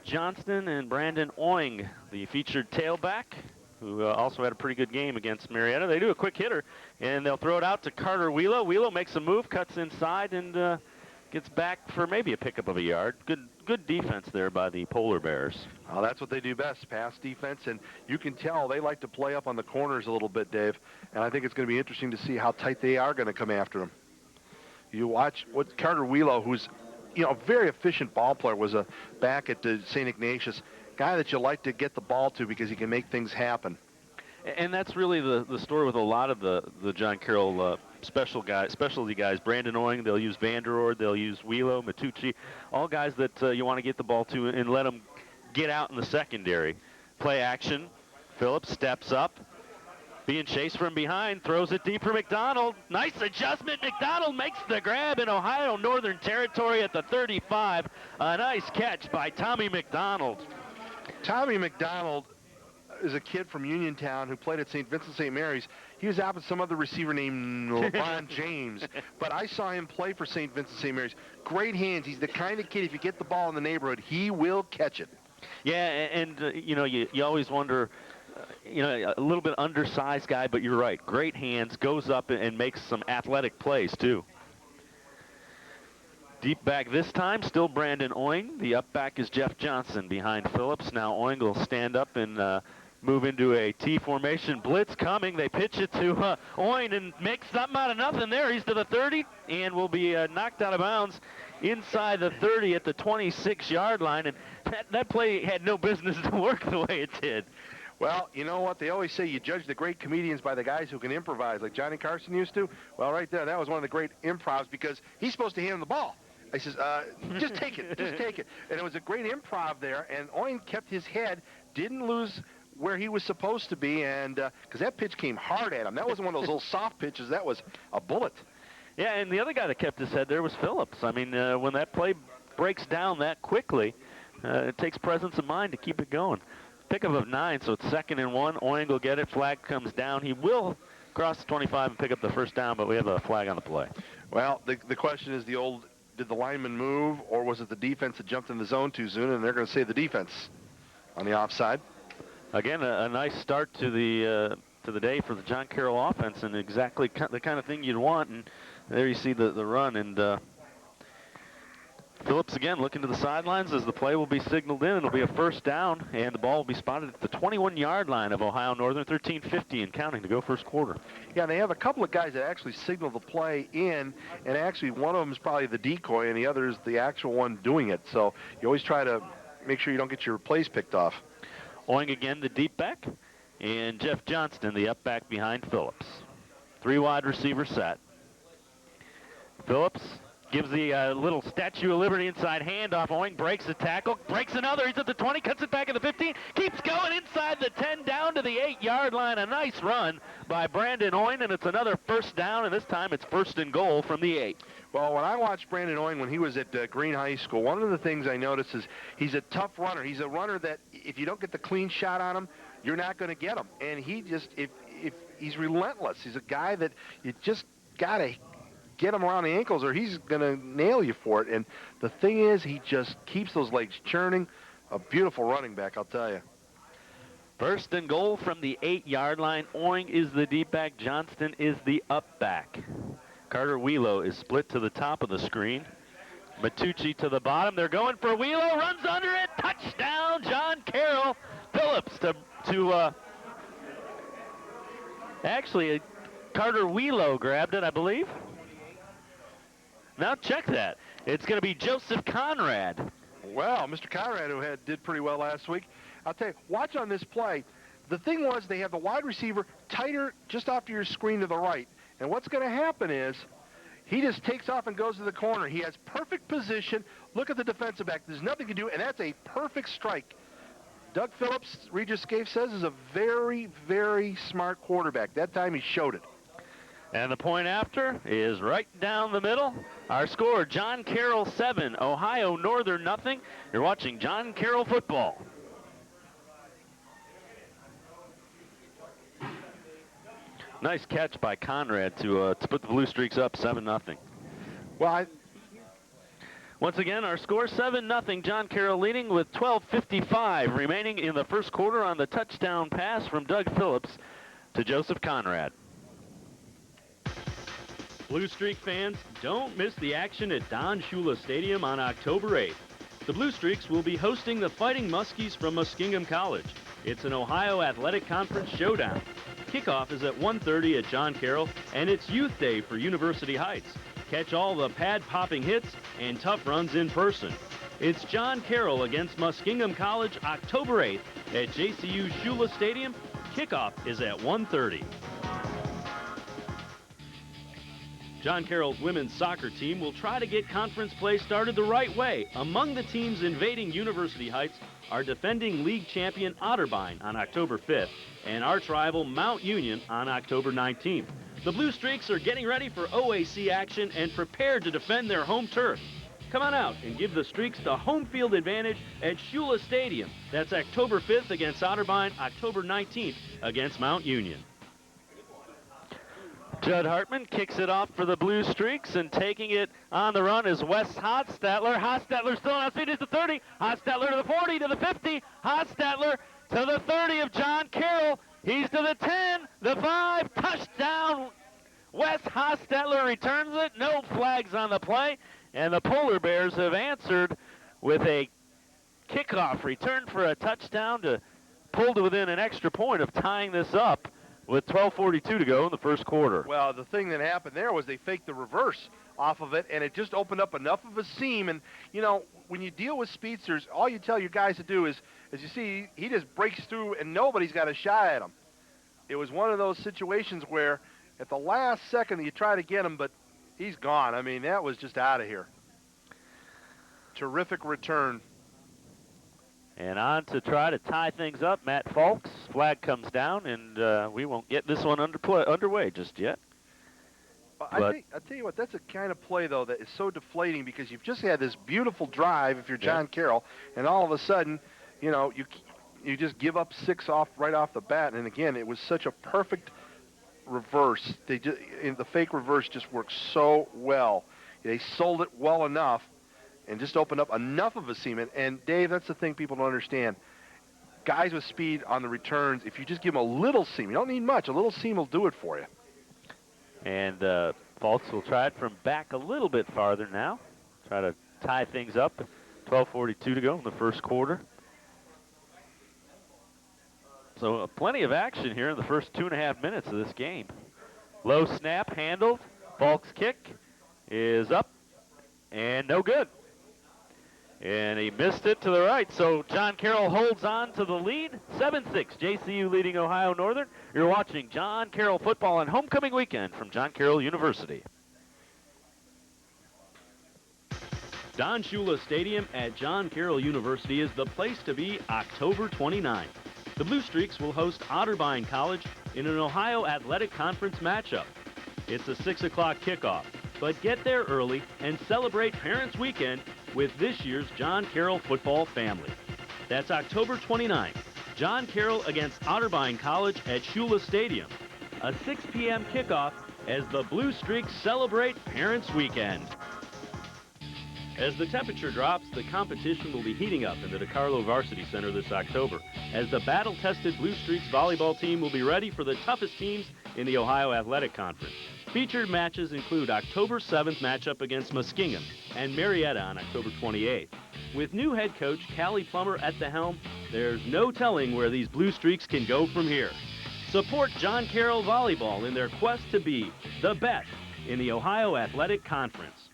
Johnston and Brandon Oing, the featured tailback, who also had a pretty good game against Marietta. They do a quick hitter, and they'll throw it out to Carter Wheelo. Wheelo makes a move, cuts inside, and gets back for maybe a pickup of a yard. Good defense there by the Polar Bears. Well, that's what they do best, pass defense, and you can tell they like to play up on the corners a little bit, Dave, and I think it's going to be interesting to see how tight they are going to come after him. You watch what Carter Wheelo, who's a very efficient ball player, was a back at St. Ignatius, guy that you like to get the ball to because he can make things happen. And that's really the story with a lot of the John Carroll specialty guys. Brandon Oing, they'll use Vanderord, they'll use Wheelo, Matucci, all guys that you want to get the ball to and let them get out in the secondary. Play action. Phillips steps up, being chased from behind, throws it deep for McDonald. Nice adjustment. McDonald makes the grab in Ohio Northern Territory at the 35. A nice catch by Tommy McDonald. Tommy McDonald is a kid from Uniontown who played at St. Vincent St. Mary's. He was out with some other receiver named LeBron James, but I saw him play for St. Vincent St. Mary's. Great hands. He's the kind of kid, if you get the ball in the neighborhood, he will catch it. Yeah, and you always wonder, a little bit undersized guy, but you're right. Great hands, goes up and makes some athletic plays, too. Deep back this time, still Brandon Oing. The up back is Jeff Johnson behind Phillips. Now Oing will stand up and move into a T formation. Blitz coming. They pitch it to Oing and makes something out of nothing there. He's to the 30 and will be knocked out of bounds inside the 30 at the 26-yard line. And that play had no business to work the way it did. Well, you know what? They always say you judge the great comedians by the guys who can improvise, like Johnny Carson used to. Well, right there, that was one of the great improvs because he's supposed to hand him the ball. I says, just take it, just take it. And it was a great improv there, and Oing kept his head, didn't lose where he was supposed to be, and because that pitch came hard at him. That wasn't one of those little soft pitches. That was a bullet. Yeah, and the other guy that kept his head there was Phillips. I mean, when that play breaks down that quickly, it takes presence of mind to keep it going. Pickup of 9, so it's 2nd and 1. Oing will get it. Flag comes down. He will cross the 25 and pick up the first down, but we have a flag on the play. Well, the question is did the lineman move, or was it the defense that jumped in the zone too soon, and they're going to say the defense on the offside. Again, a nice start to the day for the John Carroll offense, and exactly the kind of thing you'd want. And there you see the run, and Phillips again looking to the sidelines as the play will be signaled in. It'll be a first down, and the ball will be spotted at the 21-yard line of Ohio Northern, 13:50 and counting to go first quarter. Yeah, they have a couple of guys that actually signal the play in, and actually one of them is probably the decoy, and the other is the actual one doing it. So you always try to make sure you don't get your plays picked off. Oing again, the deep back, and Jeff Johnston, the up back behind Phillips. 3 wide receiver set. Phillips gives the little Statue of Liberty inside handoff. Oing breaks the tackle, breaks another. He's at the 20, cuts it back at the 15, keeps going inside the 10, down to the 8-yard line. A nice run by Brandon Oing, and it's another first down, and this time it's 1st and goal from the 8. Well, when I watched Brandon Oing when he was at Green High School, one of the things I noticed is he's a tough runner. He's a runner that if you don't get the clean shot on him, you're not going to get him. And he just, if he's relentless. He's a guy that you just got to get him around the ankles or he's going to nail you for it. And the thing is, he just keeps those legs churning. A beautiful running back, I'll tell you. 1st and goal from the 8-yard line. Oing is the deep back. Johnston is the up back. Carter Wheelo is split to the top of the screen. Matucci to the bottom. They're going for Wheelo. Runs under it. Touchdown, John Carroll. Phillips to actually, Carter Wheelo grabbed it, I believe. Now check that. It's going to be Joseph Conrad. Well, Mr. Conrad, who did pretty well last week. I'll tell you, watch on this play. The thing was they have the wide receiver tighter just off to your screen to the right. And what's going to happen is he just takes off and goes to the corner. He has perfect position. Look at the defensive back. There's nothing to do, and that's a perfect strike. Doug Phillips, Regis Scaife says, is a very, very smart quarterback. That time he showed it. And the point after is right down the middle. Our score, John Carroll 7, Ohio Northern nothing. You're watching John Carroll football. Nice catch by Conrad to put the Blue Streaks up 7-0. Well, Once again, our score 7-0. John Carroll leading with 12:55 remaining in the first quarter on the touchdown pass from Doug Phillips to Joseph Conrad. Blue Streak fans, don't miss the action at Don Shula Stadium on October 8th. The Blue Streaks will be hosting the Fighting Muskies from Muskingum College. It's an Ohio Athletic Conference showdown. Kickoff is at 1:30 at John Carroll, and it's Youth Day for University Heights. Catch all the pad-popping hits and tough runs in person. It's John Carroll against Muskingum College October 8th at JCU Shula Stadium. Kickoff is at 1:30. John Carroll's women's soccer team will try to get conference play started the right way. Among the teams invading University Heights are defending league champion Otterbein on October 5th and arch rival Mount Union on October 19th. The Blue Streaks are getting ready for OAC action and prepared to defend their home turf. Come on out and give the Streaks the home field advantage at Shula Stadium. That's October 5th against Otterbein, October 19th against Mount Union. Judd Hartman kicks it off for the Blue Streaks, and taking it on the run is Wes Hostetler. Hostetler still on his feet. It's the 30. Hostetler to the 40, to the 50. Hostetler to the 30 of John Carroll. He's to the 10, the 5. Touchdown. Wes Hostetler returns it. No flags on the play. And the Polar Bears have answered with a kickoff return for a touchdown to pull to within an extra point of tying this up with 12:42 to go in the first quarter. Well, the thing that happened there was they faked the reverse off of it, and it just opened up enough of a seam. And, you know, when you deal with speedsters, all you tell your guys to do is, as you see, he just breaks through, and nobody's got a shot at him. It was one of those situations where at the last second you try to get him, but he's gone. I mean, that was just out of here. Terrific return. And on to try to tie things up, Matt Falks. Flag comes down, and we won't get this one underway just yet. I'll tell you what, that's a kind of play, though, that is so deflating because you've just had this beautiful drive if you're John Carroll, and all of a sudden, you know, you just give up 6 right off the bat. And, again, it was such a perfect reverse. The fake reverse just worked so well. They sold it well enough and just opened up enough of a seam. And, Dave, that's the thing people don't understand. Guys with speed on the returns, if you just give them a little seam, you don't need much, a little seam will do it for you. And Falks will try it from back a little bit farther now. Try to tie things up. 12:42 to go in the first quarter. So plenty of action here in the first 2.5 minutes of this game. Low snap handled. Falks' kick is up and no good. And he missed it to the right. So John Carroll holds on to the lead. 7-6, JCU leading Ohio Northern. You're watching John Carroll football on homecoming weekend from John Carroll University. Don Shula Stadium at John Carroll University is the place to be October 29th. The Blue Streaks will host Otterbein College in an Ohio Athletic Conference matchup. It's a 6 o'clock kickoff, but get there early and celebrate Parents Weekend with this year's John Carroll football family. That's October 29th, John Carroll against Otterbein College at Shula Stadium. A 6 p.m. kickoff as the Blue Streaks celebrate Parents Weekend. As the temperature drops, the competition will be heating up in the DeCarlo Varsity Center this October, as the battle-tested Blue Streaks volleyball team will be ready for the toughest teams in the Ohio Athletic Conference. Featured matches include October 7th matchup against Muskingum and Marietta on October 28th. With new head coach Callie Plummer at the helm, there's no telling where these Blue Streaks can go from here. Support John Carroll Volleyball in their quest to be the best in the Ohio Athletic Conference.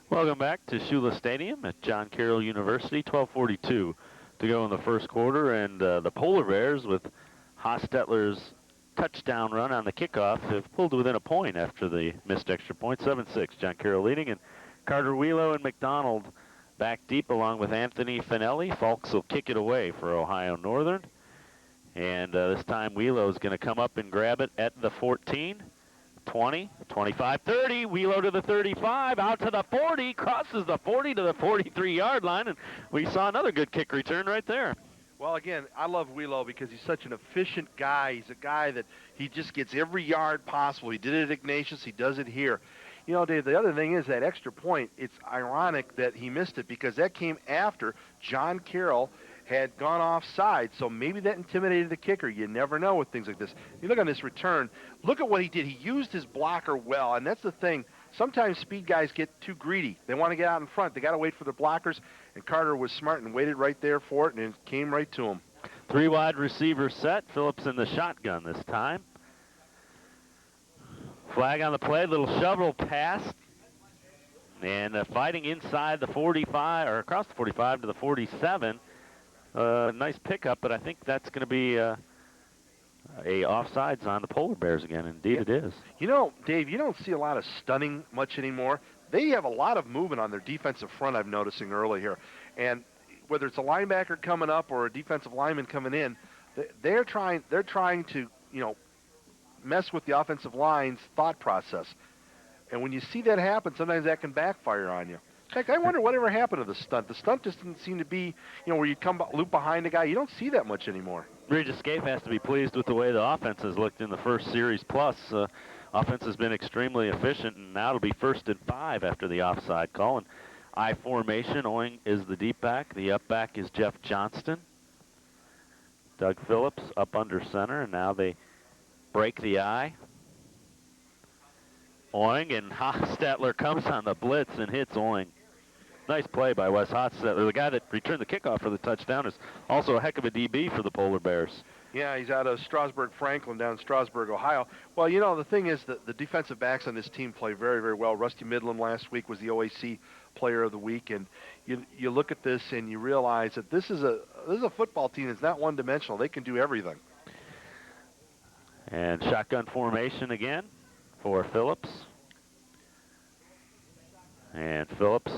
Welcome back to Shula Stadium at John Carroll University. 12:42 to go in the first quarter, and the Polar Bears, with Hostetler's touchdown run on the kickoff, have pulled within a point after the missed extra point. 7-6, John Carroll leading, and Carter Wheelo and McDonald back deep along with Anthony Finelli. Falks will kick it away for Ohio Northern, and this time Wheelo's going to come up and grab it at the 14. 20, 25, 30, Wheelo to the 35, out to the 40, crosses the 40 to the 43-yard line, and we saw another good kick return right there. Well, again, I love Wheelo because he's such an efficient guy. He's a guy that he just gets every yard possible. He did it at Ignatius. He does it here. You know, Dave, the other thing is that extra point, it's ironic that he missed it because that came after John Carroll had gone offside, so maybe that intimidated the kicker. You never know with things like this. You look on this return, look at what he did. He used his blocker well, and that's the thing. Sometimes speed guys get too greedy. They want to get out in front. They got to wait for their blockers, and Carter was smart and waited right there for it, and it came right to him. 3 wide receiver set. Phillips in the shotgun this time. Flag on the play, little shovel pass. And fighting inside the 45, or across the 45 to the 47. Nice pickup, but I think that's going to be a offsides on the Polar Bears again. Indeed it is. You know, Dave, you don't see a lot of stunning much anymore. They have a lot of movement on their defensive front, I'm noticing early here. And whether it's a linebacker coming up or a defensive lineman coming in, they're trying to, you know, mess with the offensive line's thought process. And when you see that happen, sometimes that can backfire on you. In fact, I wonder whatever happened to the stunt. The stunt just didn't seem to be, you know, where you come loop behind a guy. You don't see that much anymore. Regis Scape has to be pleased with the way the offense has looked in the first series plus. Offense has been extremely efficient, and now it'll be 1st and 5 after the offside call. And I formation, Owing is the deep back. The up back is Jeff Johnston. Doug Phillips up under center, and now they break the eye. Owing, and Hostetler comes on the blitz and hits Owing. Nice play by Wes Hostetler. The guy that returned the kickoff for the touchdown is also a heck of a DB for the Polar Bears. Yeah, he's out of Strasburg-Franklin down in Strasburg, Ohio. Well, you know, the thing is that the defensive backs on this team play very, very well. Rusty Midland last week was the OAC Player of the Week, and you look at this and you realize that this is a football team that's not one-dimensional. They can do everything. And shotgun formation again for Phillips. And Phillips.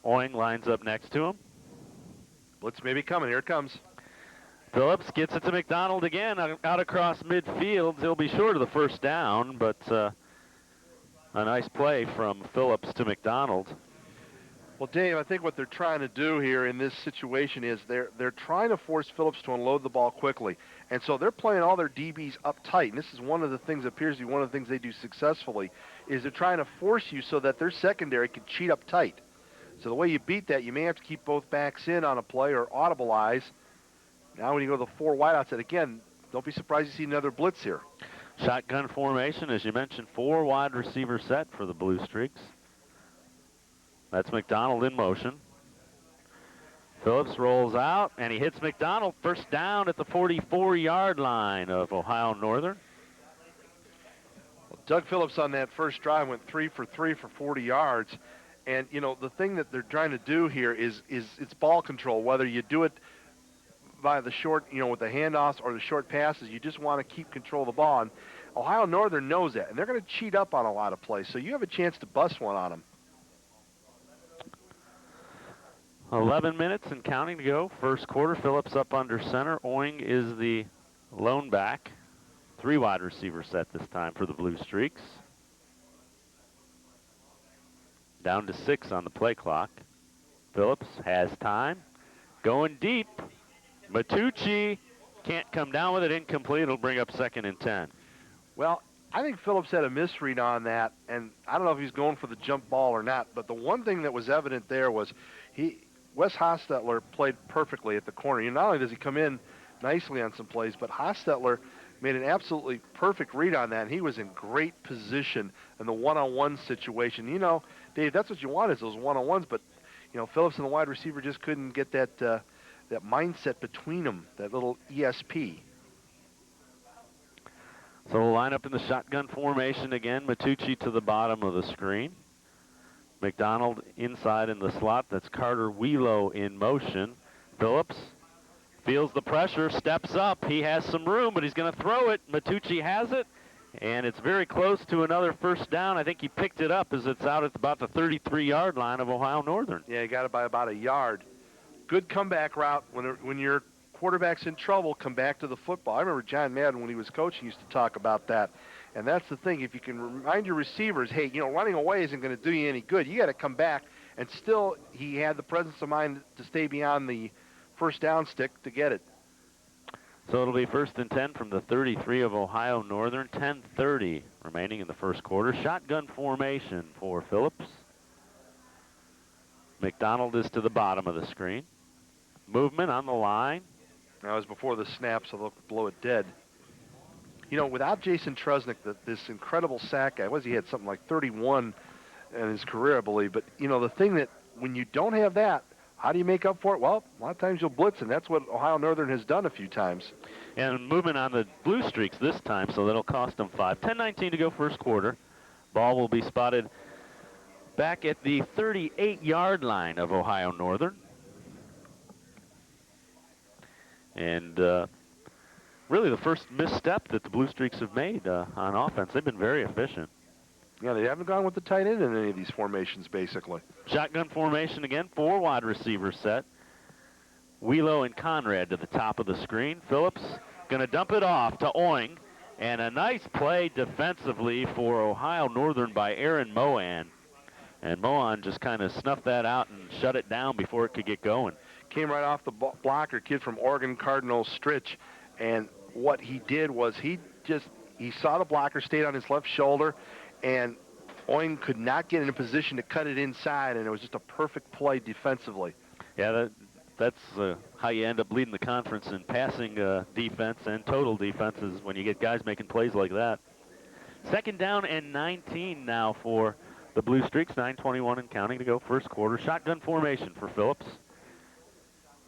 Owing lines up next to him. Blitz may be coming. Here it comes. Phillips gets it to McDonald again, out across midfield. He'll be short of the first down, but a nice play from Phillips to McDonald. Well, Dave, I think what they're trying to do here in this situation is they're trying to force Phillips to unload the ball quickly. And so they're playing all their DBs up tight. And this is one of the things that appears to be one of the things they do successfully, is they're trying to force you so that their secondary can cheat up tight. So the way you beat that, you may have to keep both backs in on a play or audibilize. Now when you go to the 4 wideouts, and again, don't be surprised to see another blitz here. Shotgun formation, as you mentioned, 4 wide receiver set for the Blue Streaks. That's McDonald in motion. Phillips rolls out, and he hits McDonald. First down at the 44-yard line of Ohio Northern. Well, Doug Phillips on that first drive went 3 for 3 for 40 yards. And, you know, the thing that they're trying to do here is it's ball control. Whether you do it by the short, you know, with the handoffs or the short passes, you just want to keep control of the ball. And Ohio Northern knows that, and they're going to cheat up on a lot of plays. So you have a chance to bust one on them. 11 minutes and counting to go. First quarter, Phillips up under center. Owing is the lone back. 3 wide receiver set this time for the Blue Streaks. Down to 6 on the play clock. Phillips has time. Going deep. Matucci can't come down with it. Incomplete. It'll bring up 2nd and 10. Well, I think Phillips had a misread on that, and I don't know if he's going for the jump ball or not, but the one thing that was evident there was Wes Hostetler played perfectly at the corner. You know, not only does he come in nicely on some plays, but Hostetler made an absolutely perfect read on that, and he was in great position in the one-on-one situation. You know, Dave, that's what you want is those one-on-ones, but, you know, Phillips and the wide receiver just couldn't get that that mindset between them, that little ESP. So we'll line up in the shotgun formation again. Matucci to the bottom of the screen. McDonald inside in the slot. That's Carter Wheelo in motion. Phillips feels the pressure, steps up. He has some room, but he's going to throw it. Matucci has it, and it's very close to another first down. I think he picked it up as it's out at about the 33-yard line of Ohio Northern. Yeah, he got it by about a yard. Good comeback route. When your quarterback's in trouble, come back to the football. I remember John Madden, when he was coaching, used to talk about that. And that's the thing. If you can remind your receivers, hey, you know, running away isn't going to do you any good. You got to come back. And still, he had the presence of mind to stay beyond the first down stick to get it. So it'll be 1st and 10 from the 33 of Ohio Northern. 10:30 remaining in the first quarter. Shotgun formation for Phillips. McDonald is to the bottom of the screen. Movement on the line. That was before the snap, so they'll blow it dead. You know, without Jason Trusnick, this incredible sack guy, he had something like 31 in his career, I believe. But, you know, the thing that when you don't have that, how do you make up for it? Well, a lot of times you'll blitz, and that's what Ohio Northern has done a few times. And movement on the Blue Streaks this time, so that'll cost them 5. 10:19 to go first quarter. Ball will be spotted back at the 38-yard line of Ohio Northern. And really the first misstep that the Blue Streaks have made on offense. They've been very efficient. Yeah, they haven't gone with the tight end in any of these formations, basically. Shotgun formation again, 4 wide receivers set. Wheelo and Conrad to the top of the screen. Phillips going to dump it off to Oing. And a nice play defensively for Ohio Northern by Aaron Moan. And Moan just kind of snuffed that out and shut it down before it could get going. Came right off the blocker, kid from Oregon Cardinal Stritch. And what he did was he saw the blocker, stayed on his left shoulder, and Oing could not get in a position to cut it inside, and it was just a perfect play defensively. Yeah, that's how you end up leading the conference in passing defense and total defenses when you get guys making plays like that. 2nd down and 19 now for the Blue Streaks. 9:21 and counting to go first quarter. Shotgun formation for Phillips.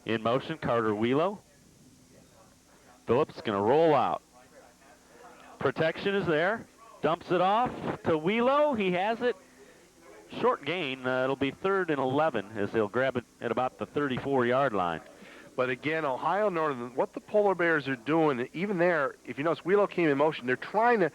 In motion, Carter Wheelo. Phillips going to roll out. Protection is there. Dumps it off to Wheelo. He has it. Short gain. It'll be 3rd and 11 as they'll grab it at about the 34-yard line. But again, Ohio Northern, what the Polar Bears are doing, even there, if you notice, Wheelo came in motion. They're trying to,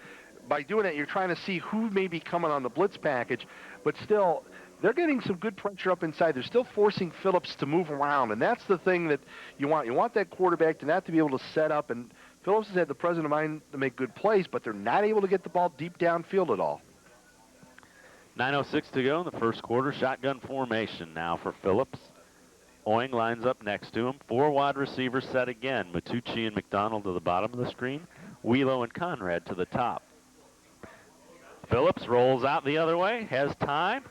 by doing that, you're trying to see who may be coming on the blitz package. But still, they're getting some good pressure up inside. They're still forcing Phillips to move around, and that's the thing that you want. You want that quarterback to not to be able to set up, and Phillips has had the presence of mind to make good plays, but they're not able to get the ball deep downfield at all. 9:06 to go in the first quarter. Shotgun formation now for Phillips. Oing lines up next to him. 4 wide receivers set again. Matucci and McDonald to the bottom of the screen. Wheelo and Conrad to the top. Phillips rolls out the other way, has time.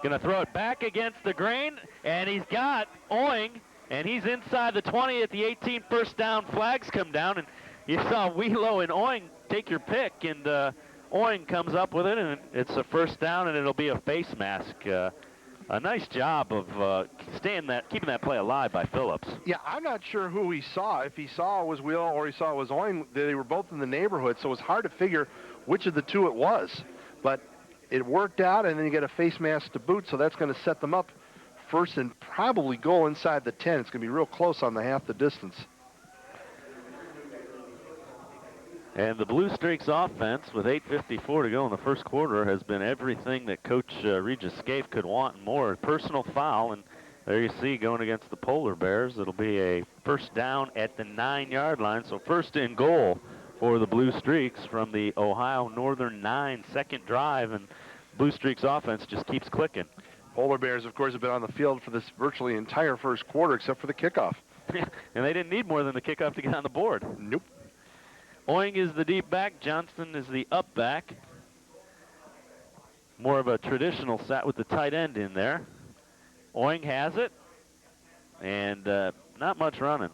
Going to throw it back against the grain, and he's got Oing, and he's inside the 20 at the 18. First down, flags come down, and you saw Wheelo and Oing take your pick, and Oing comes up with it, and it's a first down, and it'll be a face mask. A nice job of keeping that play alive by Phillips. Yeah, I'm not sure who he saw. If he saw it was Wheelo or he saw it was Oing, they were both in the neighborhood, so it was hard to figure which of the two it was. But it worked out, and then you get a face mask to boot, so that's going to set them up first and probably goal inside the 10. It's going to be real close on the half the distance. And the Blue Streaks offense, with 8:54 to go in the first quarter, has been everything that Coach Regis Scaife could want and more. Personal foul, and there you see going against the Polar Bears. It'll be a first down at the 9-yard line, so first and goal for the Blue Streaks from the Ohio Northern 9, second drive, and Blue Streaks offense just keeps clicking. Polar Bears, of course, have been on the field for this virtually entire first quarter except for the kickoff. And they didn't need more than the kickoff to get on the board. Nope. Oing is the deep back. Johnston is the up back. More of a traditional set with the tight end in there. Oing has it. And not much running.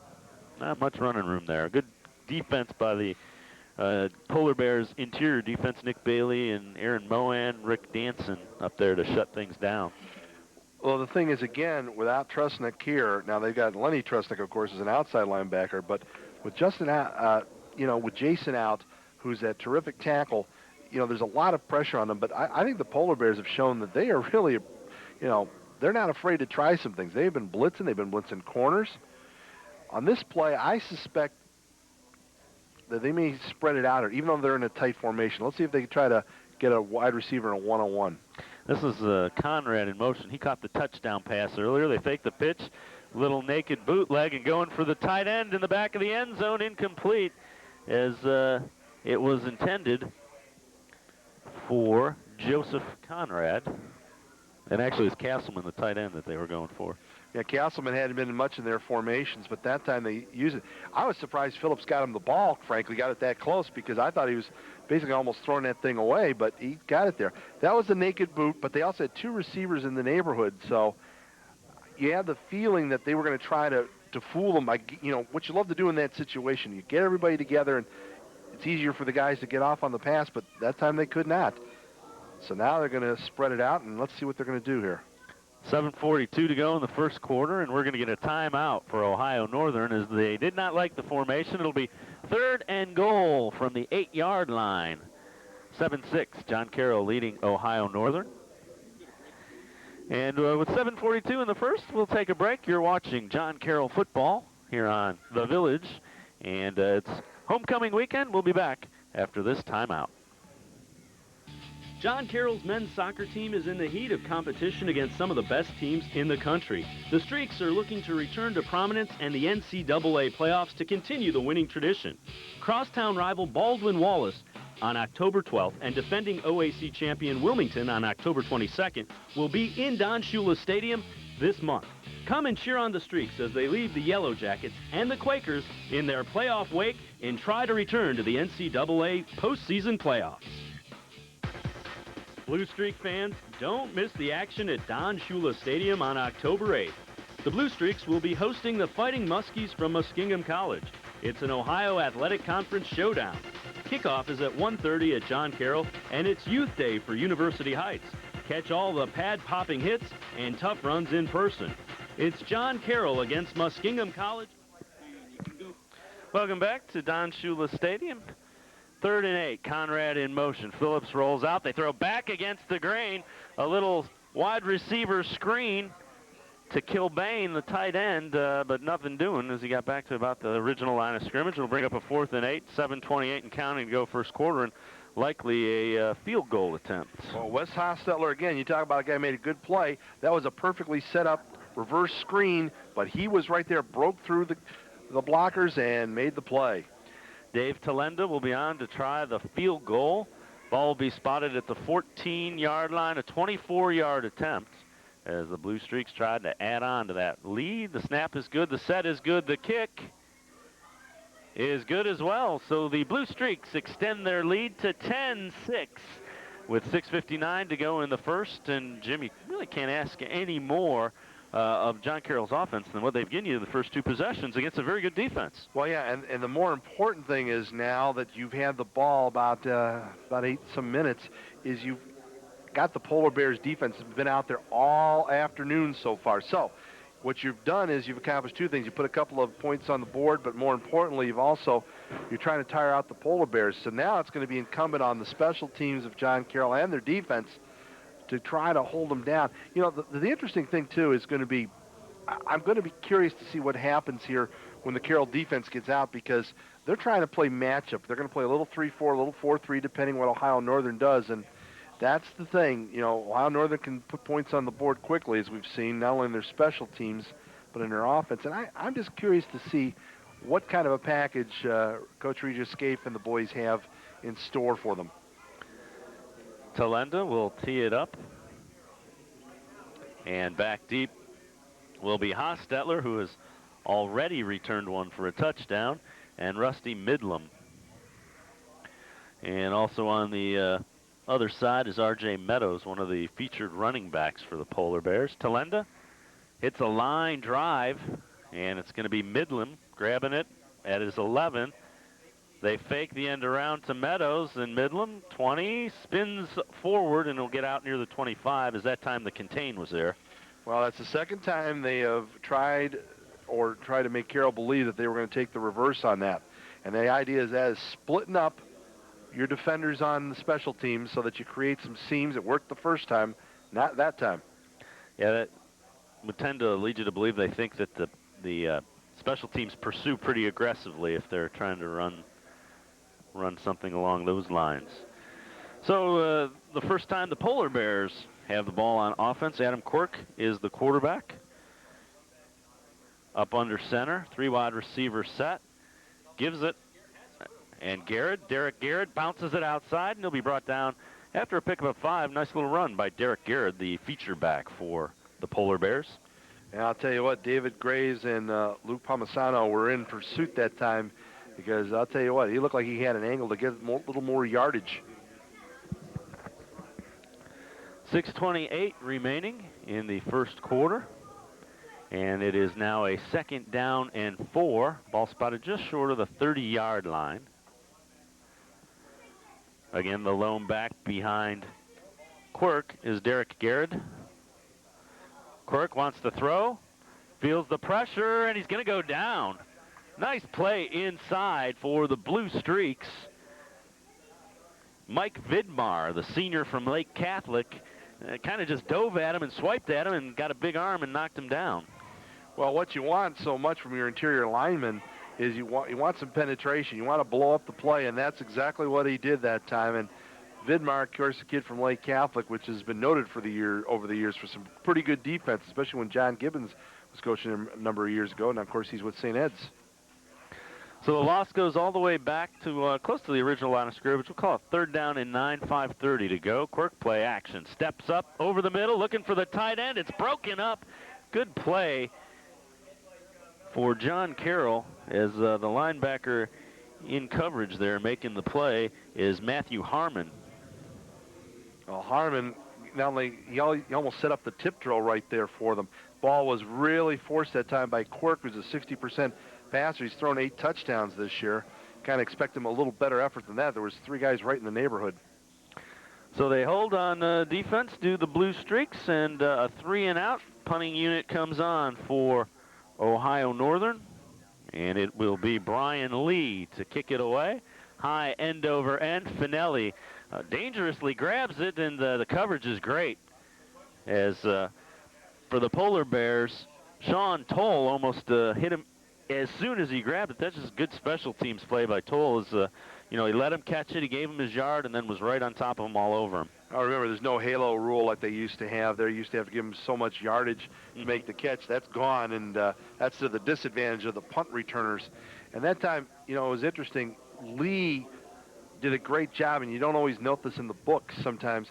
Not much running room there. Good defense by the Polar Bears interior defense. Nick Bailey and Aaron Moan, Rick Danson up there to shut things down. Well, the thing is, again, without Trusnick here, now they've got Lenny Trusnick, of course, as an outside linebacker, but with with Jason out, who's that terrific tackle, there's a lot of pressure on them. But I think the Polar Bears have shown that they are really, they're not afraid to try some things. They've been blitzing. They've been blitzing corners. On this play, I suspect that they may spread it out, or even though they're in a tight formation. Let's see if they can try to get a wide receiver in a one-on-one. This is Conrad in motion. He caught the touchdown pass earlier. They faked the pitch. Little naked bootleg and going for the tight end in the back of the end zone, incomplete, as it was intended for Joseph Conrad. And actually, it's Castleman, the tight end, that they were going for. Yeah, Castleman hadn't been much in their formations, but that time they used it. I was surprised Phillips got him the ball, frankly, got it that close, because I thought he was basically almost throwing that thing away, but he got it there. That was a naked boot, but they also had 2 receivers in the neighborhood, so you had the feeling that they were going to try to fool them by, what you love to do in that situation. You get everybody together, and it's easier for the guys to get off on the pass, but that time they could not. So now they're going to spread it out, and let's see what they're going to do here. 7:42 to go in the first quarter, and we're going to get a timeout for Ohio Northern as they did not like the formation. It'll be 3rd and goal from the 8-yard line. 7-6, John Carroll leading Ohio Northern. And with 7:42 in the first, we'll take a break. You're watching John Carroll football here on The Village, and it's homecoming weekend. We'll be back after this timeout. John Carroll's men's soccer team is in the heat of competition against some of the best teams in the country. The Streaks are looking to return to prominence and the NCAA playoffs to continue the winning tradition. Crosstown rival Baldwin Wallace on October 12th and defending OAC champion Wilmington on October 22nd will be in Don Shula Stadium this month. Come and cheer on the Streaks as they leave the Yellow Jackets and the Quakers in their playoff wake and try to return to the NCAA postseason playoffs. Blue Streak fans, don't miss the action at Don Shula Stadium on October 8th. The Blue Streaks will be hosting the Fighting Muskies from Muskingum College. It's an Ohio Athletic Conference showdown. Kickoff is at 1:30 at John Carroll, and it's Youth Day for University Heights. Catch all the pad-popping hits and tough runs in person. It's John Carroll against Muskingum College. Welcome back to Don Shula Stadium. 3rd and 8, Conrad in motion. Phillips rolls out. They throw back against the grain. A little wide receiver screen to Kilbane, the tight end, but nothing doing as he got back to about the original line of scrimmage. It'll bring up a 4th and 8, 7:28 and counting to go first quarter, and likely a field goal attempt. Well, Wes Hostetler, again, you talk about a guy who made a good play. That was a perfectly set up reverse screen, but he was right there, broke through the blockers and made the play. Dave Talenda will be on to try the field goal. Ball will be spotted at the 14-yard line, a 24-yard attempt as the Blue Streaks tried to add on to that lead. The snap is good. The set is good. The kick is good as well. So the Blue Streaks extend their lead to 10-6 with 6:59 to go in the first. And Jimmy really can't ask any more of John Carroll's offense than what they've given you the first 2 possessions against a very good defense. Well, yeah, and the more important thing is now that you've had the ball about 8 some minutes, is you've got the Polar Bears defense has been out there all afternoon so far. So what you've done is you've accomplished 2 things. You put a couple of points on the board, but more importantly, you're trying to tire out the Polar Bears. So now it's going to be incumbent on the special teams of John Carroll and their defense to try to hold them down. The interesting thing, too, is going to be, I'm going to be curious to see what happens here when the Carroll defense gets out, because they're trying to play matchup. They're going to play a little 3-4, a little 4-3, depending what Ohio Northern does, and that's the thing. Ohio Northern can put points on the board quickly, as we've seen, not only in their special teams, but in their offense. And I'm just curious to see what kind of a package Coach Regis Scaife and the boys have in store for them. Talenda will tee it up. And back deep will be Hostetler, who has already returned one for a touchdown, and Rusty Midlam. And also on the other side is R.J. Meadows, one of the featured running backs for the Polar Bears. Talenda hits a line drive, and it's going to be Midlam grabbing it at his 11. They fake the end around to Meadows, and Midlam, 20, spins forward, and will get out near the 25, as that time the contain was there. Well, that's the second time they have tried to make Carroll believe that they were going to take the reverse on that. And the idea is splitting up your defenders on the special teams so that you create some seams. It worked the first time, not that time. Yeah, that would tend to lead you to believe they think that the special teams pursue pretty aggressively if they're trying to run something along those lines. So the first time the Polar Bears have the ball on offense, Adam Quirk is the quarterback. Up under center, 3 wide receiver set, gives it, and Derek Garrett bounces it outside, and he'll be brought down After a pickup of 5, nice little run by Derek Garrett, the feature back for the Polar Bears. And I'll tell you what, David Graves and Luke Palmisano were in pursuit that time because I'll tell you what, he looked like he had an angle to get a little more yardage. 6:28 remaining in the first quarter. And it is now a 2nd down and 4. Ball spotted just short of the 30-yard line. Again, the lone back behind Quirk is Derek Garrett. Quirk wants to throw, feels the pressure, and he's going to go down. Nice play inside for the Blue Streaks. Mike Vidmar, the senior from Lake Catholic, kind of just dove at him and swiped at him and got a big arm and knocked him down. Well, what you want so much from your interior lineman is you want some penetration. You want to blow up the play, and that's exactly what he did that time. And Vidmar, of course, a kid from Lake Catholic, which has been noted for over the years for some pretty good defense, especially when John Gibbons was coaching him a number of years ago. And, of course, he's with St. Ed's. So the loss goes all the way back to close to the original line of scrimmage. We'll call it 3rd down and 9, 5:30 to go. Quirk play action. Steps up over the middle, looking for the tight end. It's broken up. Good play for John Carroll as the linebacker in coverage there making the play is Matthew Harmon. Well, Harmon, not only he almost set up the tip drill right there for them. Ball was really forced that time by Quirk, who's a 60% passer. He's thrown 8 touchdowns this year. Kind of expect him a little better effort than that. There was 3 guys right in the neighborhood. So they hold on defense, do the Blue Streaks, and a 3-and-out punting unit comes on for Ohio Northern, and it will be Brian Lee to kick it away. High end over end. Finelli dangerously grabs it, and the coverage is great. As for the Polar Bears, Sean Toll almost hit him as soon as he grabbed it. That's just good special teams play by Toll. He let him catch it, he gave him his yard, and then was right on top of him all over him. I remember there's no halo rule like they used to have. They used to have to give him so much yardage to make the catch. That's gone, and that's to the disadvantage of the punt returners. And that time, it was interesting. Lee did a great job, and you don't always note this in the book sometimes,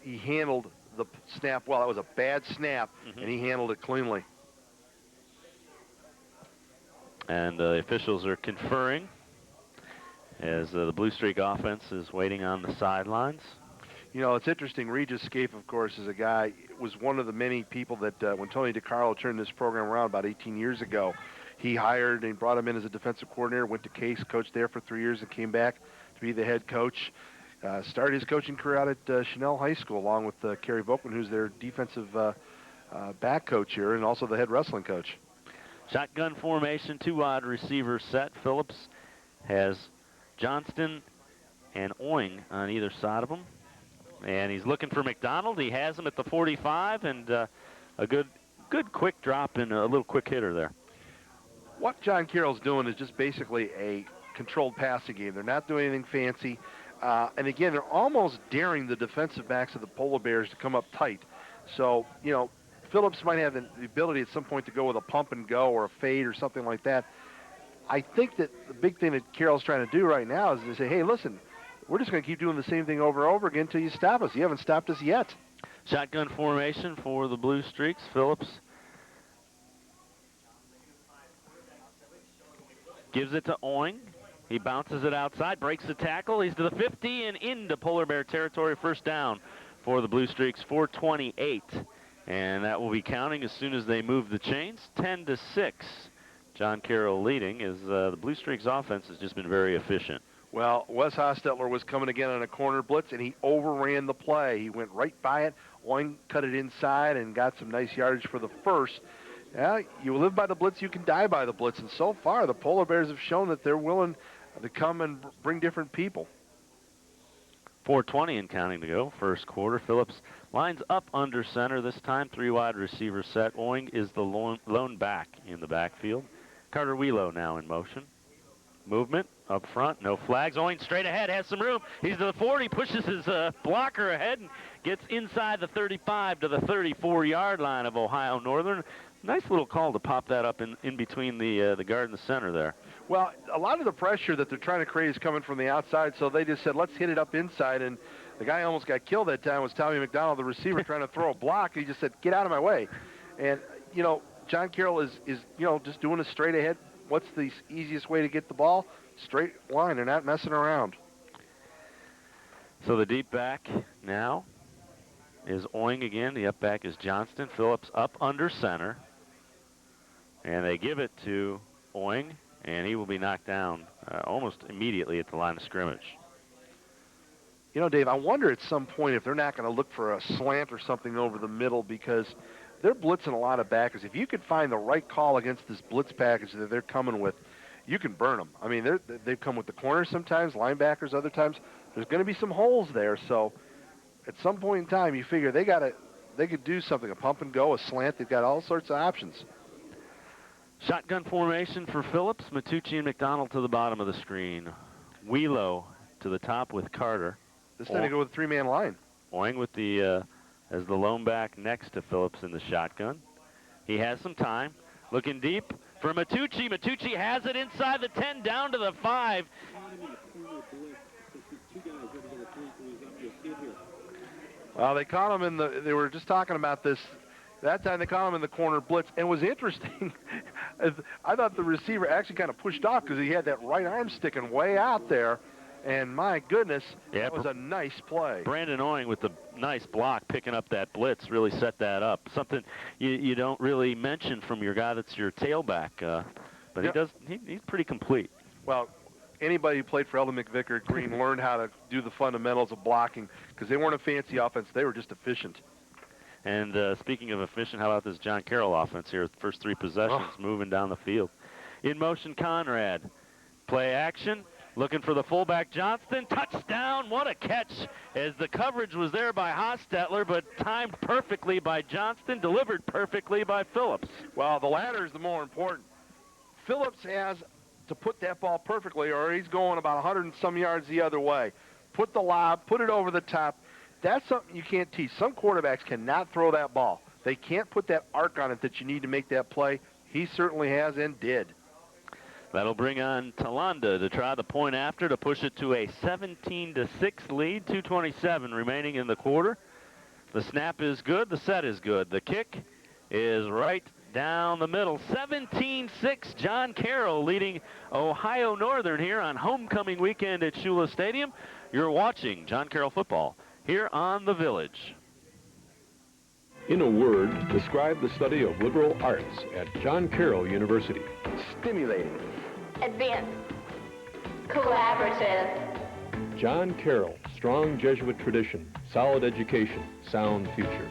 he handled the snap well. That was a bad snap, and he handled it cleanly. And the officials are conferring as the Blue Streak offense is waiting on the sidelines. It's interesting. Regis Scaife, of course, is a guy, was one of the many people that when Tony DiCarlo turned this program around about 18 years ago, he hired and brought him in as a defensive coordinator, went to Case, coached there for 3 years, and came back to be the head coach. Started his coaching career out at Chanel High School, along with Kerry Volkman, who's their defensive back coach here, and also the head wrestling coach. Shotgun formation, 2 wide receivers set. Phillips has Johnston and Oing on either side of him. And he's looking for McDonald. He has him at the 45, and a good quick drop and a little quick hitter there. What John Carroll's doing is just basically a controlled passing game. They're not doing anything fancy. And again, they're almost daring the defensive backs of the Polar Bears to come up tight. So, Phillips might have the ability at some point to go with a pump and go or a fade or something like that. I think that the big thing that Carroll's trying to do right now is to say, hey, listen, we're just going to keep doing the same thing over and over again until you stop us. You haven't stopped us yet. Shotgun formation for the Blue Streaks. Phillips gives it to Oing. He bounces it outside, breaks the tackle. He's to the 50 and into Polar Bear territory. 1st down for the Blue Streaks, 4:28. And that will be counting as soon as they move the chains. 10-6. John Carroll leading as the Blue Streaks offense has just been very efficient. Well, Wes Hostetler was coming again on a corner blitz, and he overran the play. He went right by it. Oing cut it inside and got some nice yardage for the first. Yeah, you live by the blitz, you can die by the blitz. And so far, the Polar Bears have shown that they're willing to come and bring different people. 4:20 and counting to go. First quarter. Phillips lines up under center this time. 3 wide receivers set. Oing is the lone back in the backfield. Carter Wheelo now in motion. Movement up front. No flags. Oing straight ahead. Has some room. He's to the 40. Pushes his blocker ahead and gets inside the 35 to the 34-yard line of Ohio Northern. Nice little call to pop that up in between the guard and the center there. Well, a lot of the pressure that they're trying to create is coming from the outside, so they just said, let's hit it up inside. And The guy almost got killed that time was Tommy McDonald, the receiver, trying to throw a block. He just said, get out of my way. And, John Carroll is just doing a straight ahead. What's the easiest way to get the ball? Straight line. They're not messing around. So the deep back now is Oing again. The up back is Johnston. Phillips up under center. And they give it to Oing, and he will be knocked down almost immediately at the line of scrimmage. Dave, I wonder at some point if they're not going to look for a slant or something over the middle, because they're blitzing a lot of backers. If you could find the right call against this blitz package that they're coming with, you can burn them. I mean, they've come with the corners sometimes, linebackers other times. There's going to be some holes there. So at some point in time, you figure they could do something, a pump and go, a slant. They've got all sorts of options. Shotgun formation for Phillips. Matucci and McDonald to the bottom of the screen. Wheelo to the top with Carter. This time they go with a three-man line. Oing with as the lone back next to Phillips in the shotgun. He has some time. Looking deep for Matucci. Matucci has it inside the 10, down to the 5. Well, they caught him they were just talking about this. That time they caught him in the corner blitz. And it was interesting. I thought the receiver actually kind of pushed off because he had that right arm sticking way out there. And my goodness, that was a nice play. Brandon Oing with the nice block, picking up that blitz, really set that up. Something you don't really mention from your guy that's your tailback, but he's pretty complete. Well, anybody who played for Eldon McVicker at Green learned how to do the fundamentals of blocking, because they weren't a fancy offense. They were just efficient. And speaking of efficient, how about this John Carroll offense here? First 3 possessions, moving down the field. In motion, Conrad. Play action. Looking for the fullback, Johnston. Touchdown. What a catch, as the coverage was there by Hostetler, but timed perfectly by Johnston, delivered perfectly by Phillips. Well, the latter is the more important. Phillips has to put that ball perfectly, or he's going about 100 and some yards the other way. Put the lob, put it over the top. That's something you can't teach. Some quarterbacks cannot throw that ball. They can't put that arc on it that you need to make that play. He certainly has and did. That'll bring on Talanda to try the point after to push it to a 17-6 lead. 2:27 remaining in the quarter. The snap is good. The set is good. The kick is right down the middle. 17-6. John Carroll leading Ohio Northern here on homecoming weekend at Shula Stadium. You're watching John Carroll football here on The Village. In a word, describe the study of liberal arts at John Carroll University. Stimulating. Advanced. Collaborative. John Carroll, strong Jesuit tradition, solid education, sound future.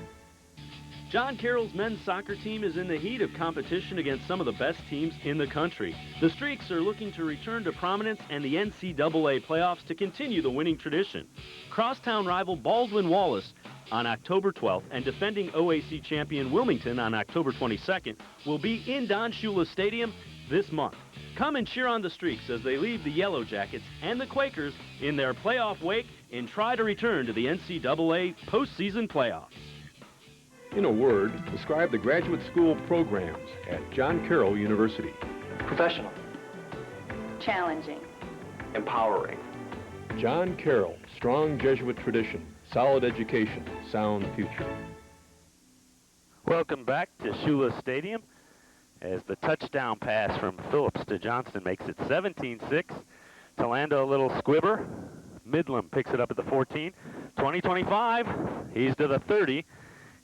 John Carroll's men's soccer team is in the heat of competition against some of the best teams in the country. The Streaks are looking to return to prominence and the NCAA playoffs to continue the winning tradition. Crosstown rival Baldwin Wallace on October 12th and defending OAC champion Wilmington on October 22nd will be in Don Shula Stadium this month. Come and cheer on the Streaks as they leave the Yellow Jackets and the Quakers in their playoff wake and try to return to the NCAA postseason playoffs. In a word, describe the graduate school programs at John Carroll University. Professional. Challenging. Empowering. John Carroll, strong Jesuit tradition, solid education, sound future. Welcome back to Shula Stadium as the touchdown pass from Phillips to Johnston makes it 17-6. Talanda a little squibber. Midland picks it up at the 14. 20-25. He's to the 30.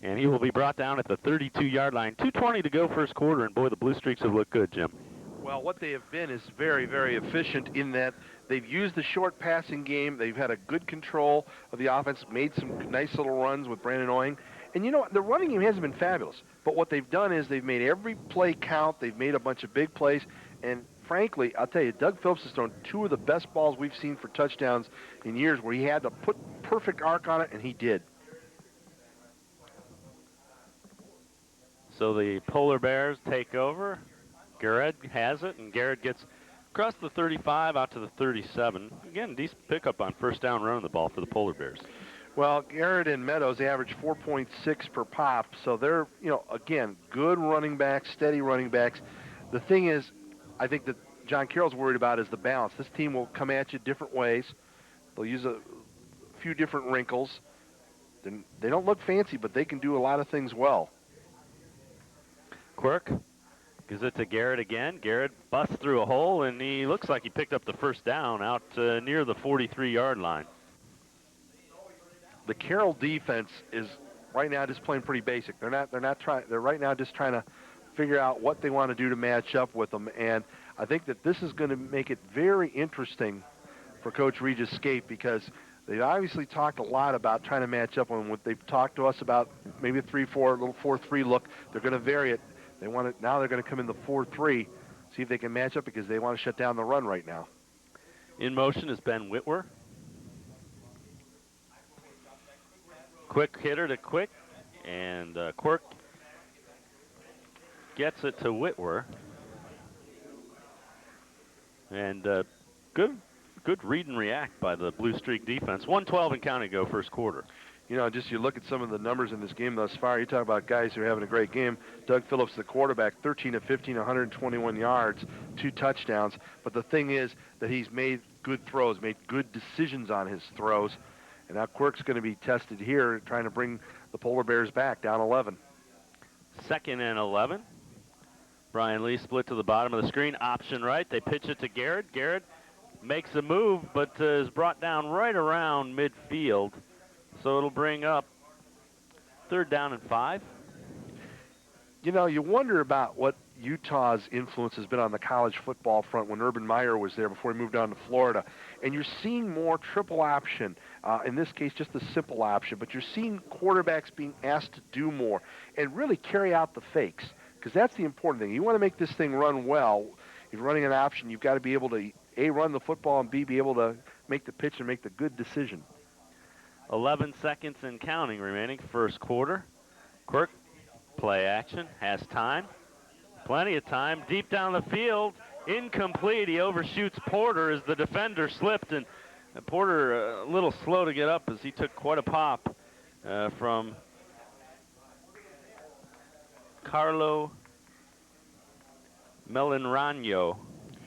And he will be brought down at the 32-yard line. 2:20 to go first quarter, and boy, the Blue Streaks have looked good, Jim. Well, what they have been is very, very efficient in that they've used the short passing game. They've had a good control of the offense, made some nice little runs with Brandon Oing. And you know what? The running game hasn't been fabulous. But what they've done is they've made every play count. They've made a bunch of big plays. And frankly, I'll tell you, Doug Phillips has thrown 2 of the best balls we've seen for touchdowns in years where he had to put perfect arc on it, and he did. So the Polar Bears take over. Garrett has it, and Garrett gets across the 35 out to the 37. Again, decent pickup on first down running the ball for the Polar Bears. Well, Garrett and Meadows average 4.6 per pop, so they're, again, good running backs, steady running backs. The thing is, I think that John Carroll's worried about is the balance. This team will come at you different ways. They'll use a few different wrinkles. They don't look fancy, but they can do a lot of things well. Quirk gives it to Garrett again. Garrett busts through a hole, and he looks like he picked up the first down out near the 43-yard line. The Carroll defense is right now just playing pretty basic. They're right now just trying to figure out what they want to do to match up with them, and I think that this is going to make it very interesting for Coach Regis Scape, because they obviously talked a lot about trying to match up on what they've talked to us about, maybe a 3-4, a little 4-3 look. They're going to vary it. Now they're going to come in the 4-3, see if they can match up, because they want to shut down the run right now. In motion is Ben Whitwer. Quick hitter to Quick, and Quirk gets it to Whitwer. And good read and react by the Blue Streak defense. 1:12 and counting go first quarter. You know, just you look at some of the numbers in this game thus far. You talk about guys who are having a great game. Doug Phillips, the quarterback, 13 of 15, 121 yards, 2 touchdowns. But the thing is that he's made good throws, made good decisions on his throws. And now Quirk's going to be tested here, trying to bring the Polar Bears back, down 11. 2nd and 11. Brian Lee split to the bottom of the screen, option right. They pitch it to Garrett. Garrett makes a move, but is brought down right around midfield. So it'll bring up 3rd down and 5. You know, you wonder about what Utah's influence has been on the college football front when Urban Meyer was there before he moved down to Florida. And you're seeing more triple option. In this case, just the simple option. But you're seeing quarterbacks being asked to do more and really carry out the fakes, because that's the important thing. You want to make this thing run well. If you're running an option, you've got to be able to, A, run the football, and B, be able to make the pitch and make the good decision. 11 seconds and counting remaining, first quarter. Quirk, play action, has time. Plenty of time, deep down the field, incomplete. He overshoots Porter as the defender slipped, and Porter a little slow to get up as he took quite a pop from Carlo Melinrano.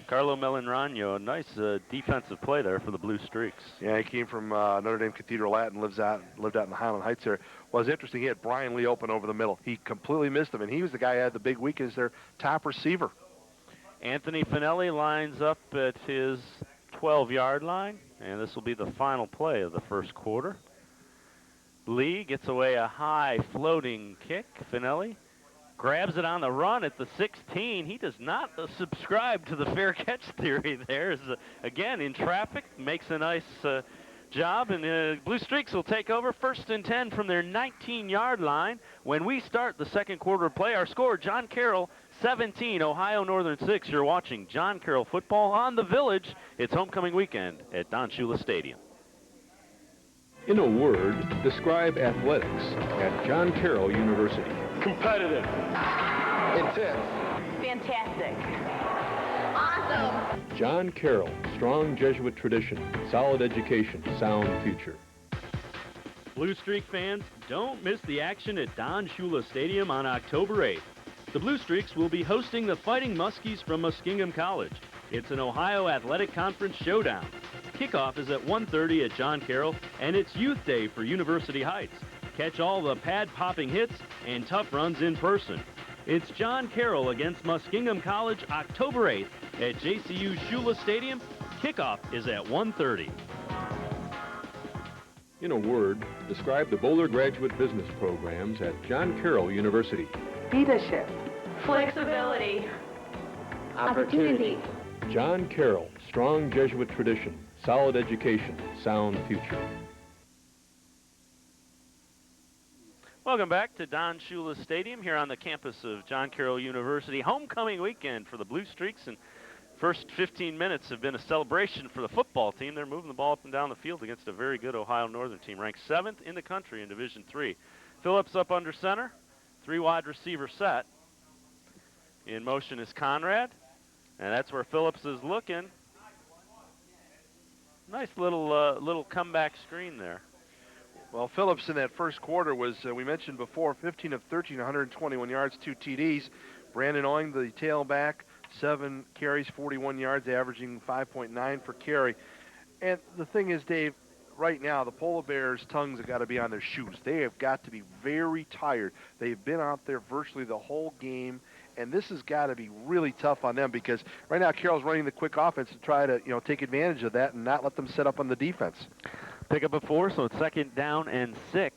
Carlo Melinrano, a nice defensive play there for the Blue Streaks. Yeah, he came from Notre Dame Cathedral Latin, lived out in the Highland Heights area. Well, it's interesting, he had Brian Lee open over the middle. He completely missed him, and he was the guy who had the big week as their top receiver. Anthony Finelli lines up at his 12-yard line, and this will be the final play of the first quarter. Lee gets away a high floating kick. Finelli grabs it on the run at the 16. He does not subscribe to the fair catch theory there. Again, in traffic, makes a nice job, and Blue Streaks will take over 1st and 10 from their 19-yard line. When we start the second quarter of play, our score, John Carroll 17, Ohio Northern 6. You're watching John Carroll football on the Village. It's homecoming weekend at Don Shula Stadium. In a word, describe athletics at John Carroll University. Competitive. Intense. Fantastic. Awesome. John Carroll, strong Jesuit tradition, solid education, sound future. Blue Streak fans, don't miss the action at Don Shula Stadium on October 8th. The Blue Streaks will be hosting the Fighting Muskies from Muskingum College. It's an Ohio Athletic Conference showdown. Kickoff is at 1:30 at John Carroll, and it's Youth Day for University Heights. Catch all the pad-popping hits and tough runs in person. It's John Carroll against Muskingum College, October 8th at JCU Shula Stadium. Kickoff is at 1:30. In a word, describe the Boulder Graduate Business Programs at John Carroll University. Leadership. Flexibility. Opportunity. John Carroll, strong Jesuit tradition, solid education, sound future. Welcome back to Don Shula Stadium here on the campus of John Carroll University. Homecoming weekend for the Blue Streaks, and first 15 minutes have been a celebration for the football team. They're moving the ball up and down the field against a very good Ohio Northern team, ranked 7th in the country in Division III. Phillips up under center, 3 wide receiver set. In motion is Conrad, and that's where Phillips is looking. Nice little comeback screen there. Well, Phillips in that first quarter was, we mentioned before, 15 of 13, 121 yards, 2 TDs. Brandon Owing, the tailback, 7 carries, 41 yards, averaging 5.9 per carry. And the thing is, Dave, right now, the Polar Bears' tongues have got to be on their shoes. They have got to be very tired. They've been out there virtually the whole game, and this has got to be really tough on them because right now Carroll's running the quick offense to try to take advantage of that and not let them set up on the defense. Pick up a 4, so it's 2nd down and 6.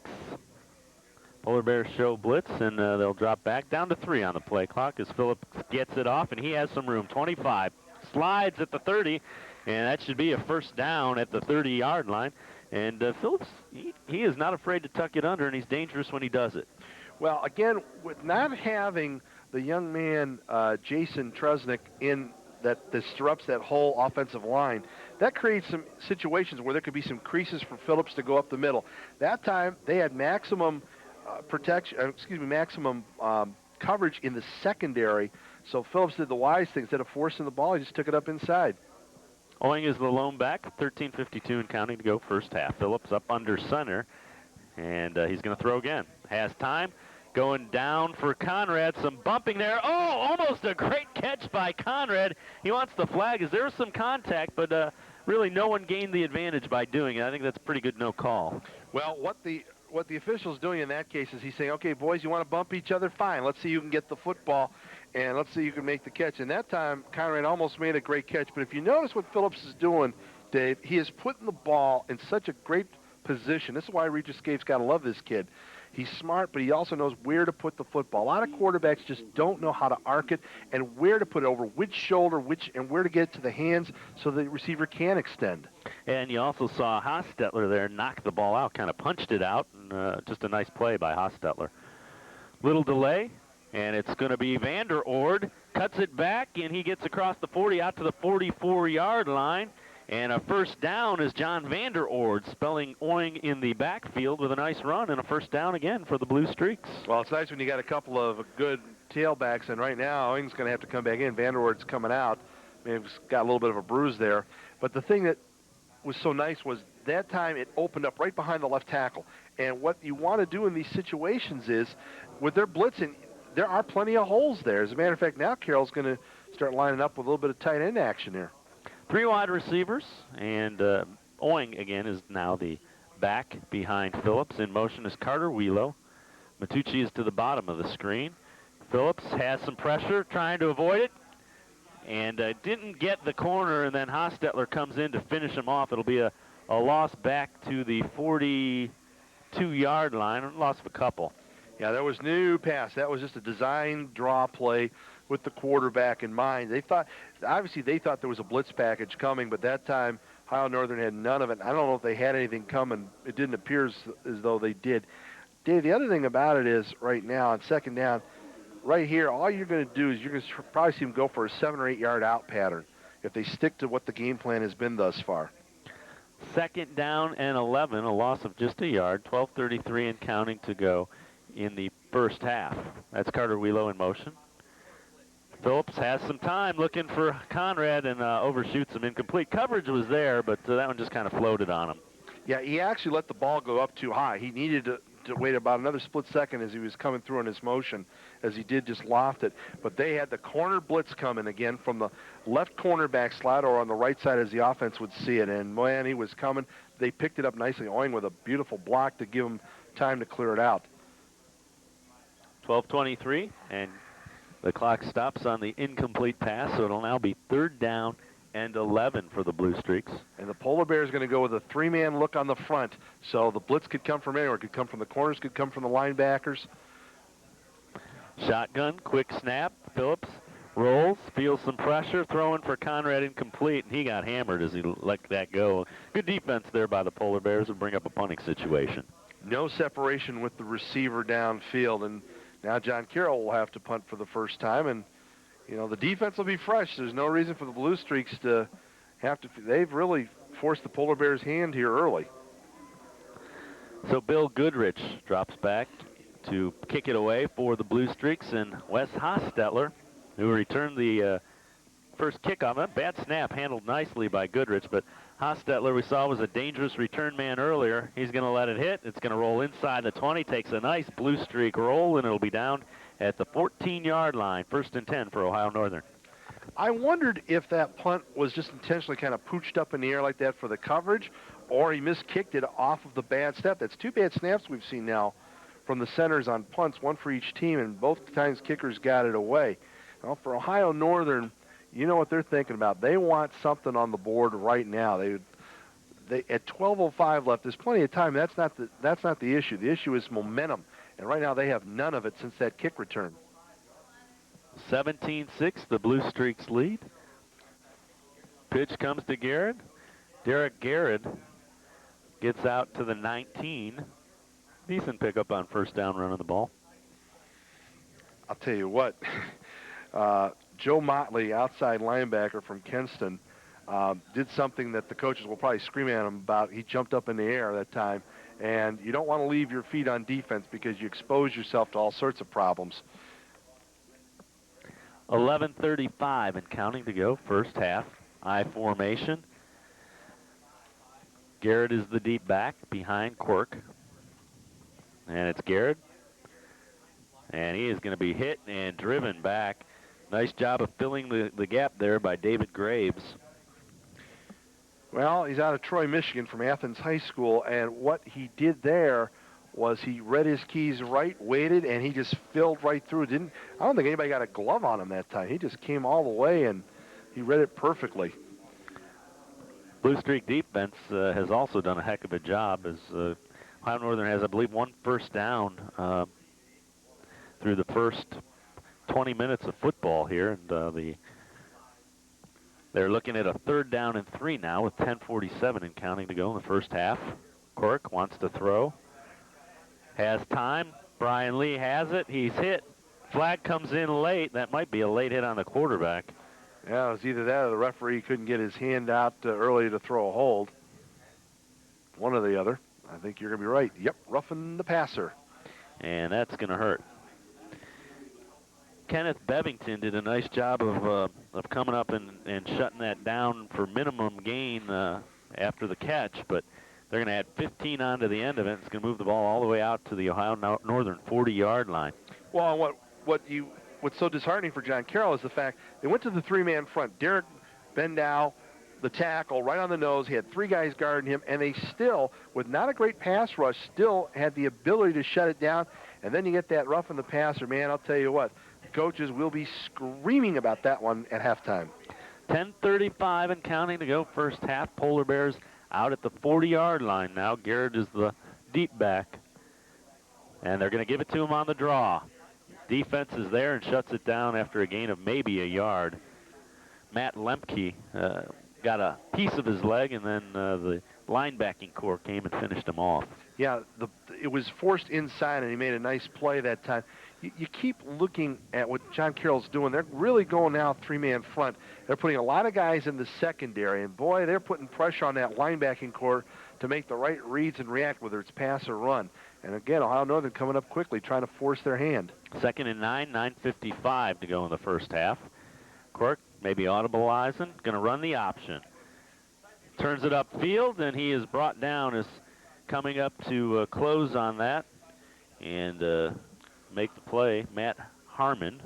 Polar Bears show blitz, and they'll drop back down to 3 on the play clock as Phillips gets it off, and he has some room. 25, slides at the 30, and that should be a 1st down at the 30-yard line. And Phillips, he is not afraid to tuck it under, and he's dangerous when he does it. Well, again, with not having the young man, Jason Tresnick, in that disrupts that whole offensive line, that creates some situations where there could be some creases for Phillips to go up the middle. That time, they had maximum maximum coverage in the secondary, so Phillips did the wise thing. Instead of forcing the ball, he just took it up inside. Owing is the lone back, 13:52 and counting to go first half. Phillips up under center, and he's going to throw again. Has time, going down for Conrad. Some bumping there. Oh, almost a great catch by Conrad. He wants the flag as there was some contact, but really no one gained the advantage by doing it. I think that's a pretty good no call. Well, what the official's doing in that case is he's saying, okay, boys, you want to bump each other? Fine. Let's see who can get the football, and let's see who can make the catch. And that time, Conrad almost made a great catch. But if you notice what Phillips is doing, Dave, he is putting the ball in such a great position. This is why Regis Scape's got to love this kid. He's smart, but he also knows where to put the football. A lot of quarterbacks just don't know how to arc it and where to put it over which shoulder, and where to get it to the hands so the receiver can extend. And you also saw Hostetler there knock the ball out, kind of punched it out, and just a nice play by Hostetler. Little delay, and it's going to be Vander Oord. Cuts it back, and he gets across the 40 out to the 44-yard line. And a 1st down is John Vander Oord, spelling Oing in the backfield with a nice run and a 1st down again for the Blue Streaks. Well, it's nice when you got a couple of good tailbacks, and right now Oing's going to have to come back in. Vander Oord's coming out. Maybe he's got a little bit of a bruise there. But the thing that was so nice was that time it opened up right behind the left tackle. And what you want to do in these situations is, with their blitzing, there are plenty of holes there. As a matter of fact, now Carroll's going to start lining up with a little bit of tight end action there. 3 wide receivers, and Oing, again, is now the back behind Phillips. In motion is Carter Wheelo. Matucci is to the bottom of the screen. Phillips has some pressure, trying to avoid it, and didn't get the corner, and then Hostetler comes in to finish him off. It'll be a loss back to the 42-yard line, loss of a couple. Yeah, that was new pass. That was just a design draw play with the quarterback in mind. They thought there was a blitz package coming, but that time Ohio Northern had none of it. I don't know if they had anything coming. It didn't appear as though they did. Dave, the other thing about it is right now on 2nd down, right here, all you're going to do is you're going to probably see them go for a 7 or 8 yard out pattern if they stick to what the game plan has been thus far. 2nd down and 11, a loss of just a yard, 12:33 and counting to go in the first half. That's Carter Wheelo in motion. Phillips has some time looking for Conrad and overshoots him. Incomplete coverage was there, but that one just kind of floated on him. Yeah, he actually let the ball go up too high. He needed to wait about another split second as he was coming through in his motion, as he did just loft it. But they had the corner blitz coming again from the left cornerback slot or on the right side as the offense would see it. And, man, he was coming. They picked it up nicely, Oing with a beautiful block to give him time to clear it out. 12:23, and the clock stops on the incomplete pass, so it'll now be 3rd down and 11 for the Blue Streaks. And the Polar Bears are going to go with a 3-man look on the front. So the blitz could come from anywhere. It could come from the corners, could come from the linebackers. Shotgun, quick snap. Phillips rolls, feels some pressure, throwing for Conrad incomplete, and he got hammered as he let that go. Good defense there by the Polar Bears would bring up a punting situation. No separation with the receiver downfield, and now John Carroll will have to punt for the first time, and the defense will be fresh. There's no reason for the Blue Streaks to have to. They've really forced the Polar Bears' hand here early. So Bill Goodrich drops back to kick it away for the Blue Streaks, and Wes Hostetler, who returned the first kickoff. A bad snap handled nicely by Goodrich, but Hostetler, we saw, was a dangerous return man earlier. He's going to let it hit. It's going to roll inside the 20, takes a nice Blue Streak roll, and it'll be down at the 14-yard line. 1st and 10 for Ohio Northern. I wondered if that punt was just intentionally kind of pooched up in the air like that for the coverage, or he miskicked it off of the bad step. That's 2 bad snaps we've seen now from the centers on punts, 1 for each team, and both times kickers got it away. Well, for Ohio Northern, you know what they're thinking about. They want something on the board right now. They at 12:05 left. There's plenty of time. That's not the issue. The issue is momentum, and right now they have none of it since that kick return. 17-6, the Blue Streaks lead. Pitch comes to Garrett. Derek Garrett gets out to the 19. Decent pickup on first down run on the ball. I'll tell you what, Joe Motley, outside linebacker from Kenston, did something that the coaches will probably scream at him about. He jumped up in the air that time, and you don't want to leave your feet on defense because you expose yourself to all sorts of problems. 11:35 and counting to go, first half. I formation. Garrett is the deep back behind Quirk. And it's Garrett. And he is going to be hit and driven back. Nice job of filling the gap there by David Graves. Well, he's out of Troy, Michigan from Athens High School, and what he did there was he read his keys right, waited, and he just filled right through. I don't think anybody got a glove on him that time. He just came all the way, and he read it perfectly. Blue Streak defense has also done a heck of a job as Ohio Northern has, I believe, 1 first down through the first 20 minutes of football here, and they're looking at a 3rd down and 3 now with 10:47 and counting to go in the first half. Quirk wants to throw. Has time. Brian Lee has it. He's hit. Flag comes in late. That might be a late hit on the quarterback. Yeah, it was either that or the referee couldn't get his hand out early to throw a hold. One or the other. I think you're going to be right. Yep, roughing the passer. And that's going to hurt. Kenneth Bevington did a nice job of coming up and shutting that down for minimum gain after the catch, but they're going to add 15 on to the end of it. It's going to move the ball all the way out to the Ohio Northern 40-yard line. Well, what's so disheartening for John Carroll is the fact they went to the 3-man front. Derek Bendow, the tackle, right on the nose. He had 3 guys guarding him, and they still, with not a great pass rush, still had the ability to shut it down. And then you get that rough in the passer, man, I'll tell you what. Coaches will be screaming about that one at halftime. 10:35 and counting to go, first half. Polar Bears out at the 40-yard line now. Garrett is the deep back, and they're going to give it to him on the draw. Defense is there and shuts it down after a gain of maybe a yard. Matt Lemke got a piece of his leg, and then the linebacking core came and finished him off. Yeah, it was forced inside, and he made a nice play that time. You keep looking at what John Carroll's doing. They're really going now 3-man front. They're putting a lot of guys in the secondary, and boy, they're putting pressure on that linebacking core to make the right reads and react, whether it's pass or run. And again, Ohio Northern coming up quickly, trying to force their hand. 2nd and 9, 9:55 to go in the first half. Quirk maybe audibleizing, going to run the option. Turns it upfield, and he is brought down as coming up to close on that and make the play, Matt Harmon,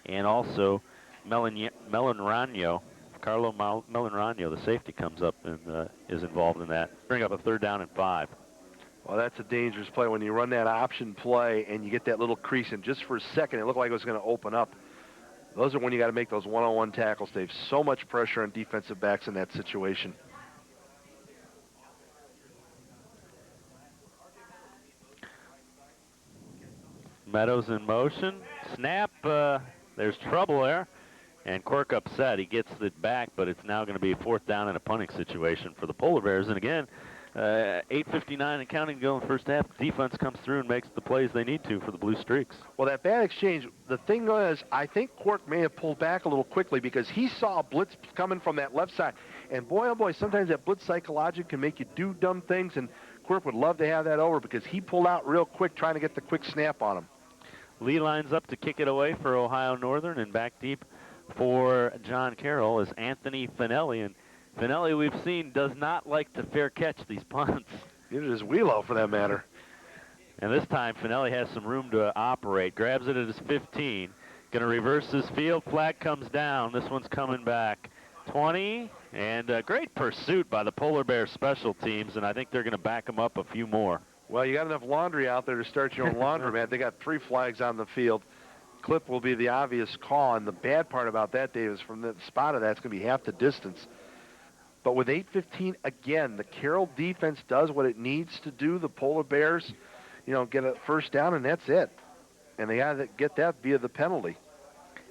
and also Melanrano. Carlo Melanrano, the safety, comes up and is involved in that. Bring up a 3rd down and 5. Well, that's a dangerous play when you run that option play and you get that little crease, and just for a second it looked like it was going to open up. Those are when you got to make those one-on-one tackles, Dave. So much pressure on defensive backs in that situation. Meadows in motion. Snap. There's trouble there. And Quirk upset. He gets it back, but it's now going to be a 4th down and a punting situation for the Polar Bears. And again, 8:59 and counting to go in the first half. Defense comes through and makes the plays they need to for the Blue Streaks. Well, that bad exchange, the thing was, I think Quirk may have pulled back a little quickly because he saw a blitz coming from that left side. And boy, oh boy, sometimes that blitz psychologic can make you do dumb things, and Quirk would love to have that over because he pulled out real quick trying to get the quick snap on him. Lee lines up to kick it away for Ohio Northern, and back deep for John Carroll is Anthony Finelli. And Finelli, we've seen, does not like to fair catch these punts. Neither does Wheelo, for that matter. And this time, Finelli has some room to operate. Grabs it at his 15. Going to reverse his field. Flag comes down. This one's coming back. 20, And great pursuit by the Polar Bears special teams, and I think they're going to back them up a few more. Well, you got enough laundry out there to start your own laundromat. They got 3 flags on the field. Clip will be the obvious call, and the bad part about that, Dave, is from the spot of that, it's going to be half the distance. But with 8:15, again, the Carroll defense does what it needs to do. The Polar Bears, get a first down, and that's it. And they got to get that via the penalty.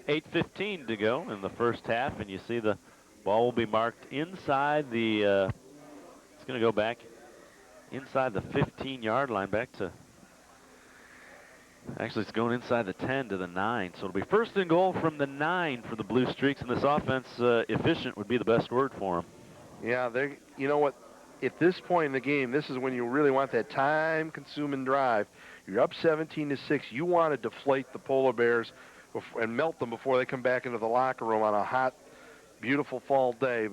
8:15 to go in the first half, and you see the ball will be marked inside the, it's going to go back inside the 15-yard line, back to, actually it's going inside the 10 to the 9. So it'll be first and goal from the 9 for the Blue Streaks, and this offense, efficient would be the best word for them. Yeah, you know what? At this point in the game, this is when you really want that time-consuming drive. You're up 17-6. You want to deflate the Polar Bears and melt them before they come back into the locker room on a hot, beautiful fall day.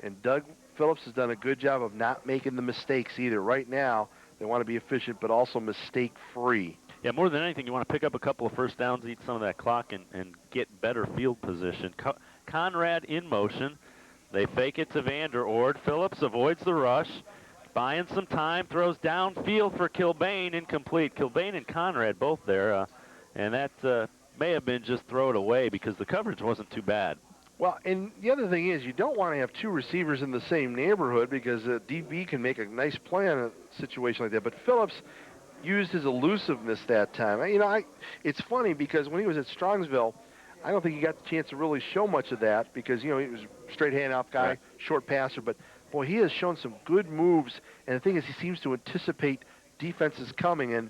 And Doug Phillips has done a good job of not making the mistakes either. Right now, they want to be efficient, but also mistake-free. Yeah, more than anything, you want to pick up a couple of first downs, eat some of that clock, and get better field position. Conrad in motion. They fake it to Vander Ord. Phillips avoids the rush, buying some time, throws downfield for Kilbane, incomplete. Kilbane and Conrad both there, and that may have been just throw it away because the coverage wasn't too bad. Well, and the other thing is you don't want to have 2 receivers in the same neighborhood because a DB can make a nice play in a situation like that. But Phillips used his elusiveness that time. It's funny because when he was at Strongsville, I don't think he got the chance to really show much of that because, he was a straight handoff guy, right, short passer. But, boy, he has shown some good moves. And the thing is he seems to anticipate defenses coming and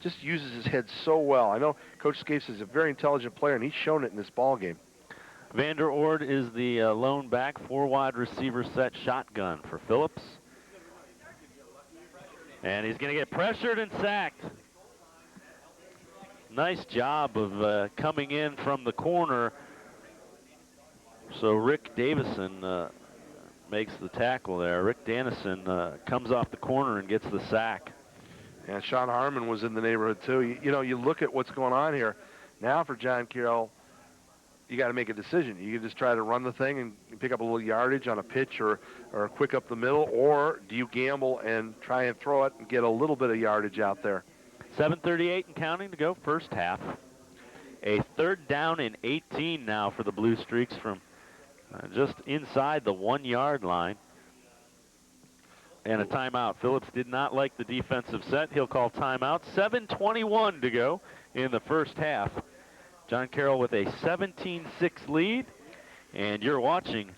just uses his head so well. I know Coach Scapes is a very intelligent player, and he's shown it in this ball game. Vander Ord is the lone back, 4 wide receiver set shotgun for Phillips. And he's going to get pressured and sacked. Nice job of coming in from the corner. So Rick Davison makes the tackle there. Rick Dannison comes off the corner and gets the sack. And Sean Harmon was in the neighborhood, too. You look at what's going on here. Now for John Carroll, you got to make a decision. You can just try to run the thing and pick up a little yardage on a pitch or a quick up the middle, or do you gamble and try and throw it and get a little bit of yardage out there? 7:38 and counting to go, first half. A 3rd down and 18 now for the Blue Streaks from just inside the 1-yard line. And a timeout. Phillips did not like the defensive set. He'll call timeout. 7:21 to go in the first half. John Carroll with a 17-6 lead. And you're watching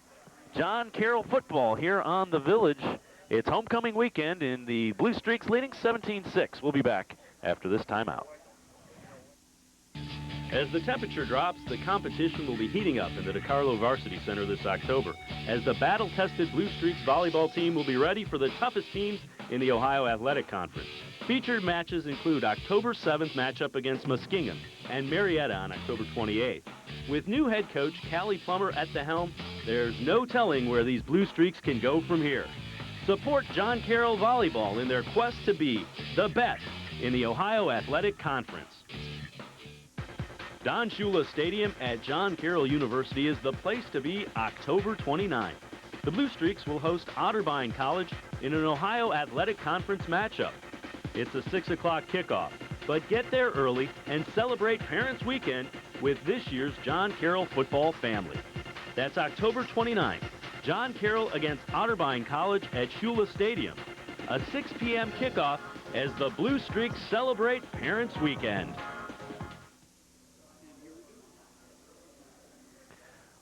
John Carroll football here on the Village. It's homecoming weekend, and the Blue Streaks leading 17-6. We'll be back after this timeout. As the temperature drops, the competition will be heating up in the DeCarlo Varsity Center this October, as the battle-tested Blue Streaks volleyball team will be ready for the toughest teams in the Ohio Athletic Conference. Featured matches include October 7th matchup against Muskingum and Marietta on October 28th. With new head coach Callie Plummer at the helm, there's no telling where these Blue Streaks can go from here. Support John Carroll Volleyball in their quest to be the best in the Ohio Athletic Conference. Don Shula Stadium at John Carroll University is the place to be October 29th. The Blue Streaks will host Otterbein College in an Ohio Athletic Conference matchup. It's a 6 o'clock kickoff, but get there early and celebrate Parents Weekend with this year's John Carroll football family. That's October 29th. John Carroll against Otterbein College at Shula Stadium. A 6 p.m. kickoff as the Blue Streaks celebrate Parents Weekend.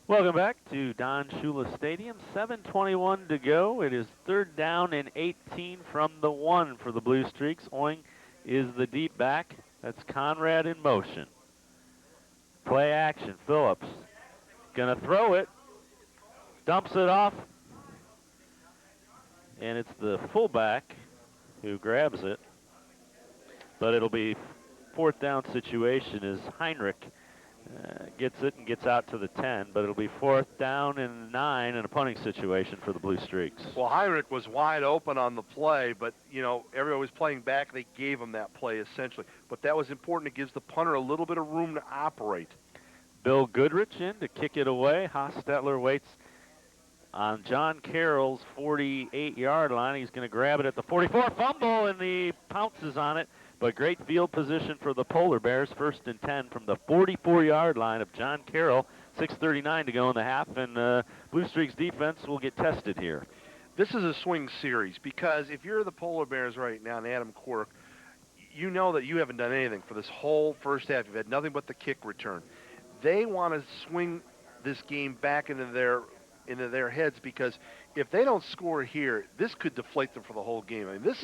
Welcome back to Don Shula Stadium. 7:21 to go. It is 3rd down and 18 from the 1 for the Blue Streaks. Oing is the deep back. That's Conrad in motion. Play action. Phillips gonna throw it. Dumps it off. And it's the fullback who grabs it. But it'll be 4th down situation as Heinrich gets it and gets out to the 10, but it'll be 4th down and 9 in a punting situation for the Blue Streaks. Well, Heinrich was wide open on the play, but, everybody was playing back. They gave him that play, essentially. But that was important. It gives the punter a little bit of room to operate. Bill Goodrich in to kick it away. Hostetler waits on John Carroll's 48-yard line. He's going to grab it at the 44, fumble, and he pounces on it. But great field position for the Polar Bears, 1st and 10 from the 44-yard line of John Carroll. 6:39 to go in the half, and Blue Streaks defense will get tested here. This is a swing series because if you're the Polar Bears right now and Adam Quirk, you know that you haven't done anything for this whole first half. You've had nothing but the kick return. They want to swing this game back into their heads because if they don't score here, this could deflate them for the whole game. I mean,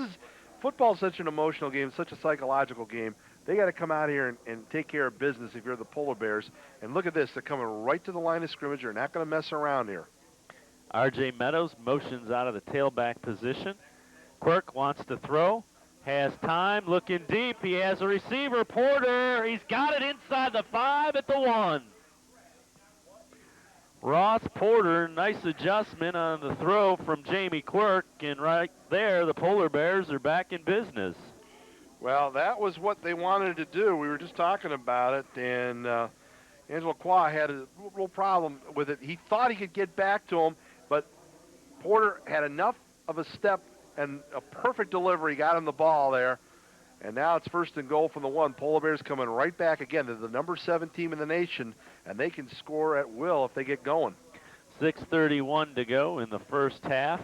football is such an emotional game, such a psychological game. They got to come out here and take care of business if you're the Polar Bears. And look at this. They're coming right to the line of scrimmage. They're not going to mess around here. R.J. Meadows motions out of the tailback position. Quirk wants to throw. Has time, looking deep. He has a receiver, Porter. He's got it inside the 5 at the 1. Ross Porter, nice adjustment on the throw from Jamie Quirk, and right there, the Polar Bears are back in business. Well, that was what they wanted to do. We were just talking about it, and Angelo Qua had a little problem with it. He thought he could get back to him, but Porter had enough of a step and a perfect delivery, got him the ball there. And now it's 1st and goal from the 1. Polar Bears coming right back again. They're the number 7 team in the nation, and they can score at will if they get going. 6:31 to go in the first half.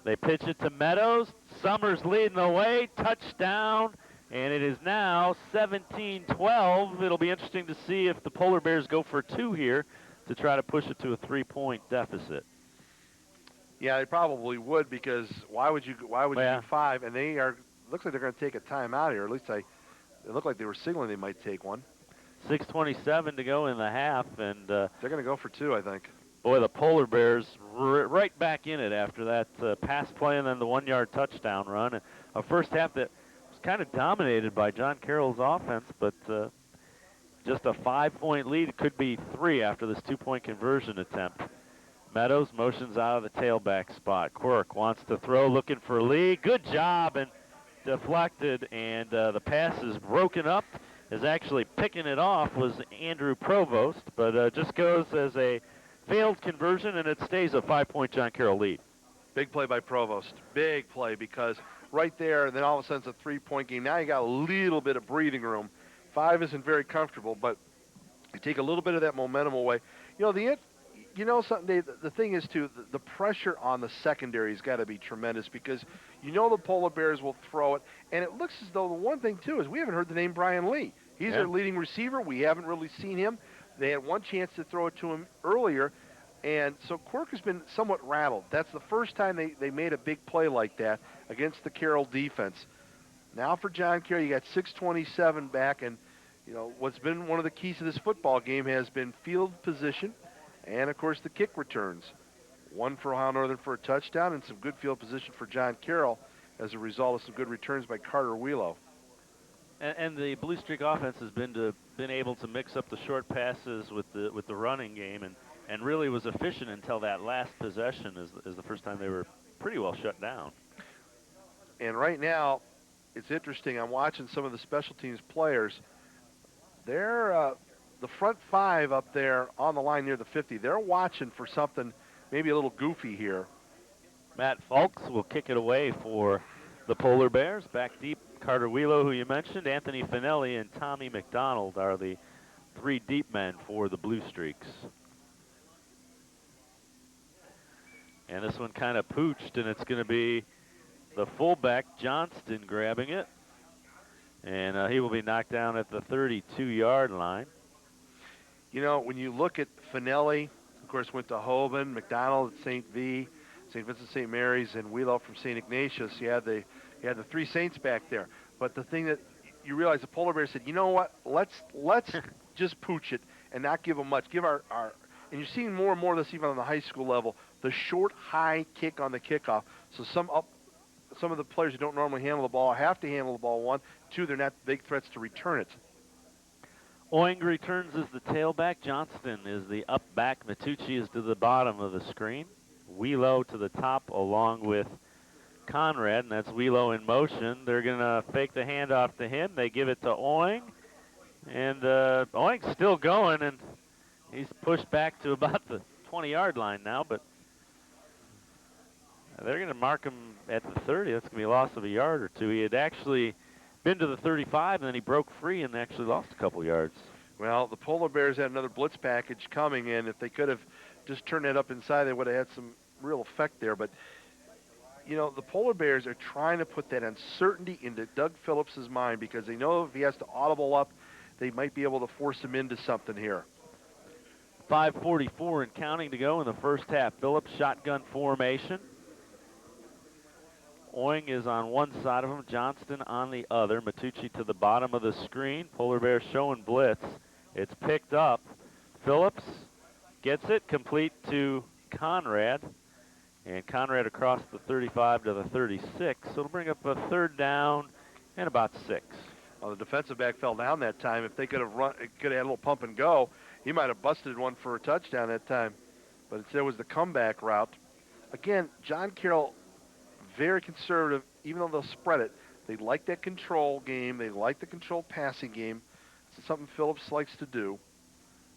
They pitch it to Meadows. Summers leading the way. Touchdown. And it is now 17-12. It'll be interesting to see if the Polar Bears go for 2 here to try to push it to a 3-point deficit. Yeah, they probably would because why would you do 5? And looks like they're going to take a timeout here. At least it looked like they were signaling they might take one. 6:27 to go in the half, and they're going to go for 2, I think. Boy, the Polar Bears right back in it after that pass play and then the 1-yard touchdown run. A first half that was kind of dominated by John Carroll's offense, but just a 5-point lead. It could be 3 after this 2-point conversion attempt. Meadows motions out of the tailback spot. Quirk wants to throw, looking for Lee. Good job, and deflected, and the pass is broken up. Is actually picking it off was Andrew Provost, but just goes as a failed conversion, and it stays a 5-point John Carroll lead. Big play by Provost. Big play because right there, and then all of a sudden it's a 3-point game. Now you got a little bit of breathing room. 5 isn't very comfortable, but you take a little bit of that momentum away. Something, the thing is, too, the pressure on the secondary has got to be tremendous because the Polar Bears will throw it. And it looks as though the one thing, too, is we haven't heard the name Brian Lee. He's their leading receiver. We haven't really seen him. They had one chance to throw it to him earlier. And so Quirk has been somewhat rattled. That's the first time they made a big play like that against the Carroll defense. Now for John Carroll, you got 6:27 back. And, what's been one of the keys to this football game has been field position. And, of course, the kick returns. One for Ohio Northern for a touchdown and some good field position for John Carroll as a result of some good returns by Carter Wheelo. And the Blue Streak offense has been able to mix up the short passes with the running game and really was efficient until that last possession is the first time they were pretty well shut down. And right now, it's interesting. I'm watching some of the special teams players. They're the front 5 up there on the line near the 50. They're watching for something maybe a little goofy here. Matt Fulks will kick it away for the Polar Bears. Back deep, Carter Wheelo, who you mentioned, Anthony Finelli, and Tommy McDonald are the 3 deep men for the Blue Streaks. And this one kind of pooched, and it's going to be the fullback, Johnston, grabbing it. And he will be knocked down at the 32-yard line. When you look at Finelli, of course, went to Hoban, McDonald at St. Vincent St. Mary's, and Wheelo from St. Ignatius. You had the 3 Saints back there. But the thing that you realize, the Polar Bears said, you know what, let's just pooch it and not give them much. Give our and you're seeing more and more of this even on the high school level, the short, high kick on the kickoff. So some of the players who don't normally handle the ball have to handle the ball. 1, 2, they're not big threats to return it. Oing returns as the tailback. Johnston is the up back. Matucci is to the bottom of the screen. Wheelo to the top along with Conrad, and that's Wheelo in motion. They're going to fake the handoff to him. They give it to Oing, and Oing's still going, and He's pushed back to about the 20-yard line now, but they're going to mark him at the 30. That's going to be a loss of a yard or two. He had actually been to the 35, and then he broke free and actually lost a couple yards. Well, the Polar Bears had another blitz package coming, and if they could have just turned it up inside, they would have had some real effect there. But, you know, the Polar Bears are trying to put that uncertainty into Doug Phillips' mind because they know if he has to audible up, they might be able to force him into something here. 5:44 and counting to go in the first half. Phillips shotgun formation. Oing is on one side of him, Johnston on the other. Matucci to the bottom of the screen. Polar Bears showing blitz. It's picked up. Phillips gets it complete to Conrad. And Conrad across the 35 to the 36. So it'll bring up a third down and about 6. Well, the defensive back fell down that time. If they could have had a little pump and go, he might have busted one for a touchdown that time. But instead it was the comeback route. Again, John Carroll, very conservative, even though they'll spread it. They like that control game. They like the controlled passing game. It's something Phillips likes to do.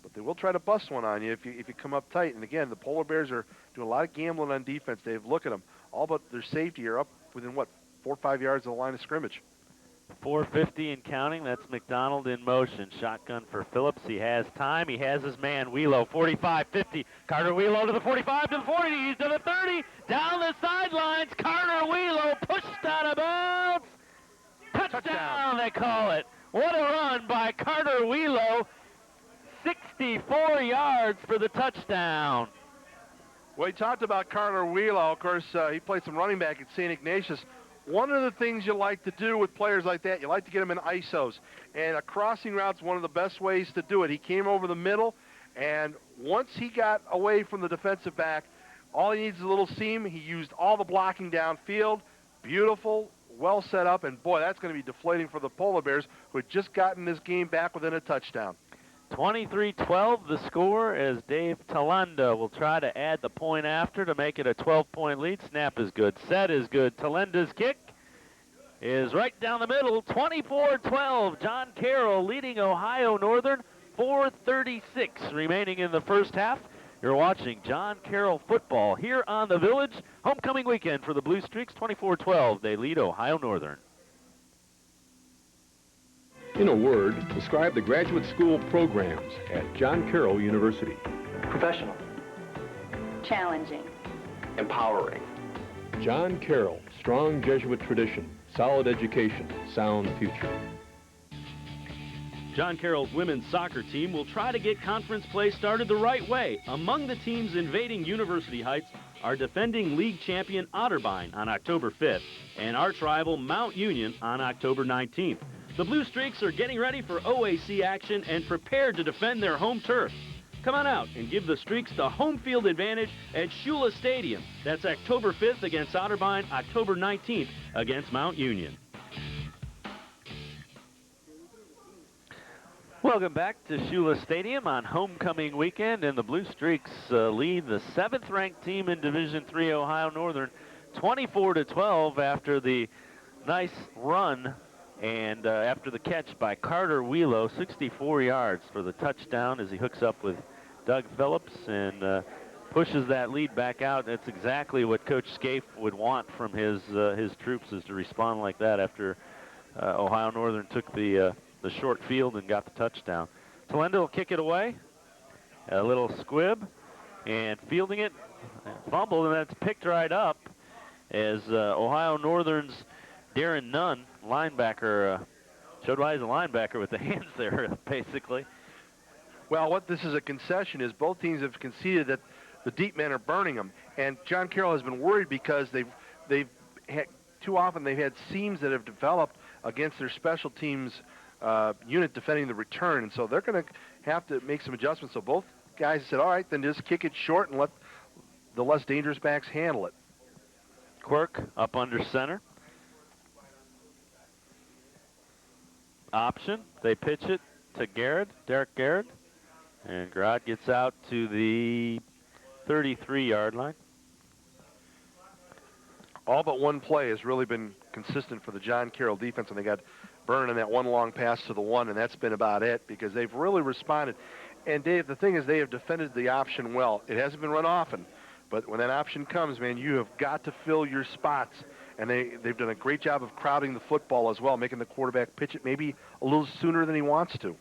But they will try to bust one on you if you come up tight. And again, the Polar Bears are doing a lot of gambling on defense. They've look at them. All but their safety are up within, 4 or 5 yards of the line of scrimmage. 4:50 and counting. That's McDonald in motion. Shotgun for Phillips. He has time. He has his man, Wheelo. 45, 50. Carter Wheelo to the 45, to the 40, to the 30. Down the sidelines. Carter Wheelo pushed out of bounds. Touchdown, they call it. What a run by Carter Wheelo. 64 yards for the touchdown. Well, he talked about Carter Wheelo. Of course, he played some running back at St. Ignatius. One of the things you like to do with players like that, you like to get them in ISOs. And a crossing route's one of the best ways to do it. He came over the middle, and once he got away from the defensive back, all he needs is a little seam. He used all the blocking downfield. Beautiful, well set up, and boy, that's going to be deflating for the Polar Bears, who had just gotten this game back within a touchdown. 23-12 the score as Dave Talenda will try to add the point after to make it a 12-point lead. Snap is good. Set is good. Talenda's kick is right down the middle. 24-12. John Carroll leading Ohio Northern. 4:36 remaining in the first half. You're watching John Carroll football here on the Village. Homecoming weekend for the Blue Streaks. 24-12. They lead Ohio Northern. In a word, describe the graduate school programs at John Carroll University. Professional. Challenging. Empowering. John Carroll, strong Jesuit tradition, solid education, sound future. John Carroll's women's soccer team will try to get conference play started the right way. Among the teams invading University Heights are defending league champion Otterbein on October 5th and arch rival Mount Union on October 19th. The Blue Streaks are getting ready for OAC action and prepared to defend their home turf. Come on out and give the Streaks the home field advantage at Shula Stadium. That's October 5th against Otterbein, October 19th against Mount Union. Welcome back to Shula Stadium on homecoming weekend, and the Blue Streaks lead the 7th-ranked team in Division III, Ohio Northern, 24-12 after the nice run and after the catch by Carter Wheelo, 64 yards for the touchdown as he hooks up with Doug Phillips and pushes that lead back out. That's exactly what Coach Scaife would want from his troops, is to respond like that after Ohio Northern took the short field and got the touchdown. Talenda will kick it away. A little squib and fielding it, fumbled, and that's picked right up as Ohio Northern's Darren Nunn, linebacker, showed why he's a linebacker with the hands there, basically. Well, what this is a concession is both teams have conceded that the deep men are burning them, and John Carroll has been worried because they've had, too often they've had seams that have developed against their special teams unit defending the return, and so they're going to have to make some adjustments. So both guys said, all right, then just kick it short and let the less dangerous backs handle it. Quirk up under center. Option. They pitch it to Garrett, Derek Garrett, and Garrett gets out to the 33-yard line. All but one play has really been consistent for the John Carroll defense, and they got burned in that one long pass to the one, and that's been about it because they've really responded. And Dave, the thing is, they have defended the option well. It hasn't been run often, but when that option comes, man, you have got to fill your spots. And they've done a great job of crowding the football as well, making the quarterback pitch it maybe a little sooner than he wants to.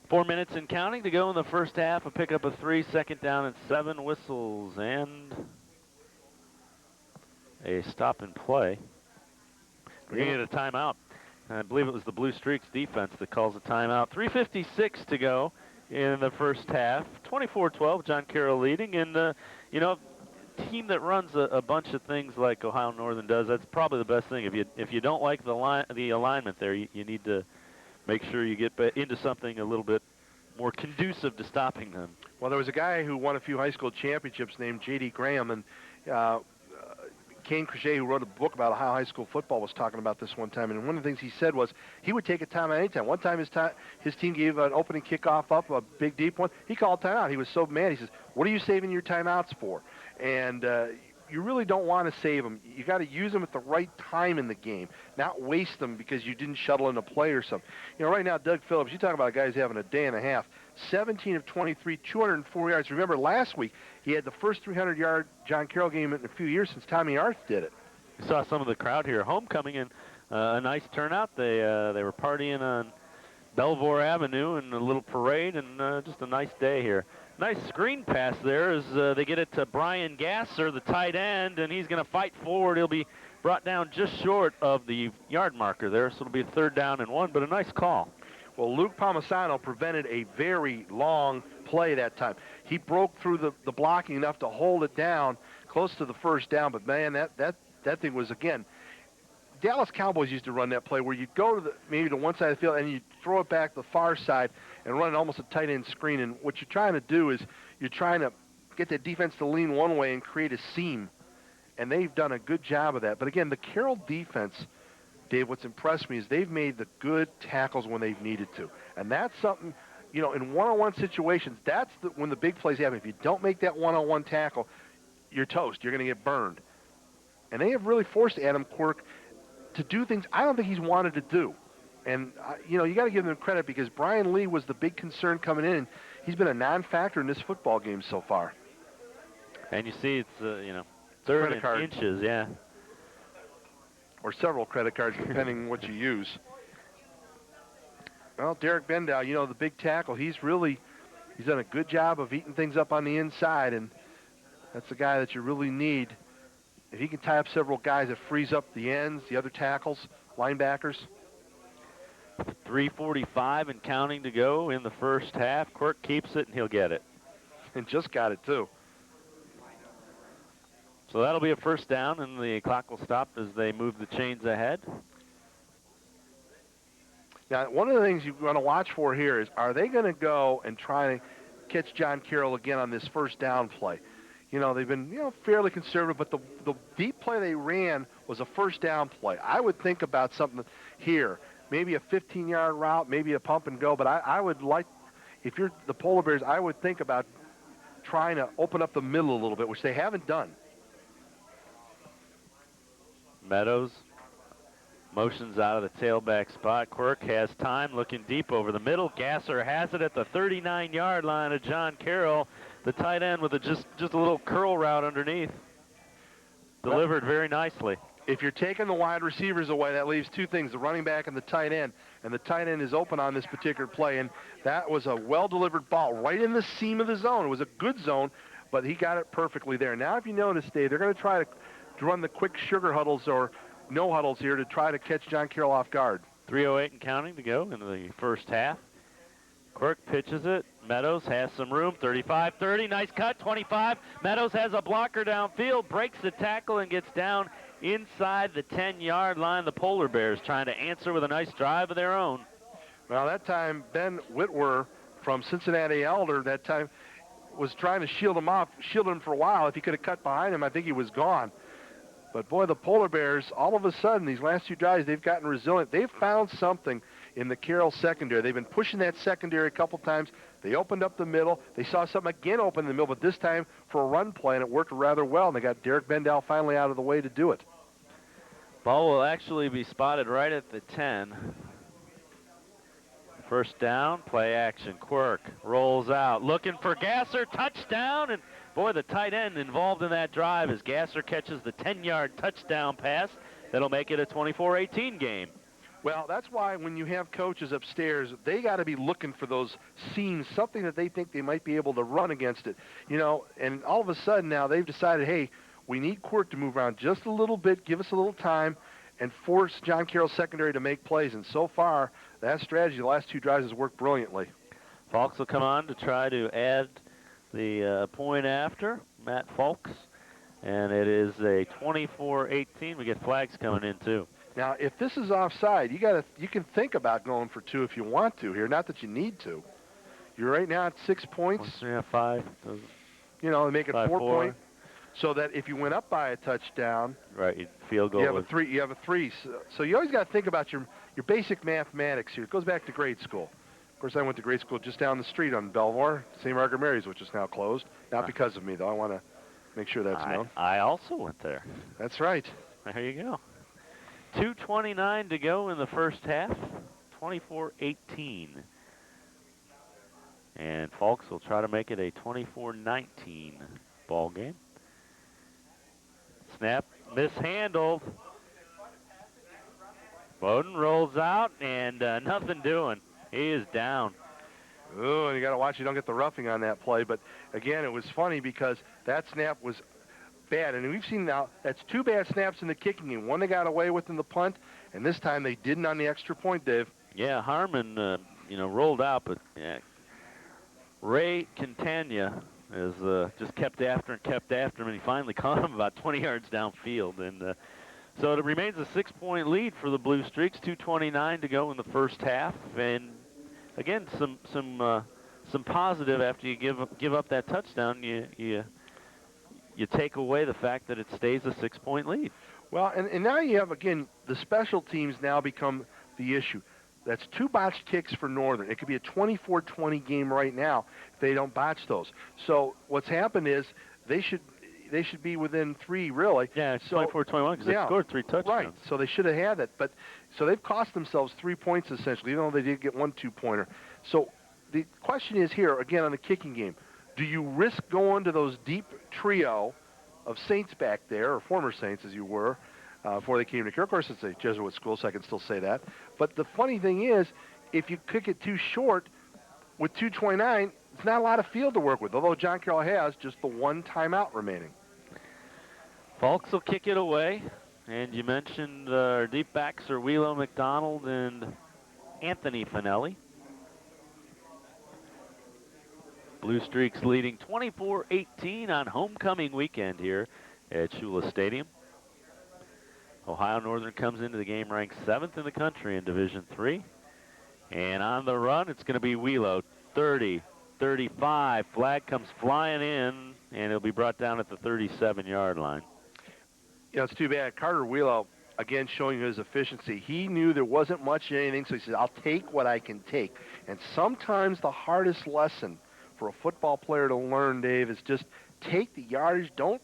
4 minutes and counting to go in the first half. A pickup of 3, second down and 7, whistles and a stop and play. We needed a timeout. I believe it was the Blue Streaks defense that calls a timeout. 3:56 to go in the first half. 24-12, John Carroll leading. And, you know, team that runs a bunch of things like Ohio Northern does, that's probably the best thing. If you don't like the alignment there, you need to make sure you get into something a little bit more conducive to stopping them. Well, there was a guy who won a few high school championships named J.D. Graham, and Kane Crochet, who wrote a book about how high school football, was talking about this one time. And one of the things he said was he would take a timeout anytime. One time his team gave an opening kickoff up, a big deep one. He called timeout. He was so mad. He says, "What are you saving your timeouts for?" And you really don't want to save them. You got to use them at the right time in the game, not waste them because you didn't shuttle in a play or something. You know, right now, Doug Phillips, you talk about a guy who's having a day and a half. 17 of 23, 204 yards. Remember, last week he had the first 300-yard John Carroll game in a few years since Tommy Arth did it. We saw some of the crowd here, homecoming, and a nice turnout. They were partying on Belvoir Avenue in a little parade, and just a nice day here. Nice screen pass there as they get it to Brian Gasser, the tight end, and he's going to fight forward. He'll be brought down just short of the yard marker there, so it'll be a 3rd down and 1, but a nice call. Well, Luke Palmisano prevented a very long play that time. He broke through the blocking enough to hold it down close to the 1st down, but, man, that thing was, again, Dallas Cowboys used to run that play where you'd go to maybe to one side of the field and you'd throw it back the far side and run almost a tight end screen. And what you're trying to do is you're trying to get the defense to lean one way and create a seam. And they've done a good job of that. But again, the Carroll defense, Dave, what's impressed me is they've made the good tackles when they've needed to. And that's something, you know, in one-on-one situations, that's when the big plays happen. If you don't make that one-on-one tackle, you're toast. You're going to get burned. And they have really forced Adam Quirk to do things I don't think he's wanted to do. And, you know, you got to give them credit because Brian Lee was the big concern coming in. And he's been a non-factor in this football game so far. And you see it's, you know, 3rd and inches, yeah. Or several credit cards, depending on what you use. Well, Derek Bendow, you know, the big tackle, he's done a good job of eating things up on the inside, and that's the guy that you really need. If he can tie up several guys, it frees up the ends, the other tackles, linebackers. 3:45 and counting to go in the first half. Quirk keeps it, and he'll get it. And just got it, too. So that'll be a 1st down, and the clock will stop as they move the chains ahead. Now, one of the things you want to watch for here is, are they going to go and try to catch John Carroll again on this 1st down play? You know, they've been, you know, fairly conservative, but the deep play they ran was a 1st down play. I would think about something here, maybe a 15-yard route, maybe a pump and go, but I would like, if you're the Polar Bears, I would think about trying to open up the middle a little bit, which they haven't done. Meadows motions out of the tailback spot. Quirk has time, looking deep over the middle. Gasser has it at the 39-yard line of John Carroll. The tight end with just a little curl route underneath. Delivered very nicely. If you're taking the wide receivers away, that leaves 2 things, the running back and the tight end. And the tight end is open on this particular play. And that was a well-delivered ball right in the seam of the zone. It was a good zone, but he got it perfectly there. Now, if you notice, Dave, they're going to try to run the quick sugar huddles or no huddles here to try to catch John Carroll off guard. 3:08 and counting to go in the first half. Quirk pitches it. Meadows has some room. 35-30. Nice cut. 25. Meadows has a blocker downfield. Breaks the tackle and gets down inside the 10-yard line. The Polar Bears trying to answer with a nice drive of their own. Well, that time Ben Whitwer from Cincinnati Elder that time was trying to shield him for a while. If he could have cut behind him, I think he was gone. But, boy, the Polar Bears, all of a sudden, these last 2 drives, they've gotten resilient. They've found something in the Carroll secondary. They've been pushing that secondary a couple times. They opened up the middle. They saw something again open in the middle, but this time for a run play, and it worked rather well, and they got Derek Bendow finally out of the way to do it. Ball will actually be spotted right at the 10. First down, play action. Quirk rolls out, looking for Gasser, touchdown, and boy, the tight end involved in that drive as Gasser catches the 10-yard touchdown pass. That'll make it a 24-18 game. Well, that's why when you have coaches upstairs, they got to be looking for those seams, something that they think they might be able to run against it. You know, and all of a sudden now they've decided, hey, we need Quirk to move around just a little bit, give us a little time, and force John Carroll's secondary to make plays. And so far, that strategy, the last two drives, has worked brilliantly. Falks will come on to try to add the point after, Matt Falks. And it is a 24-18. We get flags coming in, too. Now, if this is offside, you can think about going for two if you want to here. Not that you need to. You're right now at 6 points. Yeah, 5. You know, make it 4 4. point. So that if you went up by a touchdown, right, field goal. You have a three. So you always got to think about your basic mathematics here. It goes back to grade school. Of course, I went to grade school just down the street on Belvoir, St. Margaret Mary's, which is now closed. Not because of me, though. I want to make sure that's known. I also went there. That's right. There you go. 2:29 to go in the first half. 24-18. And Falks will try to make it a 24-19 ball game. Snap mishandled. Bowden rolls out and nothing doing. He is down. Oh, and you got to watch you don't get the roughing on that play. But again, it was funny because that snap was bad, and we've seen now that's two bad snaps in the kicking game. One they got away with in the punt, and this time they didn't on the extra point, Dave. Yeah, Harmon, rolled out, but Ray Quintana has just kept after him, and he finally caught him about 20 yards downfield. And so it remains a 6-point lead for the Blue Streaks. 2:29 to go in the first half, and again, some positive after you give up that touchdown. You take away the fact that it stays a 6-point lead. Well, and now you have, again, the special teams now become the issue. That's 2 botched kicks for Northern. It could be a 24-20 game right now if they don't botch those. So what's happened is they should be within 3, really. Yeah, it's 24-21 because they scored 3 touchdowns. Right, so they should have had it. But so they've cost themselves 3 points, essentially, even though they did get 1 2-pointer. So the question is here, again, on the kicking game, do you risk going to those deep trio of Saints back there, or former Saints as you were, before they came to Carroll? Of course, it's a Jesuit school, so I can still say that. But the funny thing is, if you kick it too short with 2:29, it's not a lot of field to work with, although John Carroll has just the 1 timeout remaining. Falks will kick it away, and you mentioned our deep backs are Wheelo McDonald and Anthony Finelli. Blue Streaks leading 24-18 on homecoming weekend here at Shula Stadium. Ohio Northern comes into the game ranked 7th in the country in Division III. And on the run, it's going to be Wheelo, 30, 35. Flag comes flying in, and it'll be brought down at the 37-yard line. Yeah, it's too bad. Carter Wheelo, again, showing his efficiency. He knew there wasn't much in anything, so he said, I'll take what I can take. And sometimes the hardest lesson for a football player to learn, Dave, is just take the yardage. Don't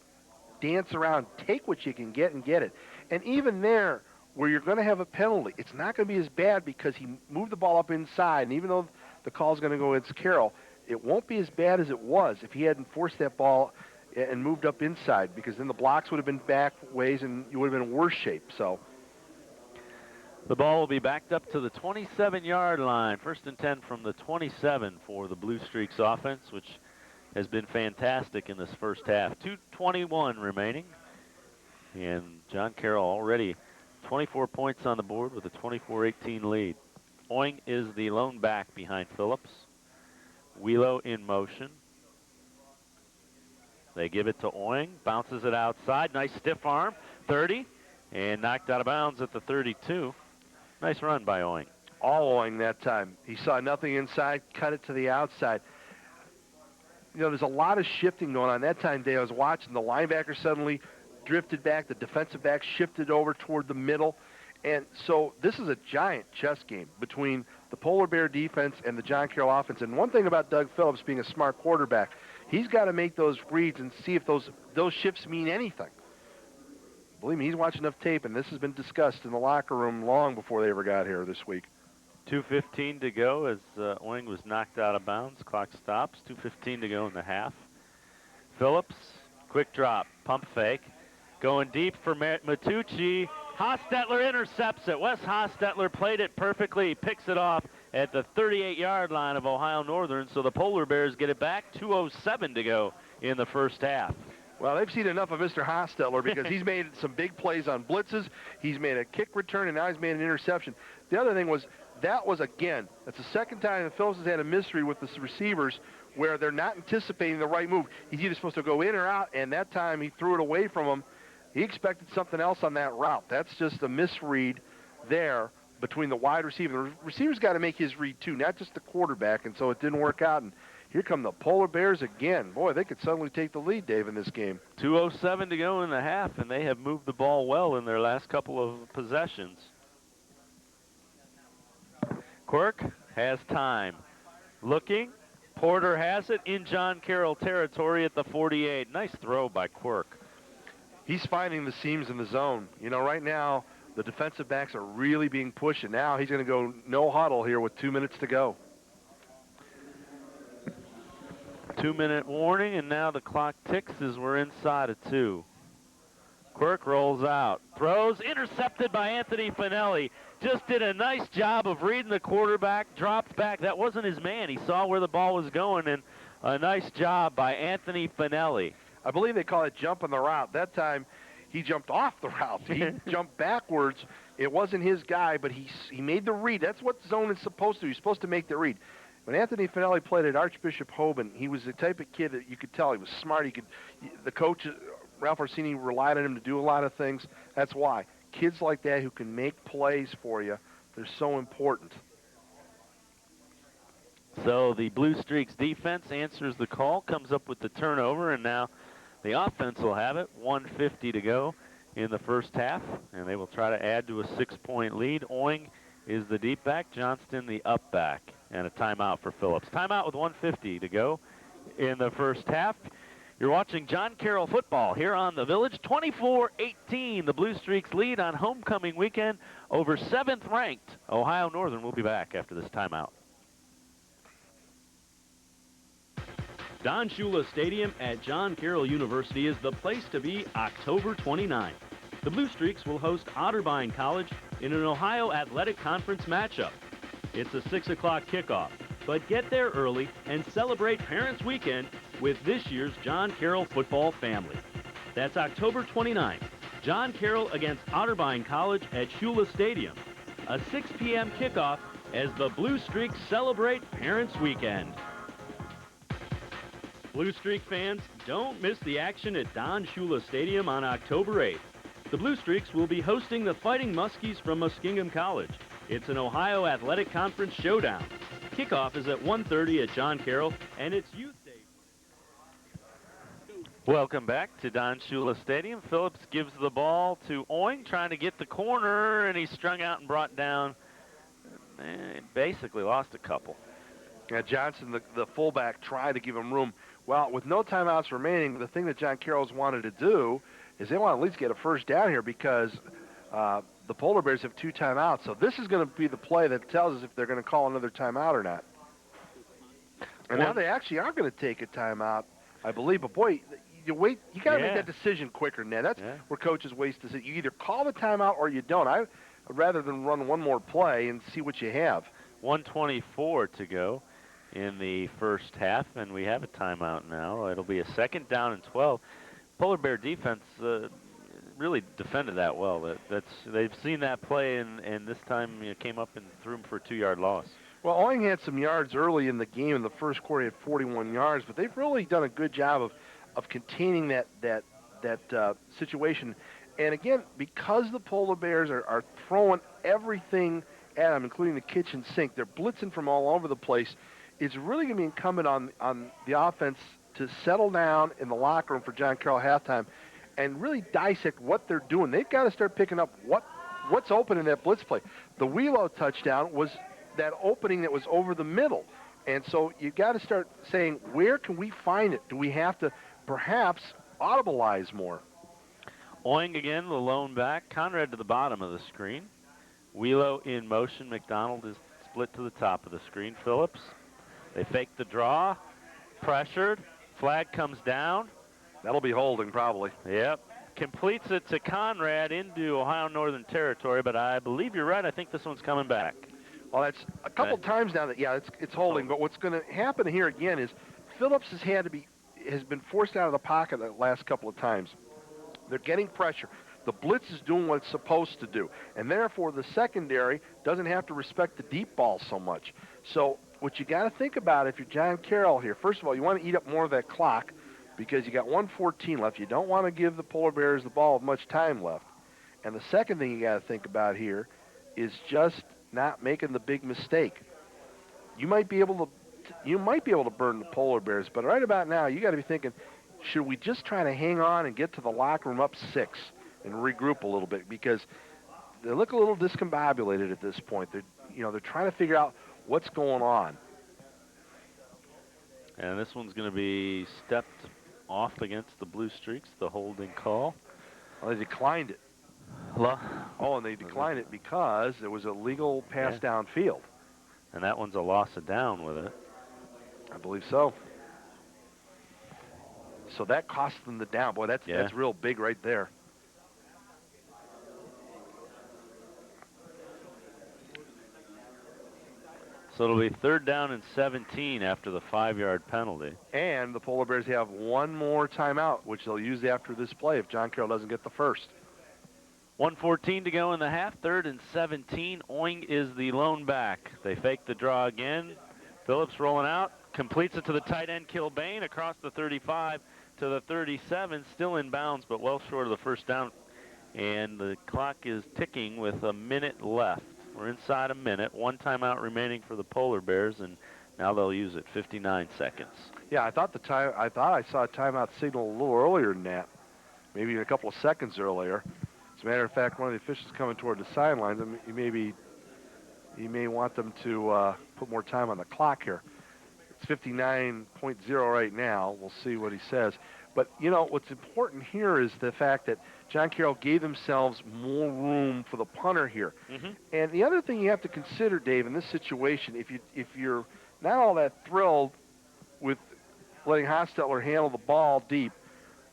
dance around. Take what you can get and get it. And even there, where you're going to have a penalty, it's not going to be as bad because he moved the ball up inside. And even though the call's going to go against Carroll, it won't be as bad as it was if he hadn't forced that ball and moved up inside, because then the blocks would have been back ways and you would have been in worse shape. So the ball will be backed up to the 27-yard line. 1st and 10 from the 27 for the Blue Streaks offense, which has been fantastic in this first half. 2:21 remaining. And John Carroll already 24 points on the board with a 24-18 lead. Oing is the lone back behind Phillips. Wheelo in motion. They give it to Oing, bounces it outside. Nice stiff arm, 30, and knocked out of bounds at the 32. Nice run by Oing. All Oing that time. He saw nothing inside, cut it to the outside. You know, there's a lot of shifting going on. That time, Dave, I was watching the linebacker suddenly drifted back, the defensive back shifted over toward the middle. And so this is a giant chess game between the Polar Bear defense and the John Carroll offense. And one thing about Doug Phillips being a smart quarterback, he's got to make those reads and see if those shifts mean anything. Believe me, he's watched enough tape, and this has been discussed in the locker room long before they ever got here this week. 2:15 to go as Oing was knocked out of bounds. Clock stops. 2:15 to go in the half. Phillips, quick drop, pump fake. Going deep for Matucci. Hostetler intercepts it. Wes Hostetler played it perfectly. He picks it off at the 38-yard line of Ohio Northern, so the Polar Bears get it back. 2:07 to go in the first half. Well, they've seen enough of Mr. Hostetler because he's made some big plays on blitzes. He's made a kick return, and now he's made an interception. The other thing was, that's the second time that Phillips has had a mystery with the receivers where they're not anticipating the right move. He's either supposed to go in or out, and that time he threw it away from him. He expected something else on that route. That's just a misread there between the wide receiver. The receiver's got to make his read too, not just the quarterback, and so it didn't work out. And here come the Polar Bears again. Boy, they could suddenly take the lead, Dave, in this game. 2:07 to go in the half, and they have moved the ball well in their last couple of possessions. Quirk has time. Looking. Porter has it in John Carroll territory at the 48. Nice throw by Quirk. He's finding the seams in the zone. You know, right now, the defensive backs are really being pushed, and now he's going to go no huddle here with 2 minutes to go. 2-minute warning, and now the clock ticks as we're inside of 2. Quirk rolls out, throws, intercepted by Anthony Finelli. Just did a nice job of reading the quarterback, dropped back. That wasn't his man. He saw where the ball was going, and a nice job by Anthony Finelli. I believe they call it jumping the route. That time, he jumped off the route. He jumped backwards. It wasn't his guy, but he made the read. That's what zone is supposed to do. He's supposed to make the read. When Anthony Finelli played at Archbishop Hoban, he was the type of kid that you could tell he was smart. The coach, Ralph Orsini, relied on him to do a lot of things. That's why. Kids like that who can make plays for you, they're so important. So the Blue Streaks defense answers the call, comes up with the turnover, and now the offense will have it. 1:50 to go in the first half, and they will try to add to a 6-point lead. Oing is the deep back, Johnston the up back, and a timeout for Phillips. Timeout with 1:50 to go in the first half. You're watching John Carroll football here on the Village. 24-18, the Blue Streaks lead on homecoming weekend over 7th-ranked Ohio Northern. We'll be back after this timeout. Don Shula Stadium at John Carroll University is the place to be October 29th. The Blue Streaks will host Otterbein College in an Ohio Athletic Conference matchup. It's a 6 o'clock kickoff, but get there early and celebrate Parents Weekend with this year's John Carroll football family. That's October 29th, John Carroll against Otterbein College at Shula Stadium. A 6 p.m. kickoff as the Blue Streaks celebrate Parents Weekend. Blue Streak fans, don't miss the action at Don Shula Stadium on October 8th. The Blue Streaks will be hosting the Fighting Muskies from Muskingum College. It's an Ohio Athletic Conference showdown. Kickoff is at 1:30 at John Carroll, and it's Youth Day. Welcome back to Don Shula Stadium. Phillips gives the ball to Oing, trying to get the corner, and he's strung out and brought down. Basically lost a couple. Yeah, Johnson, the fullback, tried to give him room. Well, with no timeouts remaining, the thing that John Carroll's wanted to do is they want to at least get a first down here because the Polar Bears have 2 timeouts. So this is going to be the play that tells us if they're going to call another timeout or not. And now they actually are going to take a timeout, I believe. But, boy, you wait. You got to make that decision quicker than that. That's where coaches waste decision. You either call the timeout or you don't. Rather than run one more play and see what you have. 1:24 to go in the first half, and we have a timeout now. It'll be a 2nd down and 12. Polar Bear defense really defended that well. They've seen that play, and this time came up and threw him for a 2-yard loss. Well, Oing had some yards early in the game. In the first quarter, he had 41 yards, but they've really done a good job of containing that situation. And again, because the Polar Bears are throwing everything at them, including the kitchen sink, they're blitzing from all over the place. It's really going to be incumbent on the offense to settle down in the locker room for John Carroll halftime and really dissect what they're doing. They've got to start picking up what's open in that blitz play. The Wheelo touchdown was that opening that was over the middle. And so you've got to start saying, where can we find it? Do we have to perhaps audibilize more? Oing again, the lone back. Conrad to the bottom of the screen. Wheelo in motion. McDonald is split to the top of the screen. Phillips. They fake the draw. Pressured. Flag comes down. That'll be holding probably. Yep. Completes it to Conrad into Ohio Northern territory, but I believe you're right. I think this one's coming back. Well, that's a couple times now that, yeah, it's holding. But what's going to happen here again is Phillips has been forced out of the pocket the last couple of times. They're getting pressure. The blitz is doing what it's supposed to do, and therefore the secondary doesn't have to respect the deep ball so much. So what you got to think about if you're John Carroll here, first of all, you want to eat up more of that clock because you got 1:14 left. You don't want to give the Polar Bears the ball with much time left. And the second thing you got to think about here is just not making the big mistake. You might be able to burn the Polar Bears, but right about now you got to be thinking, should we just try to hang on and get to the locker room up 6 and regroup a little bit, because they look a little discombobulated at this point. They're trying to figure out what's going on. And this one's going to be stepped off against the Blue Streaks, the holding call. Well, they declined it. And they declined it because it was a legal pass downfield. And that one's a loss of down with it. I believe so. So that cost them the down. Boy, that's real big right there. So it'll be 3rd down and 17 after the 5-yard penalty. And the Polar Bears have one more timeout, which they'll use after this play if John Carroll doesn't get the first. 1:14 to go in the half, 3rd and 17. Oing is the lone back. They fake the draw again. Phillips rolling out, completes it to the tight end Kilbane across the 35 to the 37, still in bounds, but well short of the first down. And the clock is ticking with a minute left. We're inside a minute, one timeout remaining for the Polar Bears, and now they'll use it, 59 seconds. Yeah, I thought I saw a timeout signal a little earlier than that, maybe a couple of seconds earlier. As a matter of fact, one of the officials coming toward the sidelines, he may want them to put more time on the clock here. It's 59.0 right now. We'll see what he says. But, what's important here is the fact that John Carroll gave themselves more room for the punter here. Mm-hmm. And the other thing you have to consider, Dave, in this situation, if you're not all that thrilled with letting Hostetler handle the ball deep,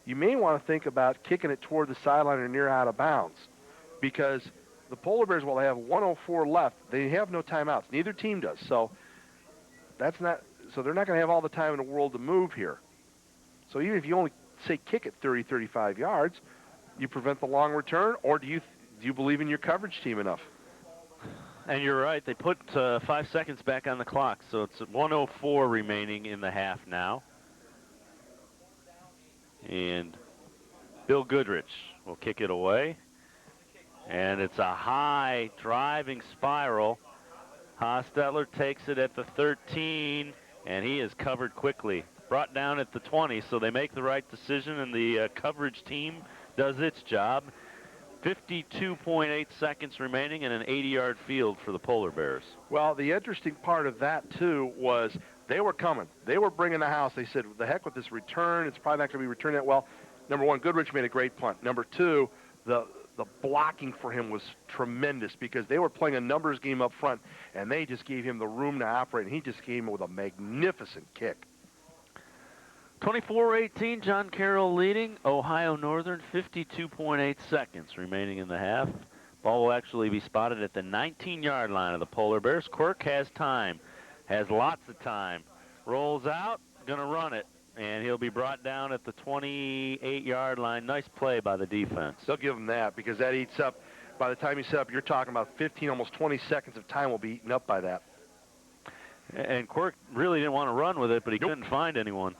you may want to think about kicking it toward the sideline or near out of bounds, because the Polar Bears, while they have 1:04 left, they have no timeouts. Neither team does. So they're not going to have all the time in the world to move here. So even if you only say kick it 30, 35 yards, you prevent the long return, or do you believe in your coverage team enough? And you're right. They put 5 seconds back on the clock, so it's 1:04 remaining in the half now. And Bill Goodrich will kick it away. And it's a high driving spiral. Hostetler takes it at the 13, and he is covered quickly. Brought down at the 20, so they make the right decision, and the coverage team does its job. 52.8 seconds remaining and an 80-yard field for the Polar Bears. Well, the interesting part of that, too, was they were coming. They were bringing the house. They said, the heck with this return. It's probably not going to be returned that well. Number one, Goodrich made a great punt. Number two, the blocking for him was tremendous, because they were playing a numbers game up front, and they just gave him the room to operate, and he just came with a magnificent kick. 24-18, John Carroll leading. Ohio Northern, 52.8 seconds remaining in the half. Ball will actually be spotted at the 19-yard line of the Polar Bears. Quirk has time, has lots of time. Rolls out, going to run it, and he'll be brought down at the 28-yard line. Nice play by the defense. They'll give him that, because that eats up, by the time you set up, you're talking about 15, almost 20 seconds of time will be eaten up by that. And Quirk really didn't want to run with it, but he couldn't find anyone.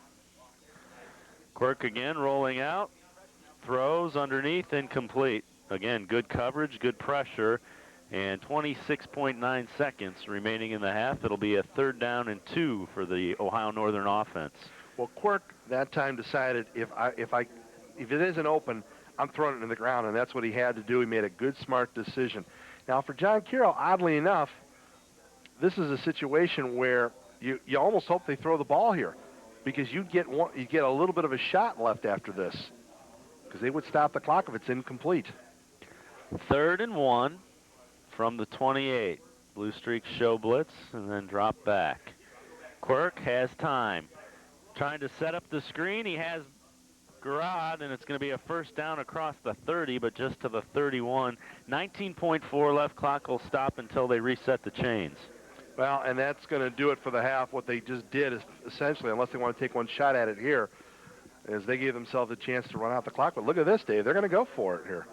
Quirk again rolling out, throws underneath, incomplete. Again, good coverage, good pressure, and 26.9 seconds remaining in the half. It'll be a 3rd down and 2 for the Ohio Northern offense. Well, Quirk that time decided if it isn't open, I'm throwing it in the ground, and that's what he had to do. He made a good, smart decision. Now, for John Carroll, oddly enough, this is a situation where you almost hope they throw the ball here, because you get a little bit of a shot left after this, because they would stop the clock if it's incomplete. 3rd and 1 from the 28. Blue Streaks show blitz and then drop back. Quirk has time. Trying to set up the screen. He has Garrod, and it's going to be a first down across the 30, but just to the 31. 19.4 left. Clock will stop until they reset the chains. Well, and that's going to do it for the half. What they just did is essentially, unless they want to take one shot at it here, is they gave themselves a chance to run out the clock. But look at this, Dave. They're going to go for it here.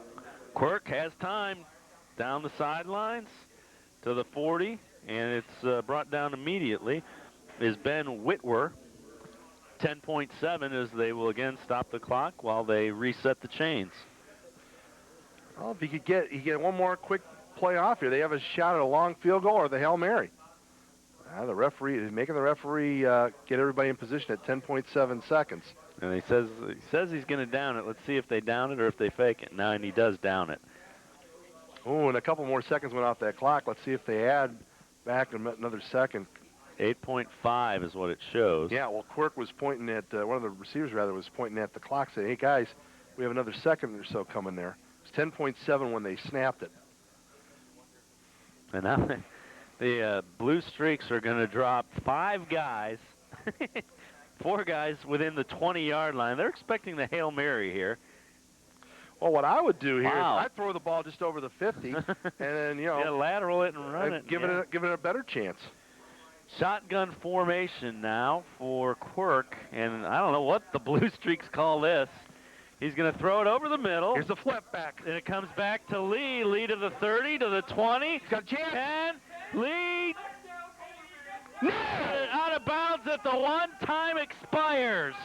Quirk has time down the sidelines to the 40, and it's brought down immediately is Ben Whitwer. 10.7 as they will again stop the clock while they reset the chains. Well, if he get one more quick play off here, they have a shot at a long field goal or the Hail Mary. The referee is making the referee get everybody in position at 10.7 seconds. And he says he's going to down it. Let's see if they down it or if they fake it. No, and he does down it. Oh, and a couple more seconds went off that clock. Let's see if they add back another second. 8.5 is what it shows. Yeah, well, Quirk was pointing at, one of the receivers rather, was pointing at the clock saying, hey, guys, we have another second or so coming there. It's 10.7 when they snapped it. And now the Blue Streaks are going to drop 5 guys, 4 guys within the 20-yard line. They're expecting the Hail Mary here. Well, what I would do here Wow. is I'd throw the ball just over the 50 and then, Yeah, lateral it and run it. give it a better chance. Shotgun formation now for Quirk, and I don't know what the Blue Streaks call this. He's going to throw it over the middle. Here's the flip back. And it comes back to Lee. Lee to the 30, to the 20. He's got a chance. And Lee out of bounds at the 1. Time expires.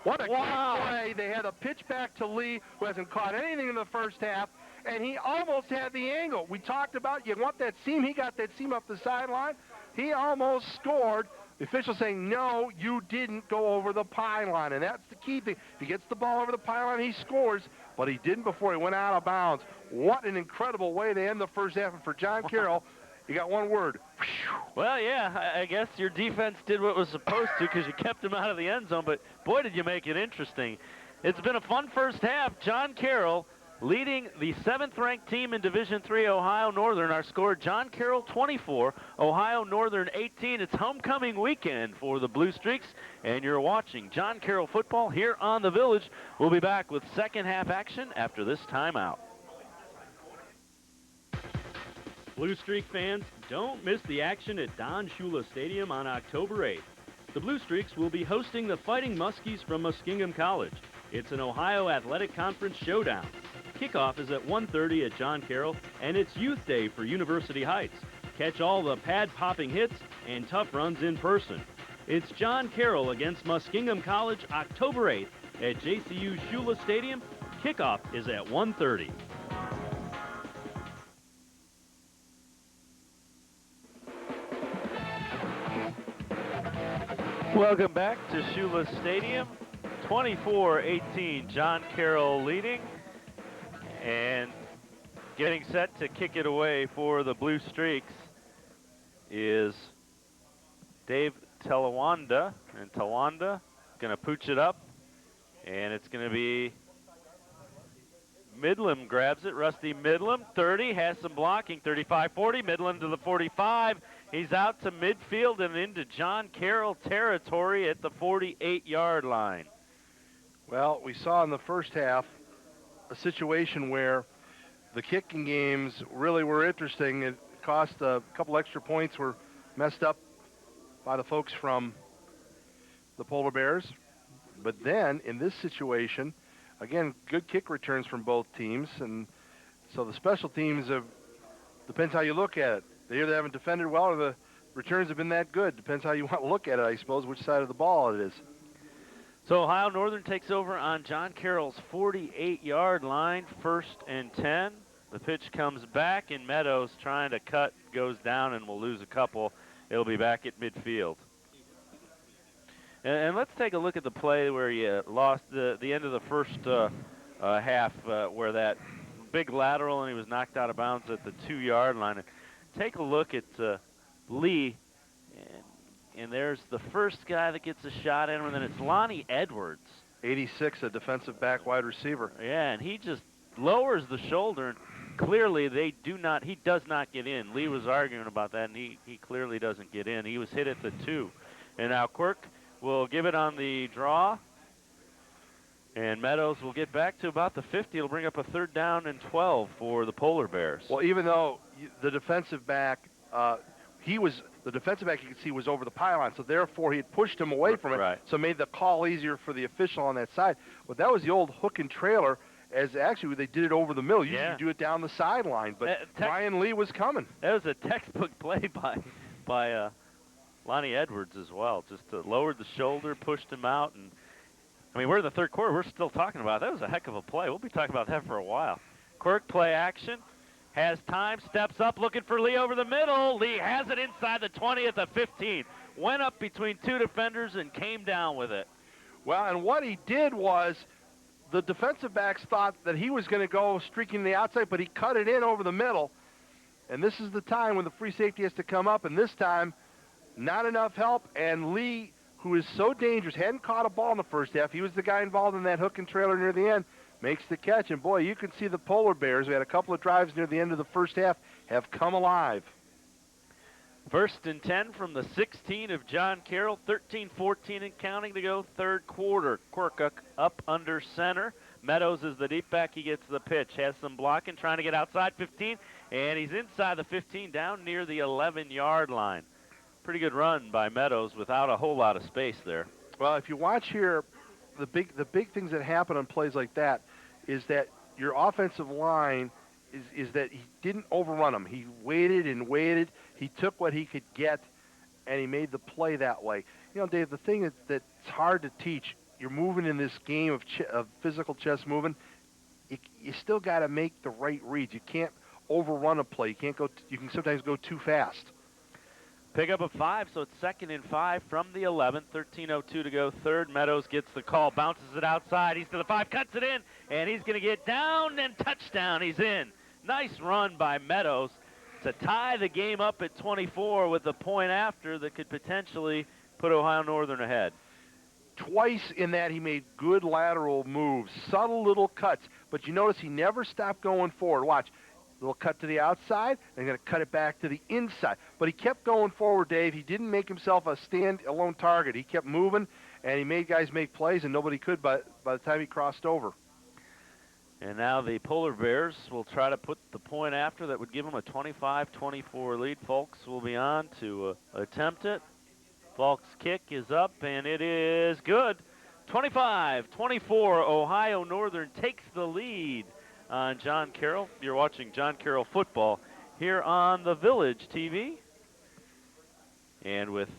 What a Wow. quick play. They had a pitch back to Lee, who hasn't caught anything in the first half, and he almost had the angle. We talked about you want that seam. He got that seam up the sideline. He almost scored. The official saying, no, you didn't go over the pylon, and that's the key thing. If he gets the ball over the pylon, he scores, but he didn't before he went out of bounds. What an incredible way to end the first half. And for John Carroll, you got one word. Well, yeah, I guess your defense did what it was supposed to because you kept him out of the end zone, but boy, did you make it interesting. It's been a fun first half. John Carroll leading the 7th-ranked team in Division III, Ohio Northern. Our score, John Carroll 24, Ohio Northern 18. It's homecoming weekend for the Blue Streaks, and you're watching John Carroll football here on The Village. We'll be back with second half action after this timeout. Blue Streak fans, don't miss the action at Don Shula Stadium on October 8th. The Blue Streaks will be hosting the Fighting Muskies from Muskingum College. It's an Ohio Athletic Conference showdown. Kickoff is at 1:30 at John Carroll, and it's Youth Day for University Heights. Catch all the pad-popping hits and tough runs in person. It's John Carroll against Muskingum College October 8th at JCU Shula Stadium. Kickoff is at 1:30. Welcome back to Shula Stadium. 24-18, John Carroll leading. And getting set to kick it away for the Blue Streaks is Dave Talawanda. And Talawanda going to pooch it up. And it's going to be Midlam grabs it. Rusty Midlam, 30, has some blocking. 35-40, Midlam to the 45. He's out to midfield and into John Carroll territory at the 48-yard line. Well, we saw in the first half a situation where the kicking games really were interesting. It cost a couple extra points, were messed up by the folks from the Polar Bears. But then, in this situation, again, good kick returns from both teams. And so the special teams have, depends how you look at it. They either haven't defended well or the returns have been that good. Depends how you want to look at it, I suppose, which side of the ball it is. So Ohio Northern takes over on John Carroll's 48-yard line, 1st and 10. The pitch comes back, and Meadows trying to cut, goes down, and will lose a couple. It'll be back at midfield. And let's take a look at the play where you lost the end of the first half, where that big lateral, and he was knocked out of bounds at the 2-yard line. And take a look at Lee. And there's the first guy that gets a shot in him, and then it's Lonnie Edwards. 86, a defensive back wide receiver. Yeah, and he just lowers the shoulder. clearly he does not get in. Lee was arguing about that, and he clearly doesn't get in. He was hit at the 2. And now Quirk will give it on the draw. And Meadows will get back to about the 50. It'll bring up a 3rd down and 12 for the Polar Bears. Well, even though the defensive back, the defensive back you could see was over the pylon, so therefore he had pushed him away from it, right. So made the call easier for the official on that side. But that was the old hook and trailer, as actually they did it over the middle. Usually you do it down the sideline, but Ryan Lee was coming. That was a textbook play by Lonnie Edwards as well. Just lowered the shoulder, pushed him out, and I mean, we're in the 3rd quarter. We're still talking about it. That was a heck of a play. We'll be talking about that for a while. Quirk play action. Has time, steps up, looking for Lee over the middle. Lee has it inside the 20 at the 15. Went up between 2 defenders and came down with it. Well, and what he did was the defensive backs thought that he was going to go streaking the outside, but he cut it in over the middle. And this is the time when the free safety has to come up, and this time, not enough help, and Lee, who is so dangerous, hadn't caught a ball in the first half. He was the guy involved in that hook and trailer near the end, makes the catch. And, boy, you can see the Polar Bears, we had a couple of drives near the end of the first half, have come alive. 1st and 10 from the 16 of John Carroll, 13-14 and counting to go 3rd quarter. Quirk up under center. Meadows is the deep back. He gets the pitch, has some blocking, trying to get outside 15, and he's inside the 15 down near the 11-yard line. Pretty good run by Meadows without a whole lot of space there. Well, if you watch here, the big things that happen on plays like that is that your offensive line is that he didn't overrun him. He waited and waited. He took what he could get, and he made the play that way. You know, Dave, the thing that's hard to teach, you're moving in this game of physical chess moving, you still got to make the right reads. You can't overrun a play. You can sometimes go too fast. Pick up a 5, so it's 2nd and 5 from the 11. 13:02 to go 3rd. Meadows gets the call, bounces it outside. He's to the 5, cuts it in, and he's going to get down and touchdown. He's in. Nice run by Meadows to tie the game up at 24 with a point after that could potentially put Ohio Northern ahead. Twice in that he made good lateral moves, subtle little cuts, but you notice he never stopped going forward. Watch. Little cut to the outside, and going to cut it back to the inside. But he kept going forward, Dave. He didn't make himself a stand-alone target. He kept moving, and he made guys make plays, and nobody could by the time he crossed over. And now the Polar Bears will try to put the point after that would give them a 25-24 lead. Folks will be on to attempt it. Falk's kick is up, and it is good. 25-24, Ohio Northern takes the lead on John Carroll. You're watching John Carroll football here on the Village TV. And with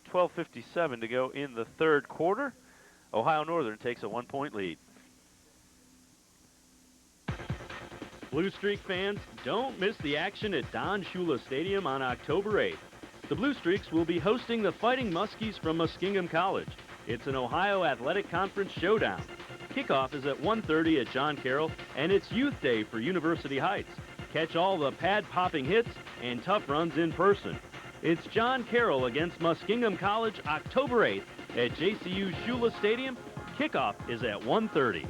12:57 to go in the 3rd quarter, Ohio Northern takes a 1-point lead. Blue Streak fans, don't miss the action at Don Shula Stadium on October 8th. The Blue Streaks will be hosting the Fighting Muskies from Muskingum College. It's an Ohio Athletic Conference showdown. Kickoff is at 1:30 at John Carroll, and it's Youth Day for University Heights. Catch all the pad-popping hits and tough runs in person. It's John Carroll against Muskingum College October 8th at JCU Shula Stadium. Kickoff is at 1:30.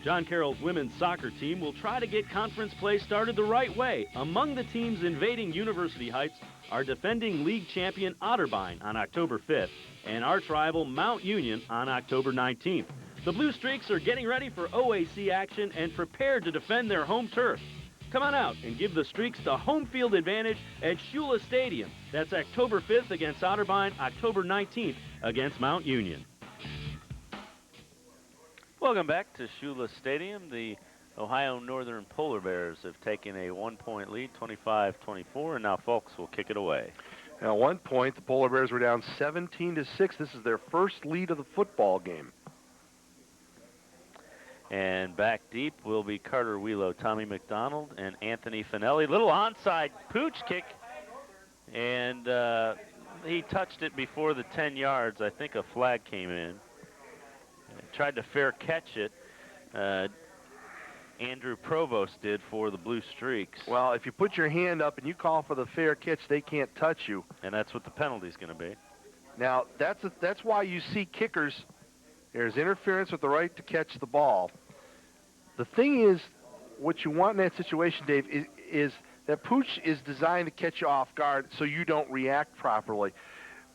John Carroll's women's soccer team will try to get conference play started the right way. Among the teams invading University Heights are defending league champion Otterbein on October 5th and arch rival Mount Union on October 19th. The Blue Streaks are getting ready for OAC action and prepared to defend their home turf. Come on out and give the Streaks the home field advantage at Shula Stadium. That's October 5th against Otterbein, October 19th against Mount Union. Welcome back to Shula Stadium. The Ohio Northern Polar Bears have taken a 1-point lead, 25-24, and now Folks will kick it away. Now, at one point, the Polar Bears were down 17-6. This is their first lead of the football game. And back deep will be Carter Wheelo, Tommy McDonald, and Anthony Finelli. Little onside pooch kick, and he touched it before the 10 yards. I think a flag came in. Tried to fair catch it. Andrew Provost did for the Blue Streaks. Well, if you put your hand up and you call for the fair catch, they can't touch you. And that's what the penalty's going to be. Now, that's why you see kickers. There's interference with the right to catch the ball. The thing is, what you want in that situation, Dave, is that pooch is designed to catch you off guard so you don't react properly.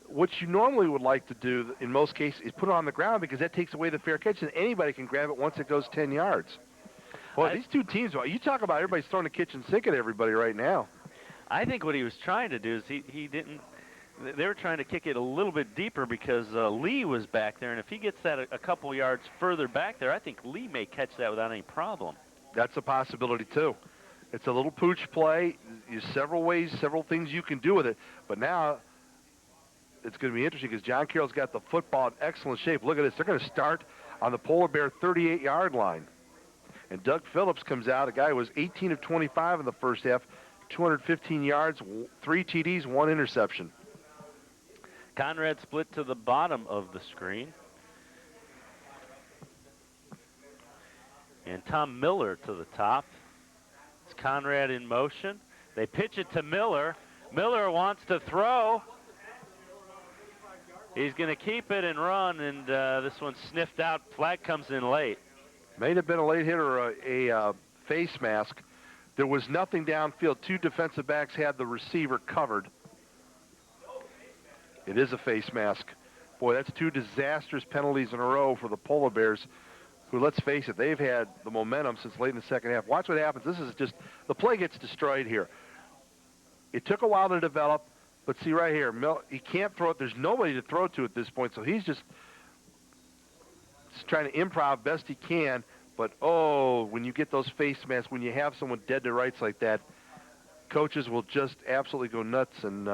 What you normally would like to do, in most cases, is put it on the ground because that takes away the fair catch, and anybody can grab it once it goes 10 yards. Well, these two teams, you talk about everybody's throwing the kitchen sink at everybody right now. I think what he was trying to do is he didn't. They were trying to kick it a little bit deeper because Lee was back there, and if he gets that a couple yards further back there, I think Lee may catch that without any problem. That's a possibility, too. It's a little pooch play. There's several ways, several things you can do with it. But now it's going to be interesting because John Carroll's got the football in excellent shape. Look at this. They're going to start on the Polar Bear 38-yard line. And Doug Phillips comes out, a guy who was 18 of 25 in the first half, 215 yards, 3 TDs, 1 interception. Conrad split to the bottom of the screen. And Tom Miller to the top. It's Conrad in motion. They pitch it to Miller. Miller wants to throw. He's going to keep it and run, and this one's sniffed out. Flag comes in late. May have been a late hit or a face mask. There was nothing downfield. 2 defensive backs had the receiver covered. It is a face mask. Boy, that's 2 disastrous penalties in a row for the Polar Bears, who, let's face it, they've had the momentum since late in the second half. Watch what happens. This is just, the play gets destroyed here. It took a while to develop, but see right here, he can't throw it. There's nobody to throw to at this point, so he's just trying to improv best he can. But, oh, when you get those face masks, when you have someone dead to rights like that, coaches will just absolutely go nuts, and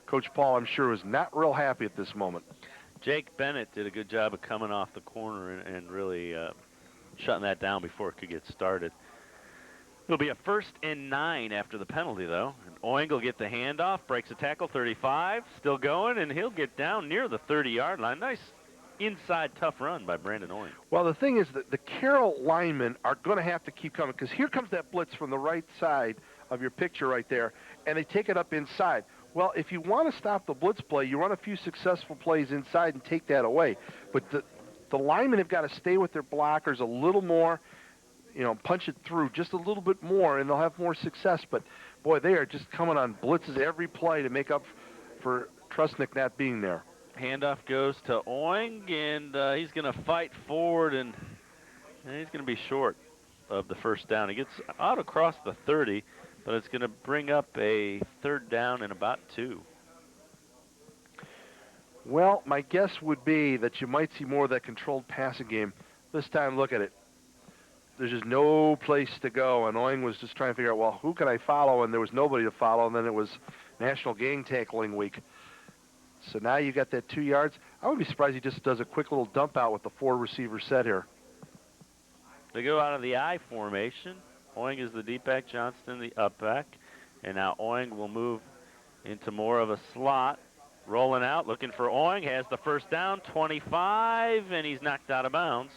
Coach Paul, I'm sure, is not real happy at this moment. Jake Bennett did a good job of coming off the corner and really shutting that down before it could get started. It'll be a 1st and 9 after the penalty, though. And Oing will get the handoff, breaks a tackle, 35, still going, and he'll get down near the 30-yard line. Nice inside tough run by Brandon Oing. Well, the thing is that the Carroll linemen are going to have to keep coming because here comes that blitz from the right side of your picture right there, and they take it up inside. Well, if you want to stop the blitz play, you run a few successful plays inside and take that away. But the linemen have got to stay with their blockers a little more, punch it through just a little bit more, and they'll have more success. But, boy, they are just coming on blitzes every play to make up for Trusnick not being there. Handoff goes to Oing, and he's going to fight forward, and he's going to be short of the first down. He gets out across the 30, but it's going to bring up a 3rd down and about 2. Well, my guess would be that you might see more of that controlled passing game. This time, look at it. There's just no place to go, and Oing was just trying to figure out, well, who can I follow? And there was nobody to follow, and then it was National Gang Tackling Week. So now you got that 2 yards. I wouldn't be surprised he just does a quick little dump out with the 4-receiver set here. They go out of the I formation. Oing is the deep back, Johnston the up back. And now Oing will move into more of a slot. Rolling out, looking for Oing, has the first down, 25, and he's knocked out of bounds.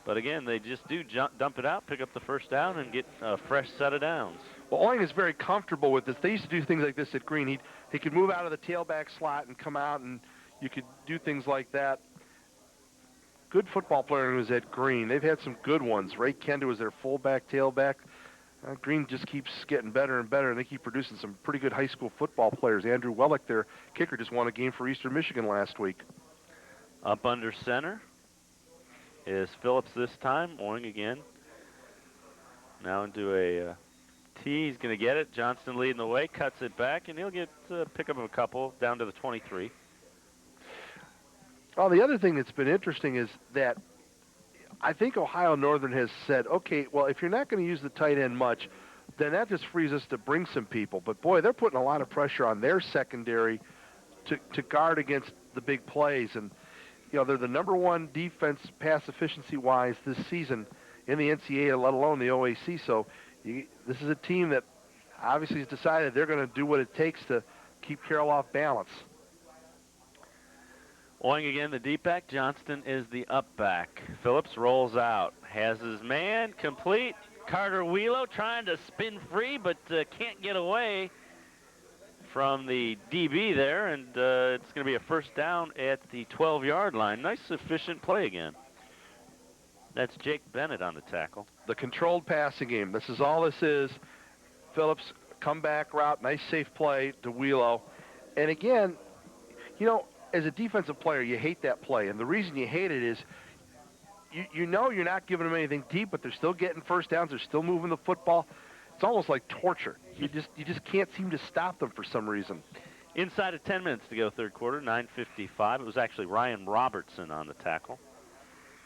But again, they just do dump it out, pick up the first down, and get a fresh set of downs. Well, Oing is very comfortable with this. They used to do things like this at Green. He could move out of the tailback slot and come out, and you could do things like that. Good football player who was at Green. They've had some good ones. Ray Kenda was their fullback, tailback. Green just keeps getting better and better, and they keep producing some pretty good high school football players. Andrew Wellick, their kicker, just won a game for Eastern Michigan last week. Up under center is Phillips this time. Oing again. Now into a T. He's going to get it. Johnston leading the way, cuts it back, and he'll get pick up a couple down to the 23. Well, the other thing that's been interesting is that I think Ohio Northern has said, okay, well, if you're not going to use the tight end much, then that just frees us to bring some people. But, boy, they're putting a lot of pressure on their secondary to guard against the big plays. And, they're the number 1 defense pass efficiency-wise this season in the NCAA, let alone the OAC. So this is a team that obviously has decided they're going to do what it takes to keep Carroll off balance. Oing again, the deep back. Johnston is the up back. Phillips rolls out. Has his man complete. Carter Wheelo trying to spin free, but can't get away from the DB there, and it's going to be a first down at the 12-yard line. Nice, efficient play again. That's Jake Bennett on the tackle. The controlled passing game. This is all this is. Phillips, comeback route, nice safe play to Wheelo. And again, as a defensive player, you hate that play. And the reason you hate it is you know you're not giving them anything deep, but they're still getting first downs. They're still moving the football. It's almost like torture. You just can't seem to stop them for some reason. Inside of 10 minutes to go third quarter, 9:55. It was actually Ryan Robertson on the tackle.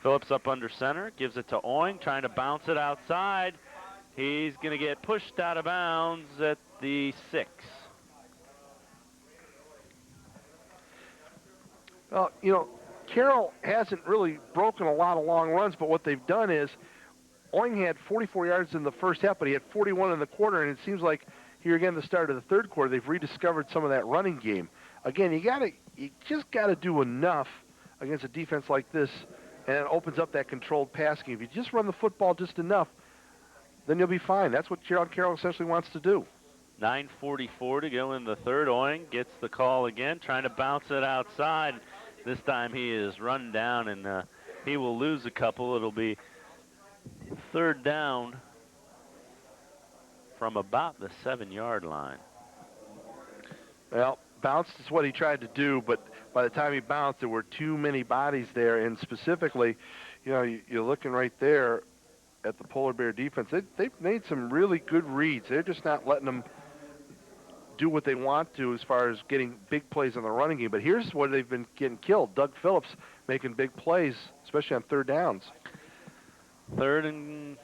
Phillips up under center, gives it to Oing, trying to bounce it outside. He's going to get pushed out of bounds at the 6. Well, Carroll hasn't really broken a lot of long runs, but what they've done is Oing had 44 yards in the first half, but he had 41 in the quarter, and it seems like here again the start of the third quarter, they've rediscovered some of that running game. Again, you just got to do enough against a defense like this, and it opens up that controlled pass game. If you just run the football just enough, then you'll be fine. That's what Carroll essentially wants to do. 9:44 to go in the third. Oing gets the call again, trying to bounce it outside. This time he is run down, and he will lose a couple. It'll be third down from about the 7-yard line. Well, bounced is what he tried to do, but by the time he bounced, there were too many bodies there, and specifically, you're looking right there at the Polar Bear defense. They've made some really good reads. They're just not letting them do what they want to as far as getting big plays on the running game. But here's where they've been getting killed. Doug Phillips making big plays, especially on third downs. 3rd and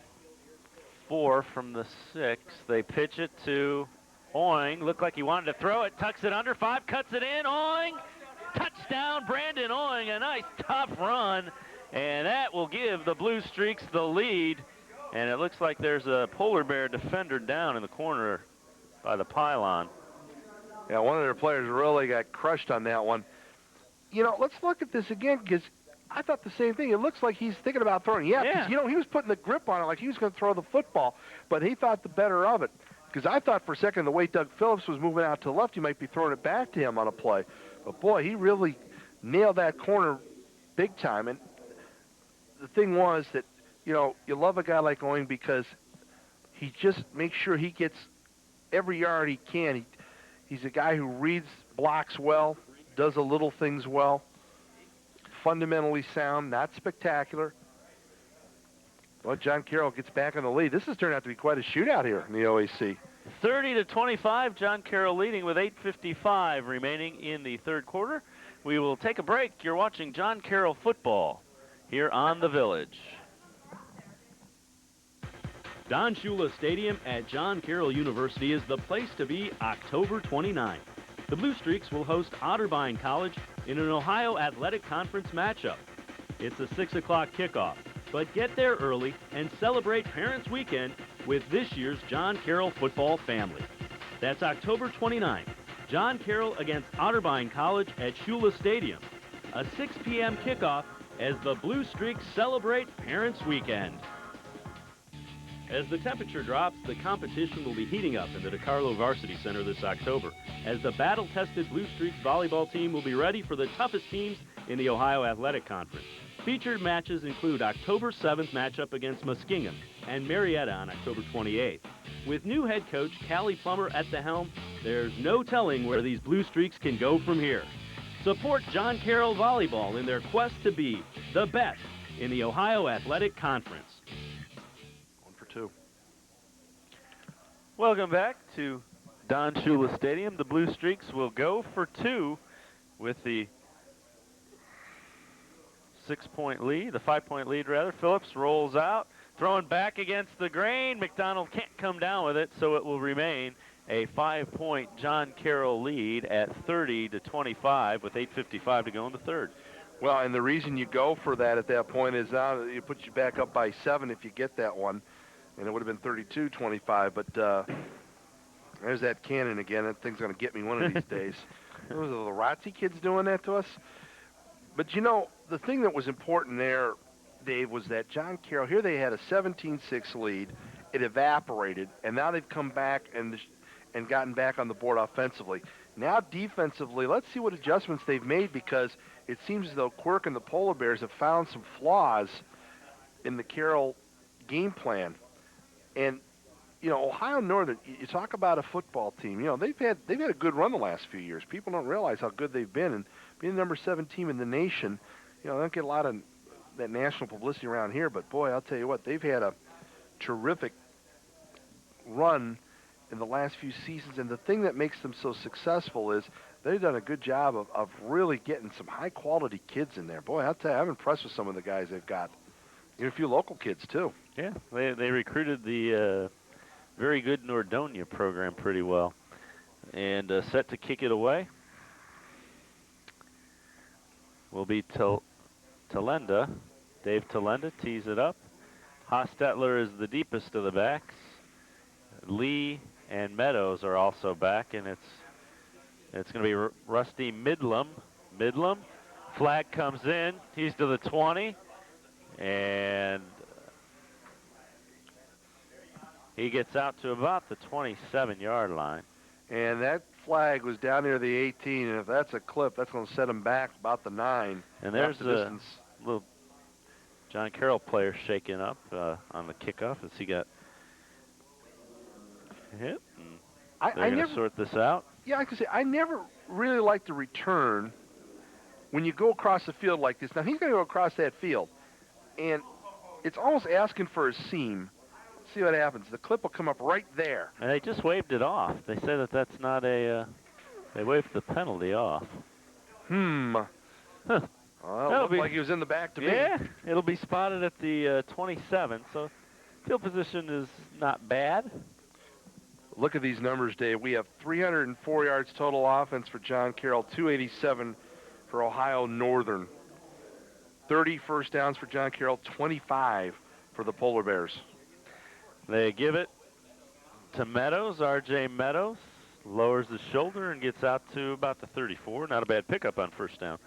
4 from the 6. They pitch it to Oing. Looked like he wanted to throw it. Tucks it under 5. Cuts it in. Oing. Touchdown, Brandon Oing. A nice tough run. And that will give the Blue Streaks the lead. And it looks like there's a Polar Bear defender down in the corner by the pylon. Yeah, one of their players really got crushed on that one. Let's look at this again, because I thought the same thing. It looks like he's thinking about throwing. Yeah. He was putting the grip on it like he was going to throw the football, but he thought the better of it. Because I thought for a second the way Doug Phillips was moving out to the left, he might be throwing it back to him on a play. But, boy, he really nailed that corner big time. And the thing was that, you love a guy like Oing because he just makes sure he gets every yard he can. He's a guy who reads blocks well, does the little things well, fundamentally sound, not spectacular. Well, John Carroll gets back in the lead. This has turned out to be quite a shootout here in the OAC. 30-25, John Carroll leading with 8:55 remaining in the third quarter. We will take a break. You're watching John Carroll football here on The Village. Don Shula Stadium at John Carroll University is the place to be October 29th. The Blue Streaks will host Otterbein College in an Ohio Athletic Conference matchup. It's a 6 o'clock kickoff, but get there early and celebrate Parents Weekend with this year's John Carroll football family. That's October 29th, John Carroll against Otterbein College at Shula Stadium. A 6 p.m. kickoff as the Blue Streaks celebrate Parents Weekend. As the temperature drops, the competition will be heating up in the DeCarlo Varsity Center this October, as the battle-tested Blue Streaks volleyball team will be ready for the toughest teams in the Ohio Athletic Conference. Featured matches include October 7th matchup against Muskingum and Marietta on October 28th. With new head coach Callie Plummer at the helm, there's no telling where these Blue Streaks can go from here. Support John Carroll Volleyball in their quest to be the best in the Ohio Athletic Conference. Welcome back to Don Shula Stadium. The Blue Streaks will go for 2 with the 6-point lead, the 5-point lead rather. Phillips rolls out, throwing back against the grain. McDonald can't come down with it, so it will remain a 5-point John Carroll lead at 30-25 with 8:55 to go in the third. Well, and the reason you go for that at that point is now it puts you back up by 7 if you get that one. And it would have been 32-25, but there's that cannon again. That thing's going to get me one of these days. Those are the ROTC kids doing that to us. But, the thing that was important there, Dave, was that John Carroll, here they had a 17-6 lead. It evaporated, and now they've come back and gotten back on the board offensively. Now defensively, let's see what adjustments they've made, because it seems as though Quirk and the Polar Bears have found some flaws in the Carroll game plan. And you know, Ohio Northern, you talk about a football team. You know, they've had a good run the last few years. People don't realize how good they've been, and being the number 7 team in the nation, you know, they don't get a lot of that national publicity around here. But boy, I'll tell you what, they've had a terrific run in the last few seasons. And the thing that makes them so successful is they've done a good job of really getting some high quality kids in there. Boy, I'll tell you, I'm impressed with some of the guys they've got. Even a few local kids too. Yeah, they recruited the very good Nordonia program pretty well. And set to kick it away will be Talenda. Dave Talenda tees it up. Hostetler is the deepest of the backs. Lee and Meadows are also back, and it's going to be Rusty Midlam. Midlam, flag comes in. He's to the 20, and he gets out to about the 27-yard line. And that flag was down near the 18, and if that's a clip, that's going to set him back about the 9. And there's a little John Carroll player shaking up on the kickoff as he got hit. They're going to sort this out. Yeah, I can say I never really like the return when you go across the field like this. Now, he's going to go across that field, and it's almost asking for a seam. See what happens. The clip will come up right there. And they just waved it off. They say that that's not a, they waved the penalty off. Huh. Well, it looked like he was in the back to me. Yeah, it'll be spotted at the 27, so field position is not bad. Look at these numbers, Dave. We have 304 yards total offense for John Carroll, 287 for Ohio Northern. 30 first downs for John Carroll, 25 for the Polar Bears. They give it to Meadows. R.J. Meadows lowers the shoulder and gets out to about the 34. Not a bad pickup on first down.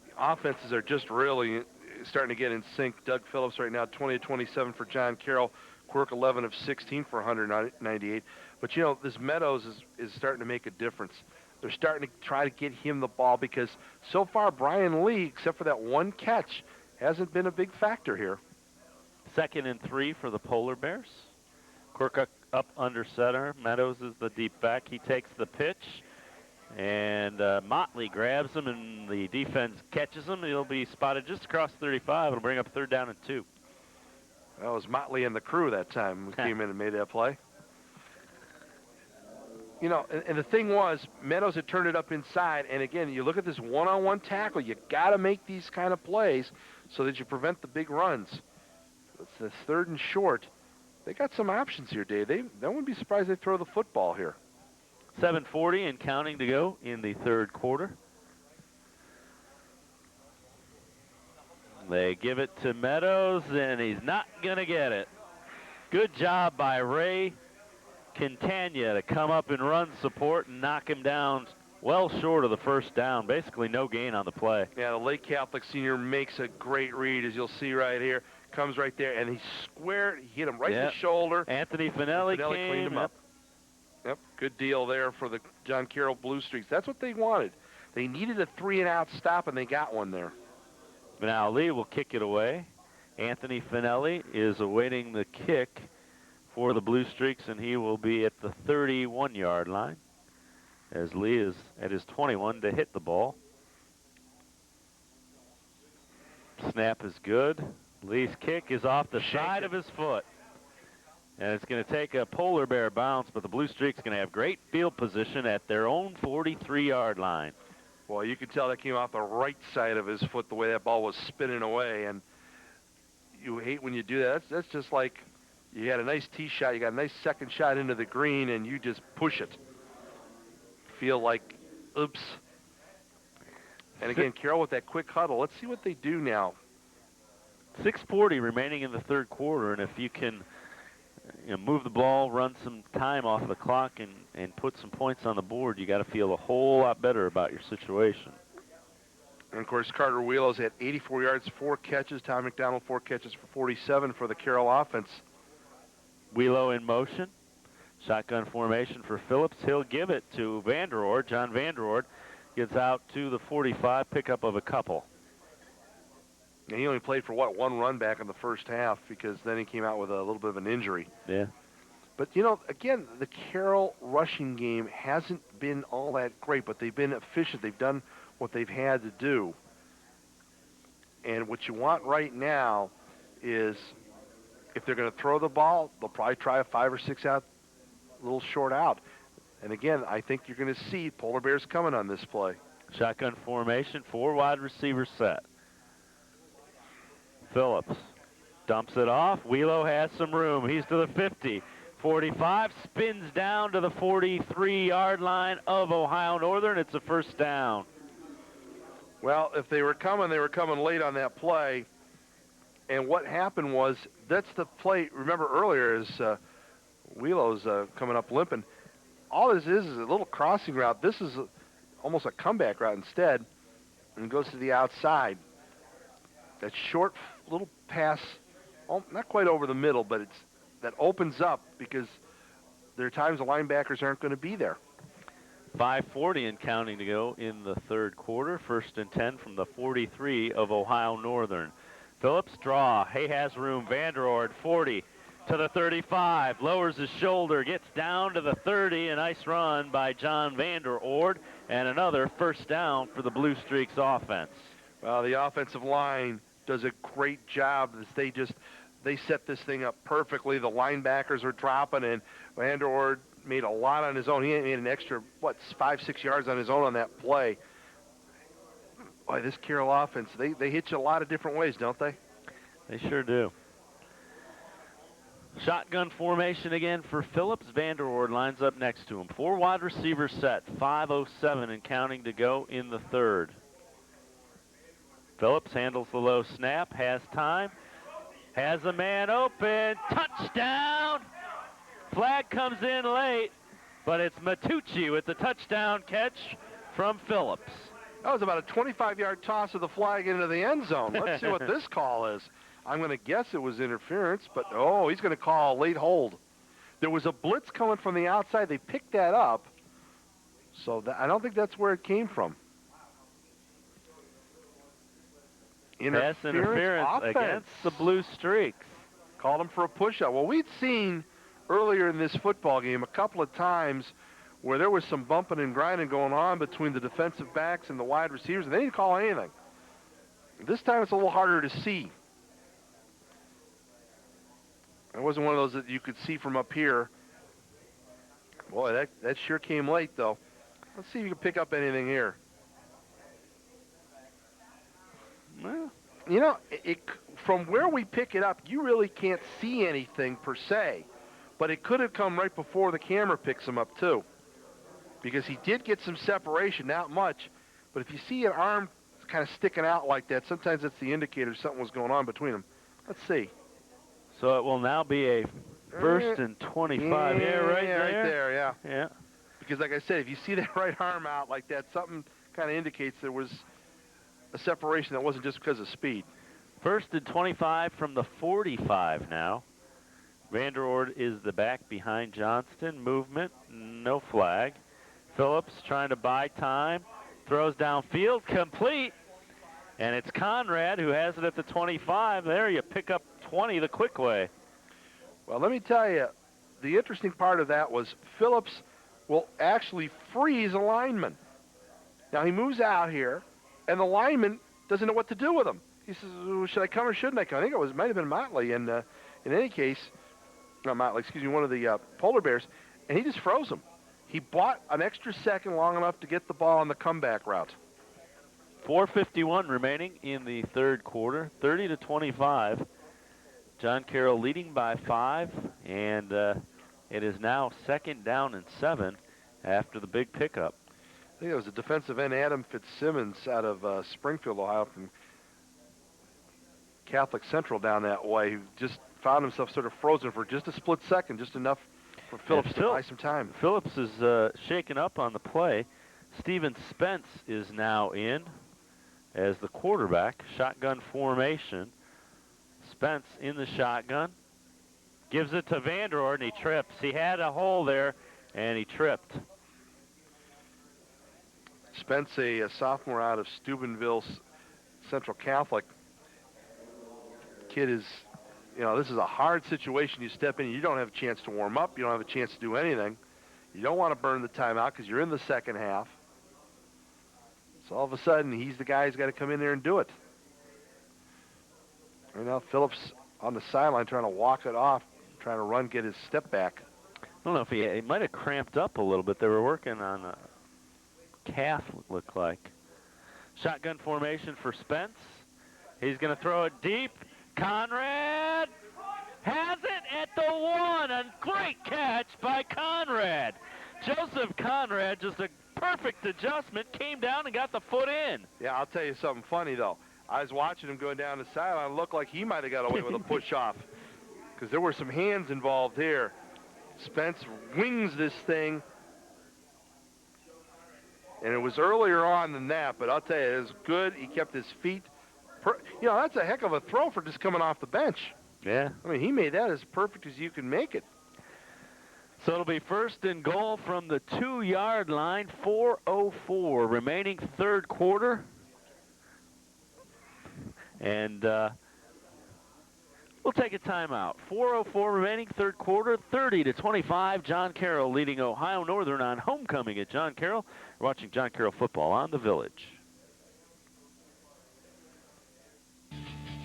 The offenses are just really starting to get in sync. Doug Phillips right now, 20-27 for John Carroll. Quirk 11 of 16 for 198. But, you know, this Meadows is starting to make a difference. They're starting to try to get him the ball because so far Brian Lee, except for that one catch, hasn't been a big factor here. 2nd and 3 for the Polar Bears. Quirk up under center. Meadows is the deep back. He takes the pitch, and Motley grabs him, and the defense catches him. He'll be spotted just across 35. It'll bring up 3rd down and 2. That was Motley and the crew that time who came in and made that play. You know, and the thing was, Meadows had turned it up inside, and again, you look at this one-on-one tackle. You got to make these kind of plays so that you prevent the big runs. It's this 3rd and short. They got some options here, Dave. They wouldn't be surprised they throw the football here. 7:40 and counting to go in the 3rd quarter. They give it to Meadows, and he's not going to get it. Good job by Ray Quintana to come up and run support and knock him down well short of the 1st down. Basically no gain on the play. Yeah, the Lake Catholic senior makes a great read, as you'll see right here. Comes right there, and he squared. He hit him right in the shoulder. Anthony Finelli cleaned him up. Yep, good deal there for the John Carroll Blue Streaks. That's what they wanted. They needed a 3-and-out stop, and they got one there. Now Lee will kick it away. Anthony Finelli is awaiting the kick for the Blue Streaks, and he will be at the 31-yard line as Lee is at his 21 to hit the ball. Snap is good. Lee's kick is off the side of his foot. And it's going to take a Polar Bear bounce, but the Blue Streak's going to have great field position at their own 43-yard line. Well, you can tell that came off the right side of his foot, the way that ball was spinning away. And you hate when you do that. That's just like you had a nice tee shot, you got a nice second shot into the green, and you just push it. Feel like, oops. And again, Carroll with that quick huddle. Let's see what they do now. 6:40 remaining in the 3rd quarter, and if you can move the ball, run some time off the clock, and put some points on the board, you got to feel a whole lot better about your situation. And, of course, Carter Wheelos had 84 yards, 4 catches. Tom McDonald, 4 catches for 47 for the Carroll offense. Wheelo in motion. Shotgun formation for Phillips. He'll give it to Vanderord. John Vanderord gets out to the 45, pickup of a couple. And he only played for, what, 1 run back in the first half because then he came out with a little bit of an injury. Yeah. But, again, the Carroll rushing game hasn't been all that great, but they've been efficient. They've done what they've had to do. And what you want right now is if they're going to throw the ball, they'll probably try a 5 or 6 out, little short out. And, again, I think you're going to see Polar Bears coming on this play. Shotgun formation, 4 wide receivers set. Phillips dumps it off. Wheelo has some room. He's to the 50. 45, spins down to the 43-yard line of Ohio Northern. It's a first down. Well, if they were coming late on that play. And what happened was, that's the play. Remember earlier is Wheelo's coming up limping. All this is a little crossing route. This is almost a comeback route instead, and goes to the outside. That short little pass, not quite over the middle, but that opens up because there are times the linebackers aren't going to be there. 5:40 and counting to go in the third quarter. 1st and 10 from the 43 of Ohio Northern. Phillips draw. He has room. Vanderord 40 to the 35. Lowers his shoulder. Gets down to the 30. A nice run by John Vanderord. And another first down for the Blue Streaks offense. Well, the offensive line does a great job. They set this thing up perfectly. The linebackers are dropping, and Vanderord made a lot on his own. He made an extra, 5-6 yards on his own on that play. Boy, this Carroll offense, they hit you a lot of different ways, don't they? They sure do. Shotgun formation again for Phillips. Vanderord lines up next to him. 4 wide receivers set. 5:07 and counting to go in the third. Phillips handles the low snap, has time, has a man open, touchdown! Flag comes in late, but it's Matucci with the touchdown catch from Phillips. That was about a 25-yard toss of the flag into the end zone. Let's see what this call is. I'm going to guess it was interference, but, he's going to call a late hold. There was a blitz coming from the outside. They picked that up, so I don't think that's where it came from. Pass interference against the Blue Streaks. Called him for a push-up. Well, we'd seen earlier in this football game a couple of times where there was some bumping and grinding going on between the defensive backs and the wide receivers, and they didn't call anything. This time it's a little harder to see. It wasn't one of those that you could see from up here. Boy, that sure came late, though. Let's see if you can pick up anything here. Well, from where we pick it up, you really can't see anything per se. But it could have come right before the camera picks him up, too. Because he did get some separation, not much. But if you see an arm kind of sticking out like that, sometimes that's the indicator something was going on between them. Let's see. So it will now be a 1st and 25. Yeah, right there. Yeah. Yeah. Because like I said, if you see that right arm out like that, something kind of indicates there was a separation that wasn't just because of speed. 1st and 25 from the 45 now. Vanderord is the back behind Johnston. Movement, no flag. Phillips trying to buy time. Throws downfield, complete. And it's Conrad who has it at the 25. There you pick up 20 the quick way. Well, let me tell you, the interesting part of that was Phillips will actually freeze a lineman. Now he moves out here, and the lineman doesn't know what to do with him. He says, should I come or shouldn't I come? I think it might have been Motley, and in any case, not Motley, one of the Polar Bears, and he just froze him. He bought an extra second long enough to get the ball on the comeback route. 4:51 remaining in the third quarter, 30-25. John Carroll leading by 5, and it is now 2nd down and 7 after the big pickup. I think it was a defensive end, Adam Fitzsimmons, out of Springfield, Ohio, from Catholic Central down that way, who just found himself sort of frozen for just a split second, just enough for Phillips to buy some time. Phillips is shaken up on the play. Steven Spence is now in as the quarterback. Shotgun formation. Spence in the shotgun. Gives it to Vanderord, and he trips. He had a hole there, and he tripped. Spence, a sophomore out of Steubenville Central Catholic. kid is, this is a hard situation you step in. You don't have a chance to warm up. You don't have a chance to do anything. You don't want to burn the timeout because you're in the second half. So all of a sudden, he's the guy who's got to come in there and do it. Right now, Phillips on the sideline trying to walk it off, trying to run, get his step back. I don't know if he might have cramped up a little bit. They were working on a calf, looked like. Shotgun formation for Spence. He's going to throw it deep. Conrad has it at the 1. A great catch by Conrad. Joseph Conrad, just a perfect adjustment, came down and got the foot in. Yeah, I'll tell you something funny, though. I was watching him going down the sideline. It looked like he might have got away with a push-off because there were some hands involved here. Spence wings this thing. And it was earlier on than that, but I'll tell you, it was good. He kept his feet. That's a heck of a throw for just coming off the bench. Yeah. I mean, he made that as perfect as you can make it. So it'll be first and goal from the 2-yard line, 4:04 remaining third quarter. And we'll take a timeout. 4:04 remaining third quarter, 30-25. John Carroll leading Ohio Northern on homecoming at John Carroll. We're watching John Carroll football on the Village.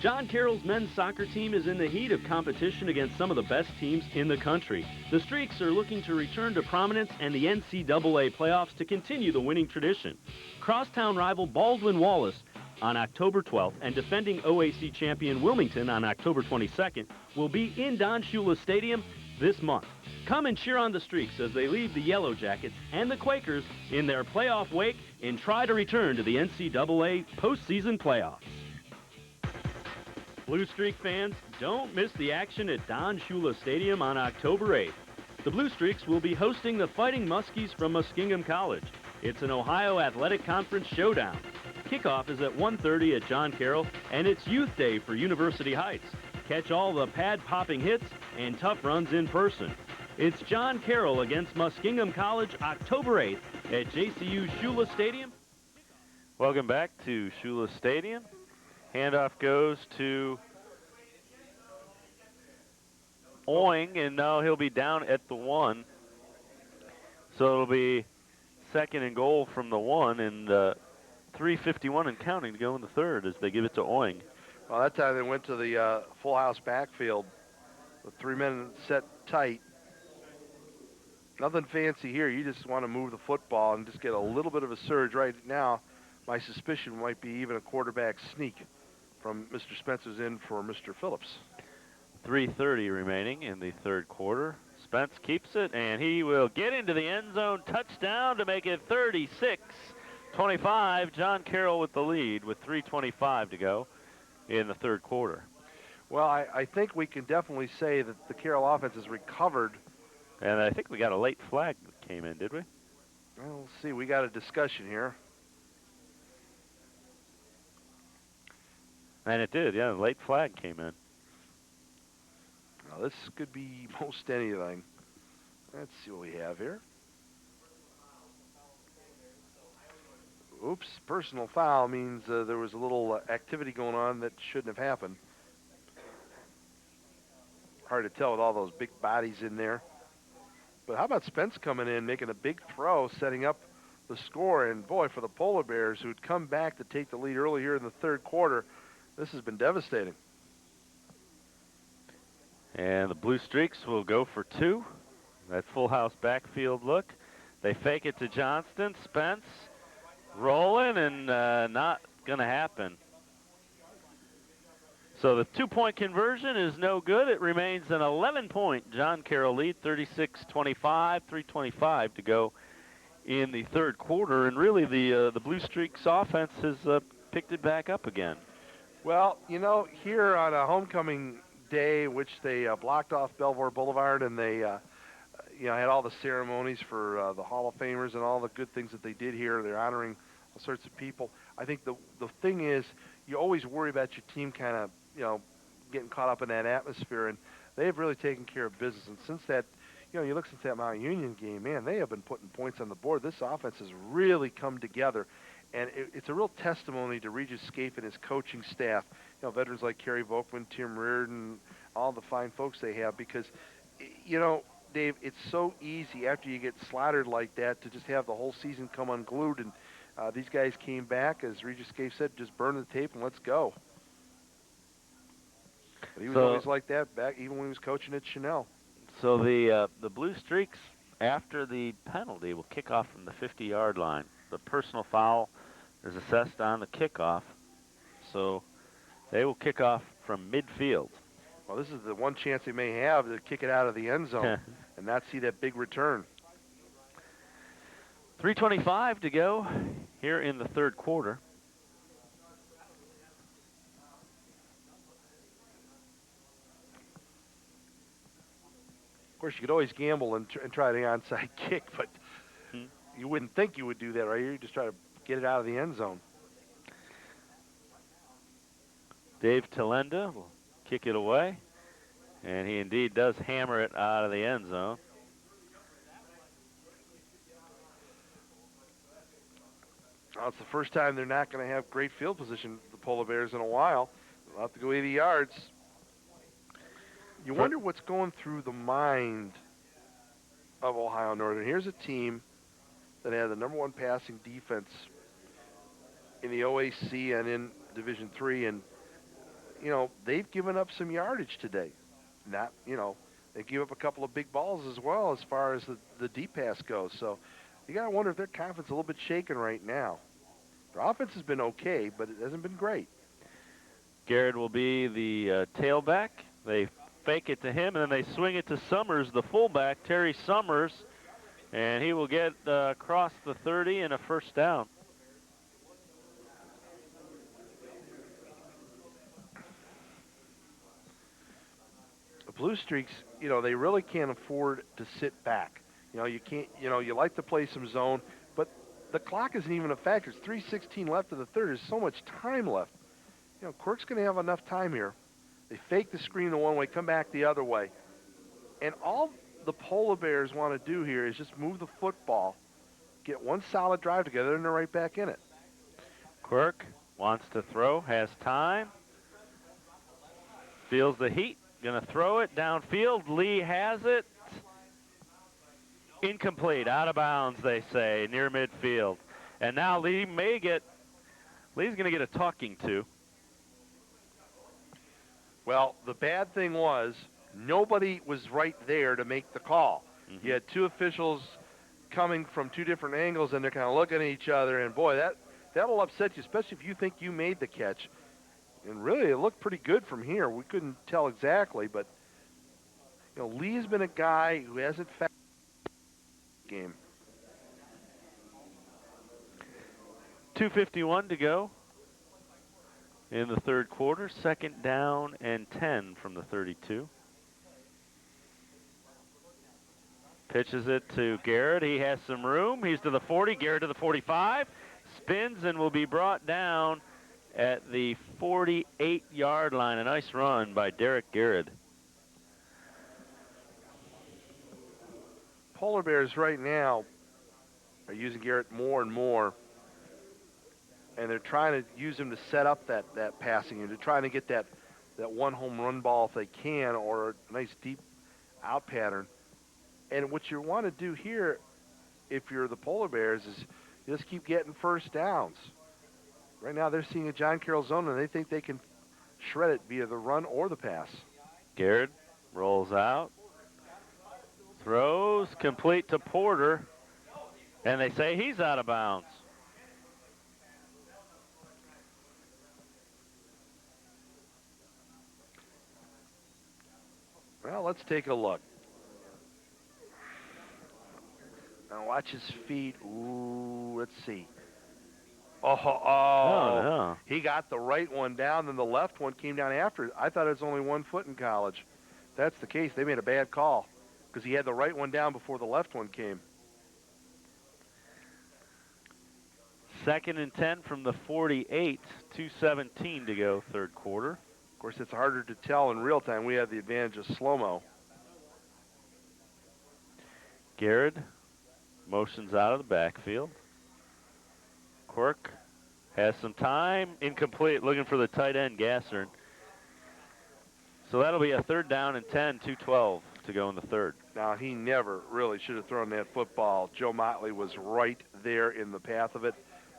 John Carroll's men's soccer team is in the heat of competition against some of the best teams in the country. The Streaks are looking to return to prominence and the NCAA playoffs to continue the winning tradition. Crosstown rival Baldwin Wallace on October 12th and defending OAC champion Wilmington on October 22nd will be in Don Shula Stadium this month. Come and cheer on the Streaks as they leave the Yellow Jackets and the Quakers in their playoff wake and try to return to the NCAA postseason playoffs. Blue Streak fans, don't miss the action at Don Shula Stadium on October 8th. The Blue Streaks will be hosting the Fighting Muskies from Muskingum College. It's an Ohio Athletic Conference showdown. Kickoff is at 1:30 at John Carroll, and it's Youth Day for University Heights. Catch all the pad-popping hits and tough runs in person. It's John Carroll against Muskingum College, October 8th at JCU Shula Stadium. Welcome back to Shula Stadium. Handoff goes to Oing, and now he'll be down at the 1. So it'll be second and goal from the 1, and 3:51 and counting to go in the third as they give it to Oing. Well, that time they went to the full house backfield with 3 men set tight. Nothing fancy here. You just want to move the football and just get a little bit of a surge. Right now, my suspicion might be even a quarterback sneak from Mr. Spencer's in for Mr. Phillips. 3:30 remaining in the third quarter. Spence keeps it, and he will get into the end zone. Touchdown to make it 36-25. John Carroll with the lead with 3:25 to go in the third quarter. Well, I think we can definitely say that the Carroll offense has recovered. And I think we got a late flag that came in, did we? Well, we'll see. We got a discussion here. And it did, yeah. The late flag came in. Now, this could be most anything. Let's see what we have here. Oops, personal foul means there was a little activity going on that shouldn't have happened. Hard to tell with all those big bodies in there. But how about Spence coming in, making a big throw, setting up the score? And boy, for the Polar Bears, who'd come back to take the lead early here in the third quarter, this has been devastating. And the Blue Streaks will go for 2. That full house backfield look. They fake it to Johnston. Spence rolling, and not going to happen. So the 2-point conversion is no good. It remains an 11-point John Carroll lead, 36-25, 3:25 to go in the third quarter. And really the Blue Streaks offense has picked it back up again. Well, here on a homecoming day, which they blocked off Belvoir Boulevard, and they had all the ceremonies for the Hall of Famers and all the good things that they did here. They're honoring all sorts of people. I think the thing is, you always worry about your team kind of, getting caught up in that atmosphere, and they've really taken care of business. And since that, you look since that Mount Union game, man, they have been putting points on the board. This offense has really come together, and it's a real testimony to Regis Scape and his coaching staff veterans like Kerry Volkman, Tim Reardon, all the fine folks they have, because, Dave, it's so easy after you get slaughtered like that to just have the whole season come unglued, and these guys came back, as Regis Cave said, just burn the tape and let's go. But he was always like that back, even when he was coaching at Chanel. So the Blue Streaks, after the penalty, will kick off from the 50-yard line. The personal foul is assessed on the kickoff, so they will kick off from midfield. Well, this is the one chance they may have to kick it out of the end zone and not see that big return. 3:25 to go here in the third quarter. Of course, you could always gamble and try the onside kick, but you wouldn't think you would do that, right? You just try to get it out of the end zone. Dave Talenda will kick it away, and he indeed does hammer it out of the end zone. Well, it's the first time they're not going to have great field position, the Polar Bears, in a while. They'll have to go 80 yards. You wonder what's going through the mind of Ohio Northern. Here's a team that had the #1 passing defense in the OAC and in Division III, and they've given up some yardage today. They gave up a couple of big balls as well as far as the deep pass goes. So you got to wonder if their confidence is a little bit shaken right now. Their offense has been okay, but it hasn't been great. Garrett will be the tailback. They fake it to him, and then they swing it to Summers, the fullback, Terry Summers, and he will get across the 30 and a first down. The Blue Streaks, they really can't afford to sit back. You can't, you like to play some zone, but the clock isn't even a factor. It's 3:16 left of the third. There's so much time left. Quirk's going to have enough time here. They fake the screen the one way, come back the other way. And all the Polar Bears want to do here is just move the football, get one solid drive together, and they're right back in it. Quirk wants to throw, has time, feels the heat, going to throw it downfield. Lee has it. Incomplete, out of bounds, they say, near midfield. And now Lee's going to get a talking to. Well, the bad thing was nobody was right there to make the call. You had two officials coming from two different angles, and they're kind of looking at each other, and boy, that'll upset you, especially if you think you made the catch. And really, it looked pretty good from here. We couldn't tell exactly, but Lee's been a guy who hasn't found the game. 2:51 to go in the third quarter. Second down and 10 from the 32. Pitches it to Garrett. He has some room. He's to the 40. Garrett to the 45. Spins and will be brought down at the 48-yard line. A nice run by Derek Garrett. Polar Bears right now are using Garrett more and more, and they're trying to use him to set up that passing, and they're trying to get that one home run ball if they can, or a nice deep out pattern. And what you want to do here, if you're the Polar Bears, is just keep getting first downs. Right now they're seeing a John Carroll zone, and they think they can shred it via the run or the pass. Garrett rolls out, throws, complete to Porter, and they say he's out of bounds. Well, let's take a look. Now watch his feet. Ooh, let's see. Oh, No. He got the right one down, then the left one came down after it. I thought it was only 1 foot in college. If that's the case, they made a bad call because he had the right one down before the left one came. Second and 10 from the 48, 2:17 to go, third quarter. Of course, it's harder to tell in real time. We have the advantage of slow-mo. Garrett motions out of the backfield. Quirk Has some time. Incomplete. Looking for the tight end, Gasser. So that'll be a 3rd down and 10, 2:12 to go in the 3rd. Now, he never really should have thrown that football. Joe Motley was right there in the path of it.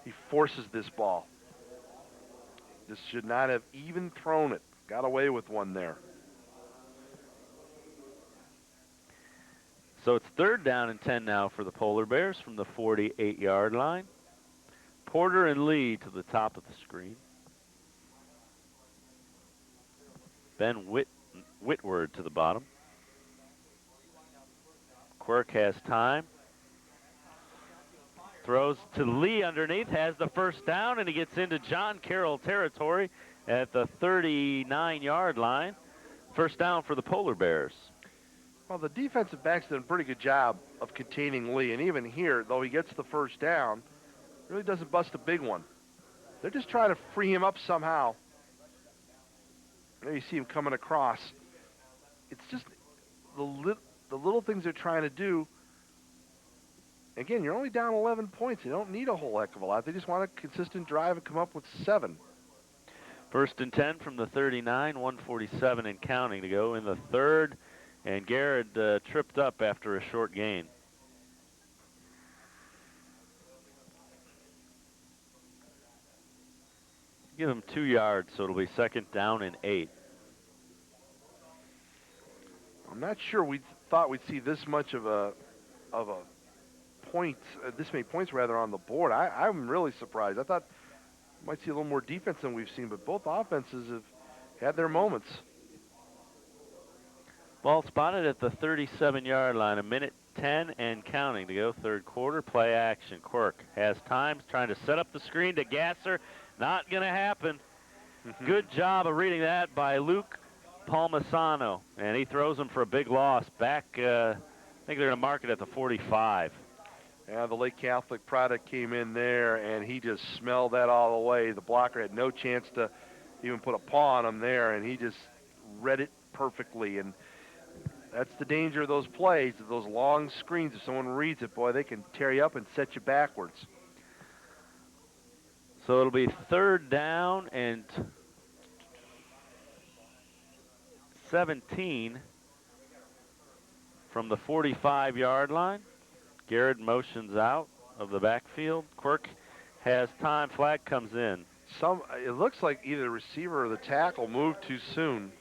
He forces this ball. This should not have even thrown it. Got away with one there. So it's 3rd down and 10 now for the Polar Bears from the 48-yard line. Porter and Lee to the top of the screen. Ben Whitward to the bottom. Quirk has time. Throws to Lee underneath, has the 1st down, and he gets into John Carroll territory at the 39-yard line. 1st down for the Polar Bears. Well, the defensive backs did a pretty good job of containing Lee, and even here, though he gets the 1st down, really doesn't bust a big one. They're just trying to free him up somehow. There you see him coming across. It's just the little things they're trying to do. Again, you're only down 11 points. You don't need a whole heck of a lot. They just want a consistent drive and come up with 7. 1st and 10 from the 39, 147 and counting to go in the 3rd. And Garrett tripped up after a short gain. Give him 2 yards, so it'll be 2nd down and 8. I'm not sure we thought we'd see this much of a point, this many points rather on the board. I'm really surprised. I thought we might see a little more defense than we've seen, but both offenses have had their moments. Ball spotted at the 37-yard line, 1:10 and counting to go, 3rd quarter. Play action. Quirk has time, trying to set up the screen to Gasser. Not going to happen. Good job of reading that by Luke Palmisano, and he throws him for a big loss. Back, I think they're going to mark it at the 45. Yeah, the Lake Catholic product came in there, and he just smelled that all the way. The blocker had no chance to even put a paw on him there, and he just read it perfectly. And that's the danger of those plays, of those long screens. If someone reads it, boy, they can tear you up and set you backwards. So it'll be 3rd down and 17 from the 45-yard line. Garrett motions out of the backfield. Quirk has time. Flag comes in. It looks like either the receiver or the tackle moved too soon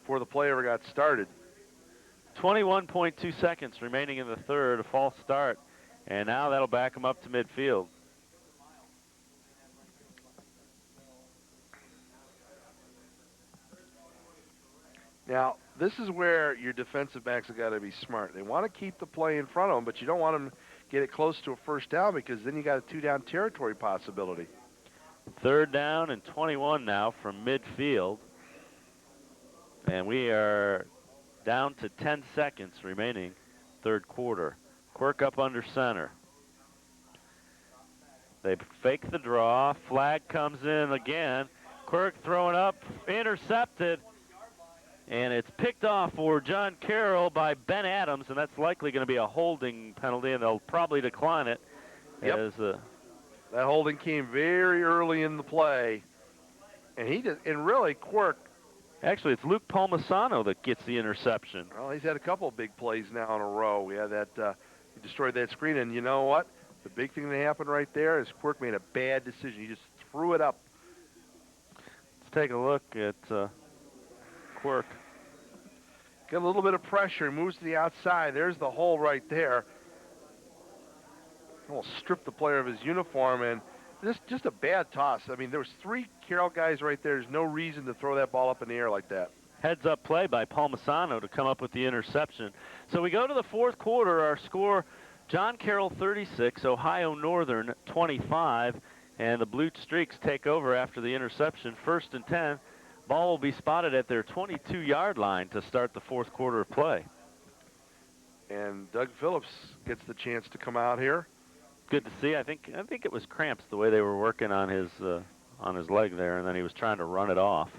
before the play ever got started. 21.2 seconds remaining in the 3rd, a false start, and now that'll back him up to midfield. Now, this is where your defensive backs have got to be smart. They want to keep the play in front of them, but you don't want them to get it close to a 1st down because then you got a 2-down territory possibility. 3rd down and 21 now from midfield. And we are down to 10 seconds remaining, 3rd quarter. Quirk up under center. They fake the draw. Flag comes in again. Quirk throwing up, intercepted. And it's picked off for John Carroll by Ben Adams, and that's likely going to be a holding penalty, and they'll probably decline it. Yep. As, that holding came very early in the play. And really, Quirk. Actually, it's Luke Palmisano that gets the interception. Well, he's had a couple of big plays now in a row. We had that, he destroyed that screen, and you know what? The big thing that happened right there is Quirk made a bad decision. He just threw it up. Let's take a look at Quirk. Get a little bit of pressure, moves to the outside. There's the hole right there. Almost stripped the player of his uniform, and just a bad toss. I mean, there was 3 Carroll guys right there. There's no reason to throw that ball up in the air like that. Heads-up play by Palmisano to come up with the interception. So we go to the 4th quarter. Our score, John Carroll 36, Ohio Northern 25, and the Blue Streaks take over after the interception. 1st and 10. Ball will be spotted at their 22-yard line to start the 4th quarter of play. And Doug Phillips gets the chance to come out here. Good to see. I think it was cramps the way they were working on his leg there, and then he was trying to run it off.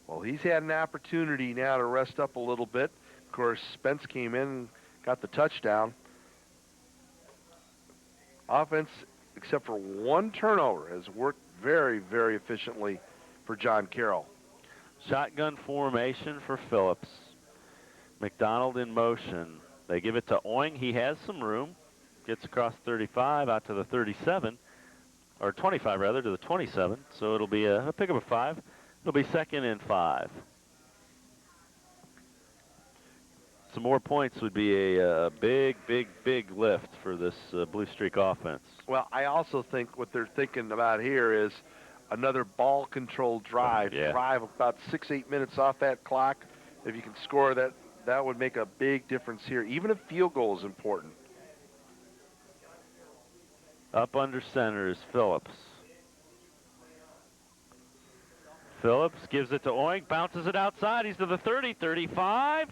Well, he's had an opportunity now to rest up a little bit. Of course, Spence came in and got the touchdown. Offense except for one turnover, has worked very, very efficiently for John Carroll. Shotgun formation for Phillips. McDonald in motion. They give it to Oing. He has some room. Gets across 35 out to the 37, or 25 rather, to the 27. So it'll be a pick up a 5. It'll be 2nd and 5. Some more points would be a big, big, big lift for this Blue Streak offense. Well, I also think what they're thinking about here is another ball-controlled drive. Yeah. Drive about 6-8 minutes off that clock. If you can score that, that would make a big difference here. Even a field goal is important. Up under center is Phillips. Phillips gives it to Oing, bounces it outside. He's to the 30, 35.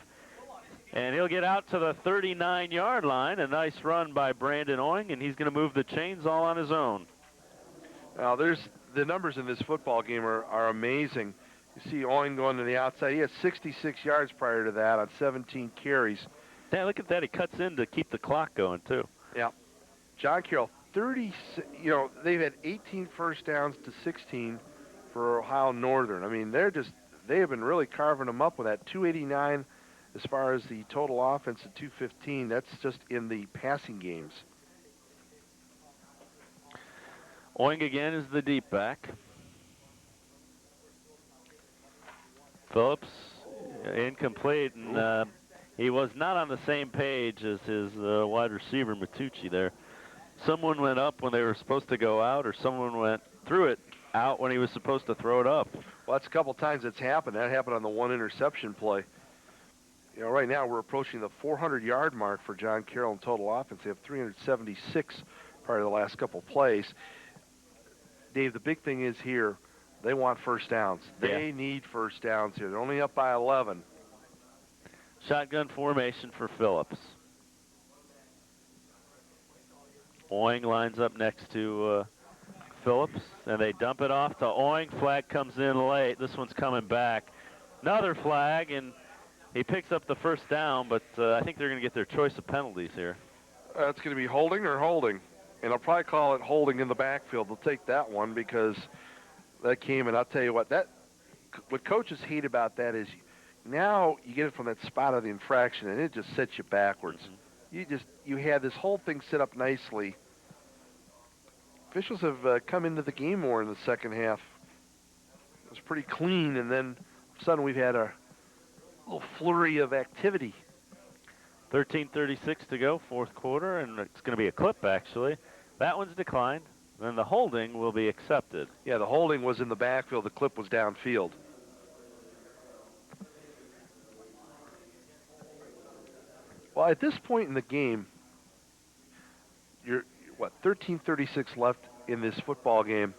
And he'll get out to the 39-yard line. A nice run by Brandon Oing, and he's going to move the chains all on his own. Now, the numbers in this football game are amazing. You see Oing going to the outside. He had 66 yards prior to that on 17 carries. Yeah, look at that. He cuts in to keep the clock going, too. Yeah. John Carroll, they've had 18 first downs to 16 for Ohio Northern. I mean, they have been really carving them up with that 289 as far as the total offense at 215. That's just in the passing games. Oing again is the deep back. Phillips incomplete, and he was not on the same page as his wide receiver Matucci there. Someone went up when they were supposed to go out, or someone threw it out when he was supposed to throw it up. Well, that's a couple times it's happened. That happened on the one interception play. Right now we're approaching the 400-yard mark for John Carroll in total offense. They have 376 prior to the last couple plays. Dave, the big thing is here, they want first downs. They need first downs here. They're only up by 11. Shotgun formation for Phillips. Oing lines up next to Phillips, and they dump it off to Oing. Flag comes in late. This one's coming back. Another flag, and he picks up the first down, but I think they're going to get their choice of penalties here. It's going to be holding or holding. And I'll probably call it holding in the backfield. They'll take that one because that came, and I'll tell you what coaches hate about that is now you get it from that spot of the infraction, and it just sets you backwards. Mm-hmm. You had this whole thing set up nicely. Officials have come into the game more in the second half. It was pretty clean, and then all of a sudden we've had a little flurry of activity. 13:36 to go, fourth quarter, and it's going to be a clip, actually. That one's declined. Then the holding will be accepted. Yeah, the holding was in the backfield. The clip was downfield. Well, at this point in the game, you're 13:36 left in this football game.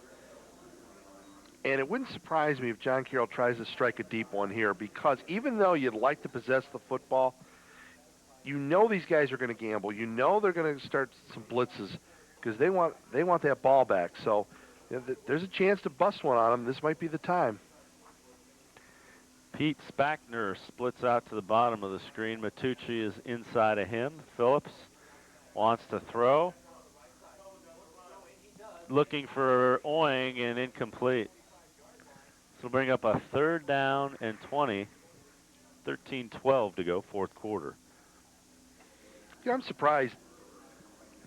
And it wouldn't surprise me if John Carroll tries to strike a deep one here, because even though you'd like to possess the football, you know these guys are going to gamble. You know they're going to start some blitzes because they want that ball back. So there's a chance to bust one on them. This might be the time. Pete Spackner splits out to the bottom of the screen. Matucci is inside of him. Phillips wants to throw. Looking for Oing, and incomplete. This will bring up a 3rd down and 20. 13:12 to go, fourth quarter. Yeah, I'm surprised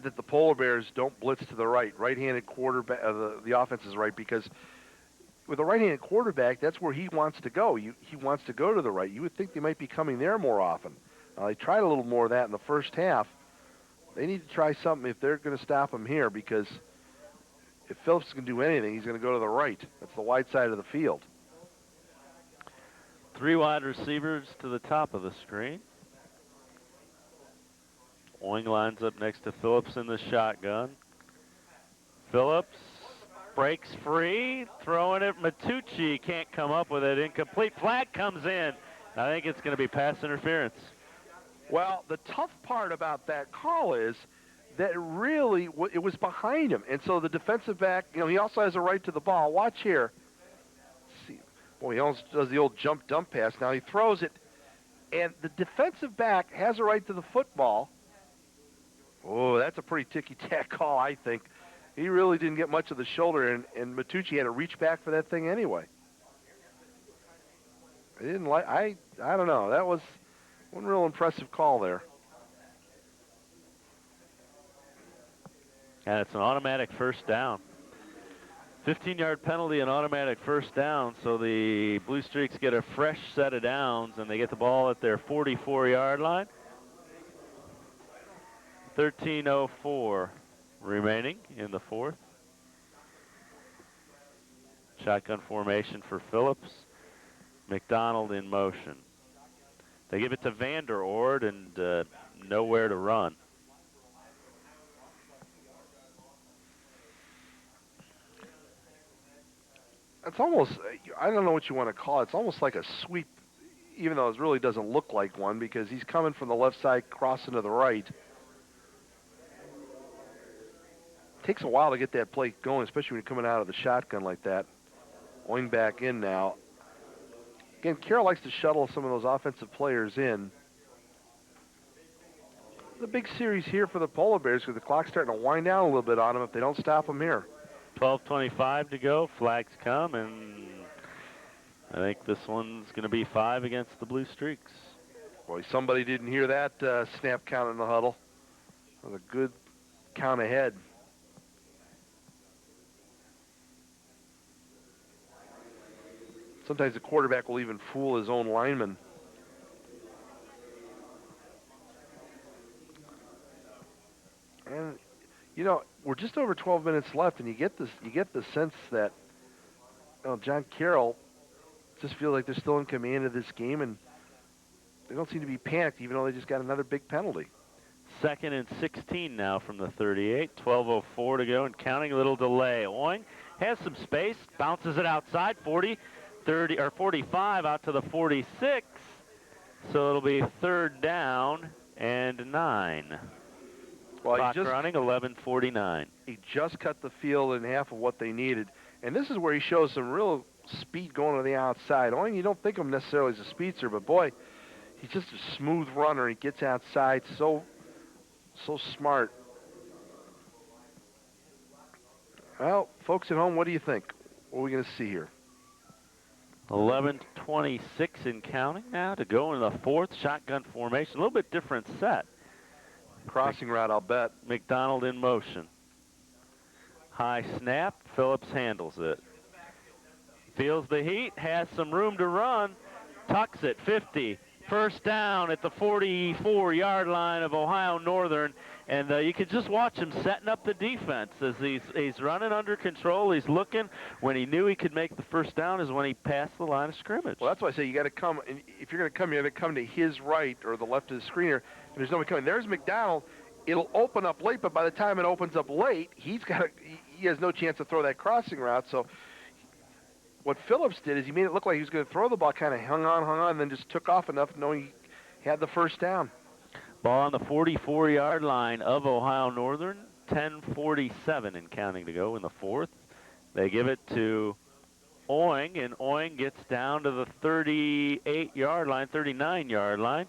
that the Polar Bears don't blitz to the right. Right-handed quarterback, the offense is right, because with a right-handed quarterback, that's where he wants to go. He wants to go to the right. You would think they might be coming there more often. They tried a little more of that in the first half. They need to try something if they're going to stop him here, because if Phillips can do anything, he's going to go to the right. That's the wide side of the field. 3 wide receivers to the top of the screen. Oing lines up next to Phillips in the shotgun. Phillips breaks free, throwing it. Matucci can't come up with it. Incomplete. Flag comes in. I think it's going to be pass interference. Well, the tough part about that call is that really it was behind him. And so the defensive back, he also has a right to the ball. Watch here. See, boy, he almost does the old jump dump pass. Now he throws it, and the defensive back has a right to the football. Oh, that's a pretty ticky-tack call, I think. He really didn't get much of the shoulder, and Matucci had to reach back for that thing anyway. I didn't like. I don't know. That was one real impressive call there. And it's an automatic first down. 15-yard penalty and automatic first down, so the Blue Streaks get a fresh set of downs, and they get the ball at their 44-yard line. 13:04 remaining in the fourth. Shotgun formation for Phillips. McDonald in motion. They give it to Vander Oord and nowhere to run. It's almost, I don't know what you want to call it. It's almost like a sweep, even though it really doesn't look like one because he's coming from the left side, crossing to the right. Takes a while to get that play going, especially when you're coming out of the shotgun like that. Going back in now. Again, Carroll likes to shuttle some of those offensive players in. The big series here for the Polar Bears because the clock's starting to wind down a little bit on them if they don't stop them here. 12:25 to go. Flags come, and I think this one's going to be 5 against the Blue Streaks. Boy, somebody didn't hear that snap count in the huddle. That was a good count ahead. Sometimes the quarterback will even fool his own lineman. And you know, we're just over 12 minutes left, and you get the sense that John Carroll just feels like they're still in command of this game, and they don't seem to be panicked, even though they just got another big penalty. 2nd and 16 now from the 38. 12:04 to go, and counting. A little delay. Oing has some space, bounces it outside. 40, 30, or 45 out to the 46. So it'll be 3rd down and 9. Well, Clock running, 11:49. He just cut the field in half of what they needed. And this is where he shows some real speed going to the outside. Only you don't think of him necessarily as a speedster, but boy, he's just a smooth runner. He gets outside so smart. Well, folks at home, what do you think? What are we going to see here? 11:26 and counting now to go in the fourth. Shotgun formation, a little bit different set. Crossing route, I'll bet. McDonald in motion. High snap. Phillips handles it. Feels the heat. Has some room to run. Tucks it. 50. First down at the 44-yard line of Ohio Northern. And you can just watch him setting up the defense as he's running under control. He's looking. When he knew he could make the first down is when he passed the line of scrimmage. Well, that's why I say you got to come. And if you're going to come, you got to come to his right or the left of the screener. And there's nobody coming. There's McDonald. It'll open up late, but by the time it opens up late, he has no chance to throw that crossing route. So what Phillips did is he made it look like he was going to throw the ball, kind of hung on, and then just took off enough knowing he had the first down. Ball on the 44-yard line of Ohio Northern. 10:47 and counting to go in the fourth. They give it to Oing, and Oing gets down to the 38-yard line, 39-yard line.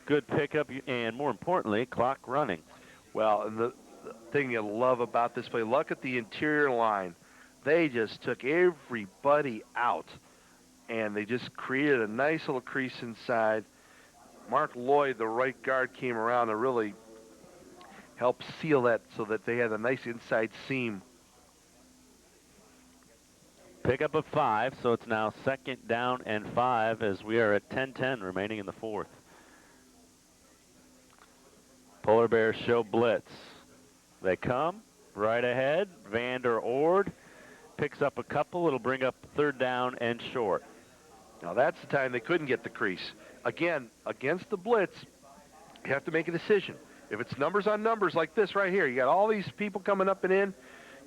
Good pickup, and more importantly, clock running. Well, and the thing you love about this play, look at the interior line. They just took everybody out, and they just created a nice little crease inside. Mark Lloyd, the right guard, came around to really help seal that so that they had a nice inside seam. Pickup of 5, so it's now 2nd down and 5 as we are at 10:10 remaining in the fourth. Polar Bears show blitz. They come right ahead. Vander Oord picks up a couple. It'll bring up 3rd down and short. Now that's the time they couldn't get the crease. Again, against the blitz, you have to make a decision. If it's numbers on numbers like this right here, you got all these people coming up and in,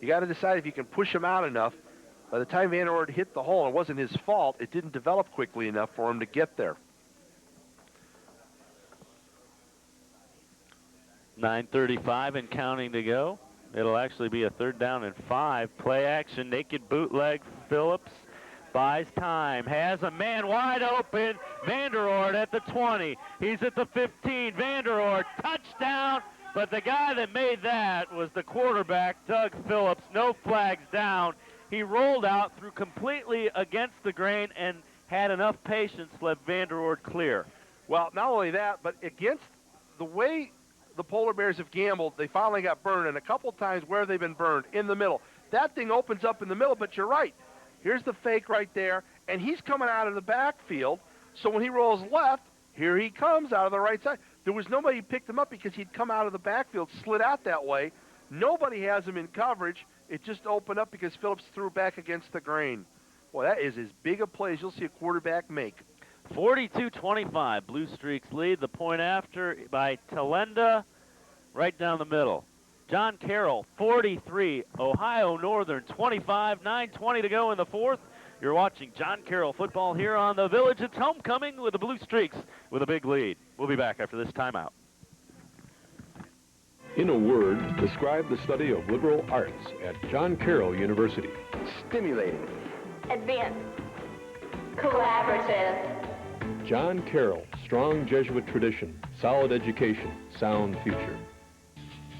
you got to decide if you can push them out enough. By the time Vander Oord hit the hole, it wasn't his fault. It didn't develop quickly enough for him to get there. 9:35 and counting to go. It'll actually be a 3rd down and 5. Play action, naked bootleg. Phillips buys time, has a man wide open. Vander Oord at the 20. He's at the 15. Vander Oord, touchdown, But the guy that made that was the quarterback, Doug Phillips. No flags down. He rolled out, threw completely against the grain, and had enough patience to let Vanderord clear. Well, not only that, but against the way the Polar Bears have gambled, they finally got burned, and a couple times where they've been burned, in the middle. That thing opens up in the middle, but you're right. Here's the fake right there, and he's coming out of the backfield, so when he rolls left, here he comes out of the right side. There was nobody who picked him up because he'd come out of the backfield, slid out that way. Nobody has him in coverage. It just opened up because Phillips threw back against the grain. Boy, that is as big a play as you'll see a quarterback make. 42-25, Blue Streaks lead. The point after by Talenda, right down the middle. John Carroll, 43, Ohio Northern, 25, 9:20 to go in the fourth. You're watching John Carroll football here on the Village. It's homecoming with the Blue Streaks with a big lead. We'll be back after this timeout. In a word, describe the study of liberal arts at John Carroll University. Stimulating. Advanced. Collaborative. John Carroll, strong Jesuit tradition, solid education, sound future.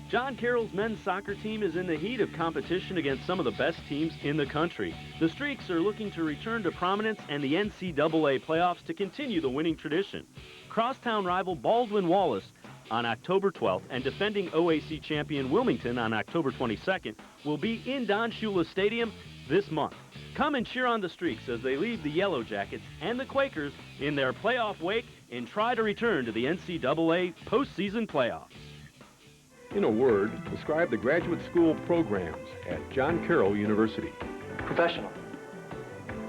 John Carroll's men's soccer team is in the heat of competition against some of the best teams in the country. The Streaks are looking to return to prominence and the NCAA playoffs to continue the winning tradition. Crosstown rival Baldwin Wallace on October 12th and defending OAC champion Wilmington on October 22nd will be in Don Shula Stadium this month. Come and cheer on the Streaks as they leave the Yellow Jackets and the Quakers in their playoff wake and try to return to the NCAA postseason playoffs. In a word, describe the graduate school programs at John Carroll University. Professional.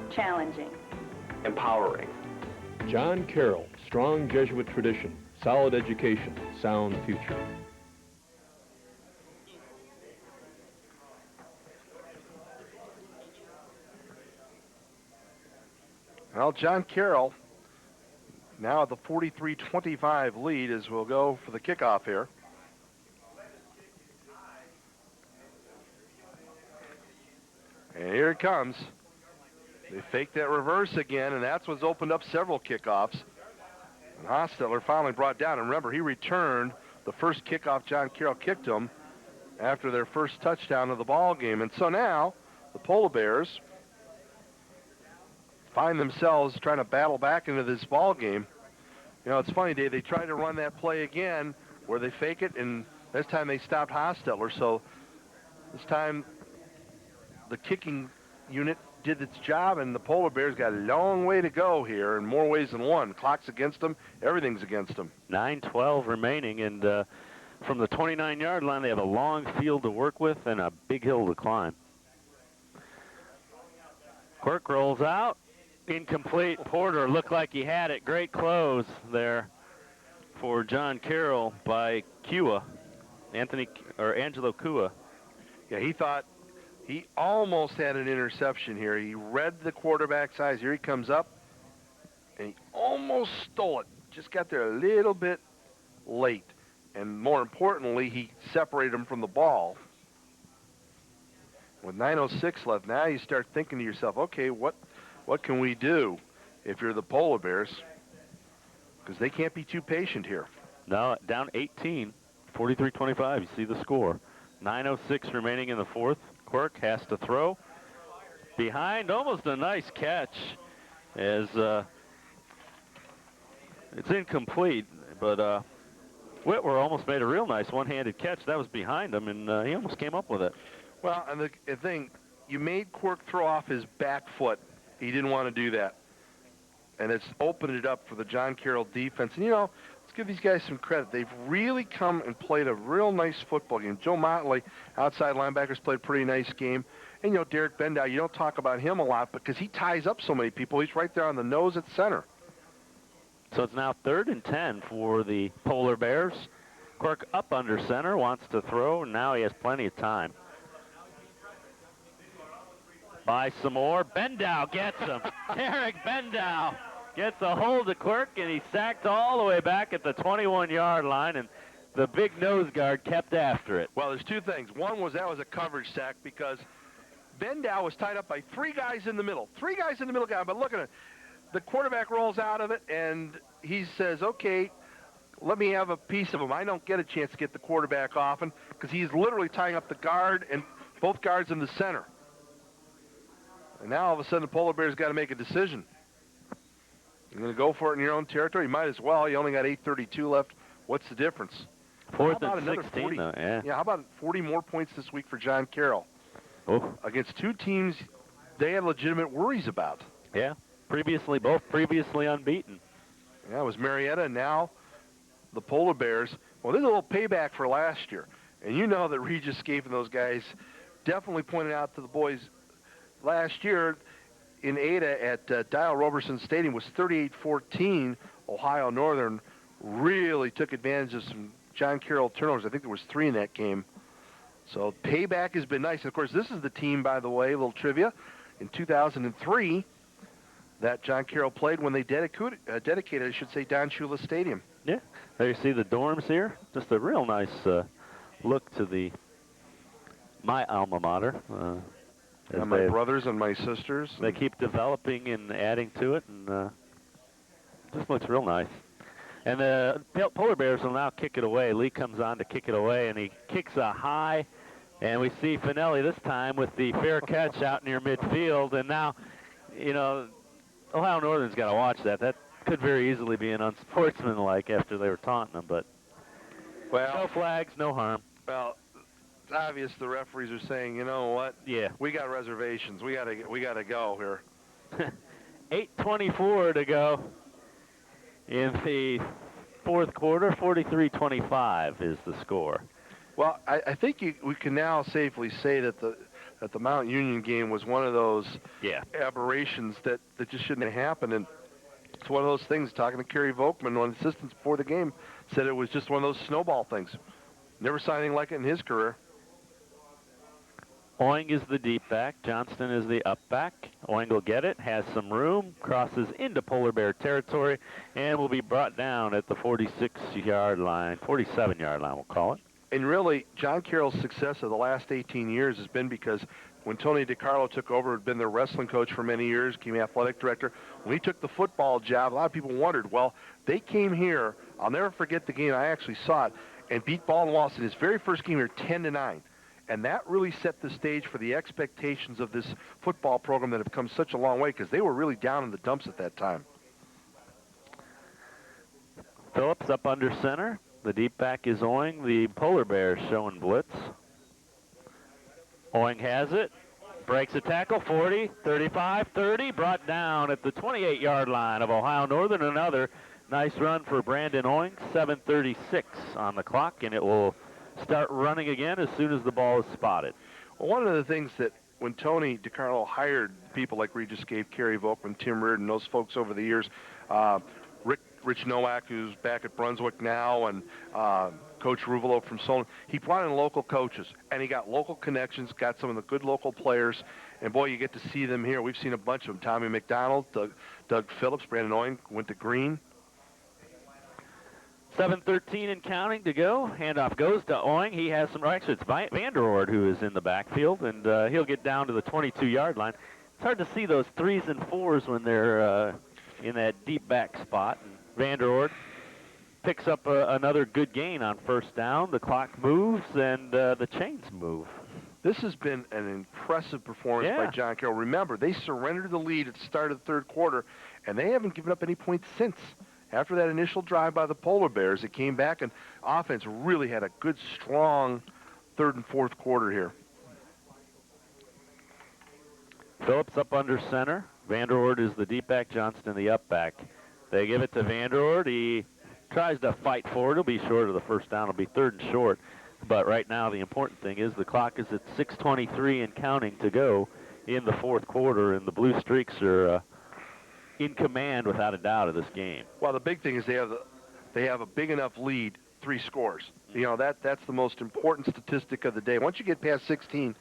Challenging. Empowering. John Carroll, strong Jesuit tradition, solid education, sound future. Well, John Carroll now at the 43-25 lead as we'll go for the kickoff here. And here it comes. They faked that reverse again, and that's what's opened up several kickoffs. And Hostetler finally brought down. And remember, he returned the first kickoff John Carroll kicked him after their first touchdown of the ball game. And so now the Polar Bears find themselves trying to battle back into this ball game. You know, it's funny, Dave, they tried to run that play again where they fake it, and this time they stopped Hostetler. So this time the kicking unit did its job, and the Polar Bears got a long way to go here in more ways than one. Clock's against them. Everything's against them. 9:12 remaining, and from the 29-yard line, they have a long field to work with and a big hill to climb. Quirk rolls out. Incomplete. Porter looked like he had it. Great close there for John Carroll by Kua, Angelo Kua. Yeah, he thought he almost had an interception here. He read the quarterback's eyes. Here he comes up, and he almost stole it. Just got there a little bit late. And more importantly, he separated him from the ball. With 9:06 left, now you start thinking to yourself, okay, what can we do if you're the Polar Bears? Because they can't be too patient here. No, down 18, 43-25. You see the score. 9:06 remaining in the fourth. Quirk has to throw. Behind, almost a nice catch as it's incomplete, but Whitwer almost made a real nice one-handed catch. That was behind him, and he almost came up with it. Well, and the thing, you made Quirk throw off his back foot. He didn't want to do that. And it's opened it up for the John Carroll defense. And, you know, let's give these guys some credit. They've really come and played a real nice football game. Joe Motley, outside linebackers, played a pretty nice game. And, you know, Derek Bendow, you don't talk about him a lot because he ties up so many people. He's right there on the nose at center. So it's now 3rd and 10 for the Polar Bears. Quirk up under center, wants to throw, and now he has plenty of time. By some more. Bendow gets him. Eric Bendow gets a hold of Quirk, and he's sacked all the way back at the 21-yard line, and the big nose guard kept after it. Well, there's two things. One was that was a coverage sack because Bendow was tied up by three guys in the middle. Three guys in the middle, guy. But look at it. The quarterback rolls out of it, and he says, okay, let me have a piece of him. I don't get a chance to get the quarterback often because he's literally tying up the guard and both guards in the center. And now all of a sudden the Polar Bears got to make a decision. You're going to go for it in your own territory? You might as well. You only got 8:32 left. What's the difference? Fourth How about and another 16, 40? though, yeah. Yeah, how about 40 more points this week for John Carroll? Oh, Against two teams they had legitimate worries about. yeah. Both previously unbeaten. Yeah, it was Marietta, and now the Polar Bears. Well, this is a little payback for last year. And you know that Regis Scape and those guys definitely pointed out to the boys last year in Ada at Dial Roberson Stadium was 38-14. Ohio Northern really took advantage of some John Carroll turnovers. I think there was 3 in that game. So payback has been nice. And of course, this is the team, by the way, a little trivia, in 2003 that John Carroll played when they dedicated, I should say, Don Shula Stadium. Yeah. There you see the dorms here. Just a real nice look to my alma mater. And my brothers and my sisters. They keep developing and adding to it, and just looks real nice. And the Polar Bears will now kick it away. Lee comes on to kick it away, and he kicks a high, and we see Finelli this time with the fair catch out near midfield. And now, you know, Ohio Northern's got to watch that. That could very easily be an unsportsmanlike after they were taunting them, but no flags, no harm. Well, it's obvious the referees are saying, you know what? Yeah. We got reservations. We got to go here. 8:24 to go in the fourth quarter. 43-25 is the score. Well, I think we can now safely say that the Mount Union game was one of those aberrations that just shouldn't have happened. And it's one of those things, talking to Kerry Volkman, one of the assistants before the game, said it was just one of those snowball things. Never saw anything like it in his career. Oing is the deep back. Johnston is the up back. Oing will get it, has some room, crosses into Polar Bear territory, and will be brought down at the 46-yard line, 47-yard line, we'll call it. And really, John Carroll's success of the last 18 years has been because when Tony DiCarlo took over, had been their wrestling coach for many years, became athletic director. When he took the football job, a lot of people wondered, well, they came here, I'll never forget the game, I actually saw it, and beat Baldwin Wallace in his very first game here 10-9. And that really set the stage for the expectations of this football program that have come such a long way because they were really down in the dumps at that time. Phillips up under center. The deep back is Oing. The Polar Bears showing blitz. Oing has it. Breaks a tackle. 40, 35, 30. Brought down at the 28-yard line of Ohio Northern. Another nice run for Brandon Oing. 7:36 on the clock, and it will start running again as soon as the ball is spotted. Well, one of the things that when Tony DiCarlo hired people like Regis Scape, Kerry Volkman, Tim Reardon, those folks over the years, Rich Nowak, who's back at Brunswick now, and Coach Ruvalo from Solon, he brought in local coaches, and he got local connections, got some of the good local players, and boy, you get to see them here. We've seen a bunch of them. Tommy McDonald, Doug Phillips, Brandon Oing went to Green. 7:13 and counting to go. Handoff goes to Oing. He has some, actually it's Vanderord who is in the backfield, and he'll get down to the 22-yard line. It's hard to see those 3s and 4s when they're in that deep back spot. And Vanderord picks up another good gain on first down. The clock moves, and the chains move. This has been an impressive performance by John Carroll. Remember, they surrendered the lead at the start of the third quarter, and they haven't given up any points since. After that initial drive by the Polar Bears, it came back, and offense really had a good, strong third and fourth quarter here. Phillips up under center. Vanderord is the deep back, Johnston the up back. They give it to Vanderord. He tries to fight for it. He'll be short of the first down. It'll be 3rd and short. But right now the important thing is the clock is at 6:23 and counting to go in the fourth quarter, and the Blue Streaks are in command without a doubt of this game. Well, the big thing is they have a big enough lead, 3 scores. You know, that's the most important statistic of the day. Once you get past 16,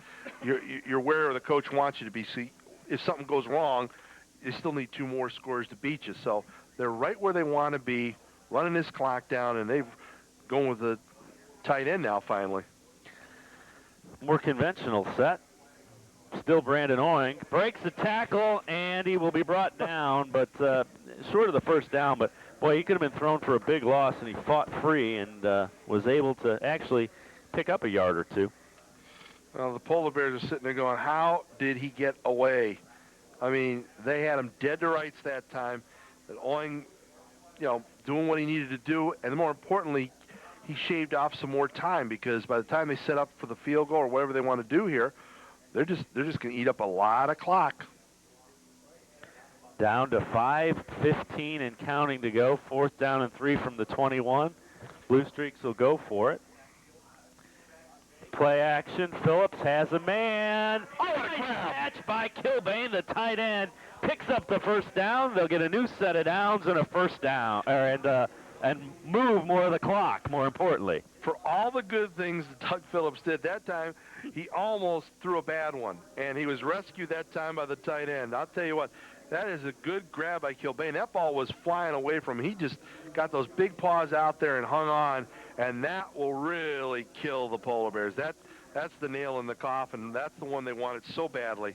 you're where the coach wants you to be. See, if something goes wrong, you still need 2 more scores to beat you. So they're right where they want to be, running this clock down, and they've going with the tight end now finally. More conventional set. Still Brandon Oing. Breaks the tackle, and he will be brought down, but short of the first down. But Boy, he could have been thrown for a big loss, and he fought free and was able to actually pick up a yard or two. Well, the Polar Bears are sitting there going, how did he get away? I mean, they had him dead to rights that time. And Oing, doing what he needed to do, and more importantly, he shaved off some more time, because by the time they set up for the field goal or whatever they want to do here, they're just going to eat up a lot of clock. Down to 5:15 and counting to go. 4th down and 3 from the 21. Blue Streaks will go for it. Play action. Phillips has a man. Oh, nice catch by Kilbane, the tight end. Picks up the first down. They'll get a new set of downs and a first down, and move more of the clock, more importantly. For all the good things that Doug Phillips did that time, he almost threw a bad one, and he was rescued that time by the tight end. I'll tell you what, that is a good grab by Kilbane. That ball was flying away from him. He just got those big paws out there and hung on, and that will really kill the Polar Bears. That's the nail in the coffin. That's the one they wanted so badly.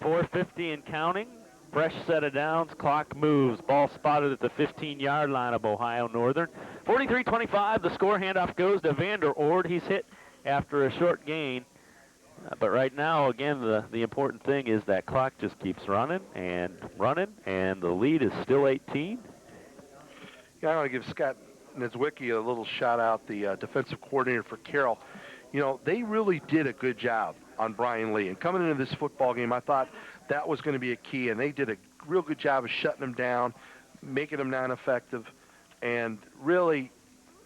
4:50 and counting. Fresh set of downs. Clock moves. Ball spotted at the 15-yard line of Ohio Northern. 43-25. The score. Handoff goes to Vander Ord. He's hit after a short gain. But right now, again, the important thing is that clock just keeps running, and the lead is still 18. Yeah, I want to give Scott Niedzwiecki a little shout-out, the defensive coordinator for Carroll. They really did a good job on Brian Lee. And coming into this football game, I thought that was going to be a key, and they did a real good job of shutting him down, making him non-effective, and really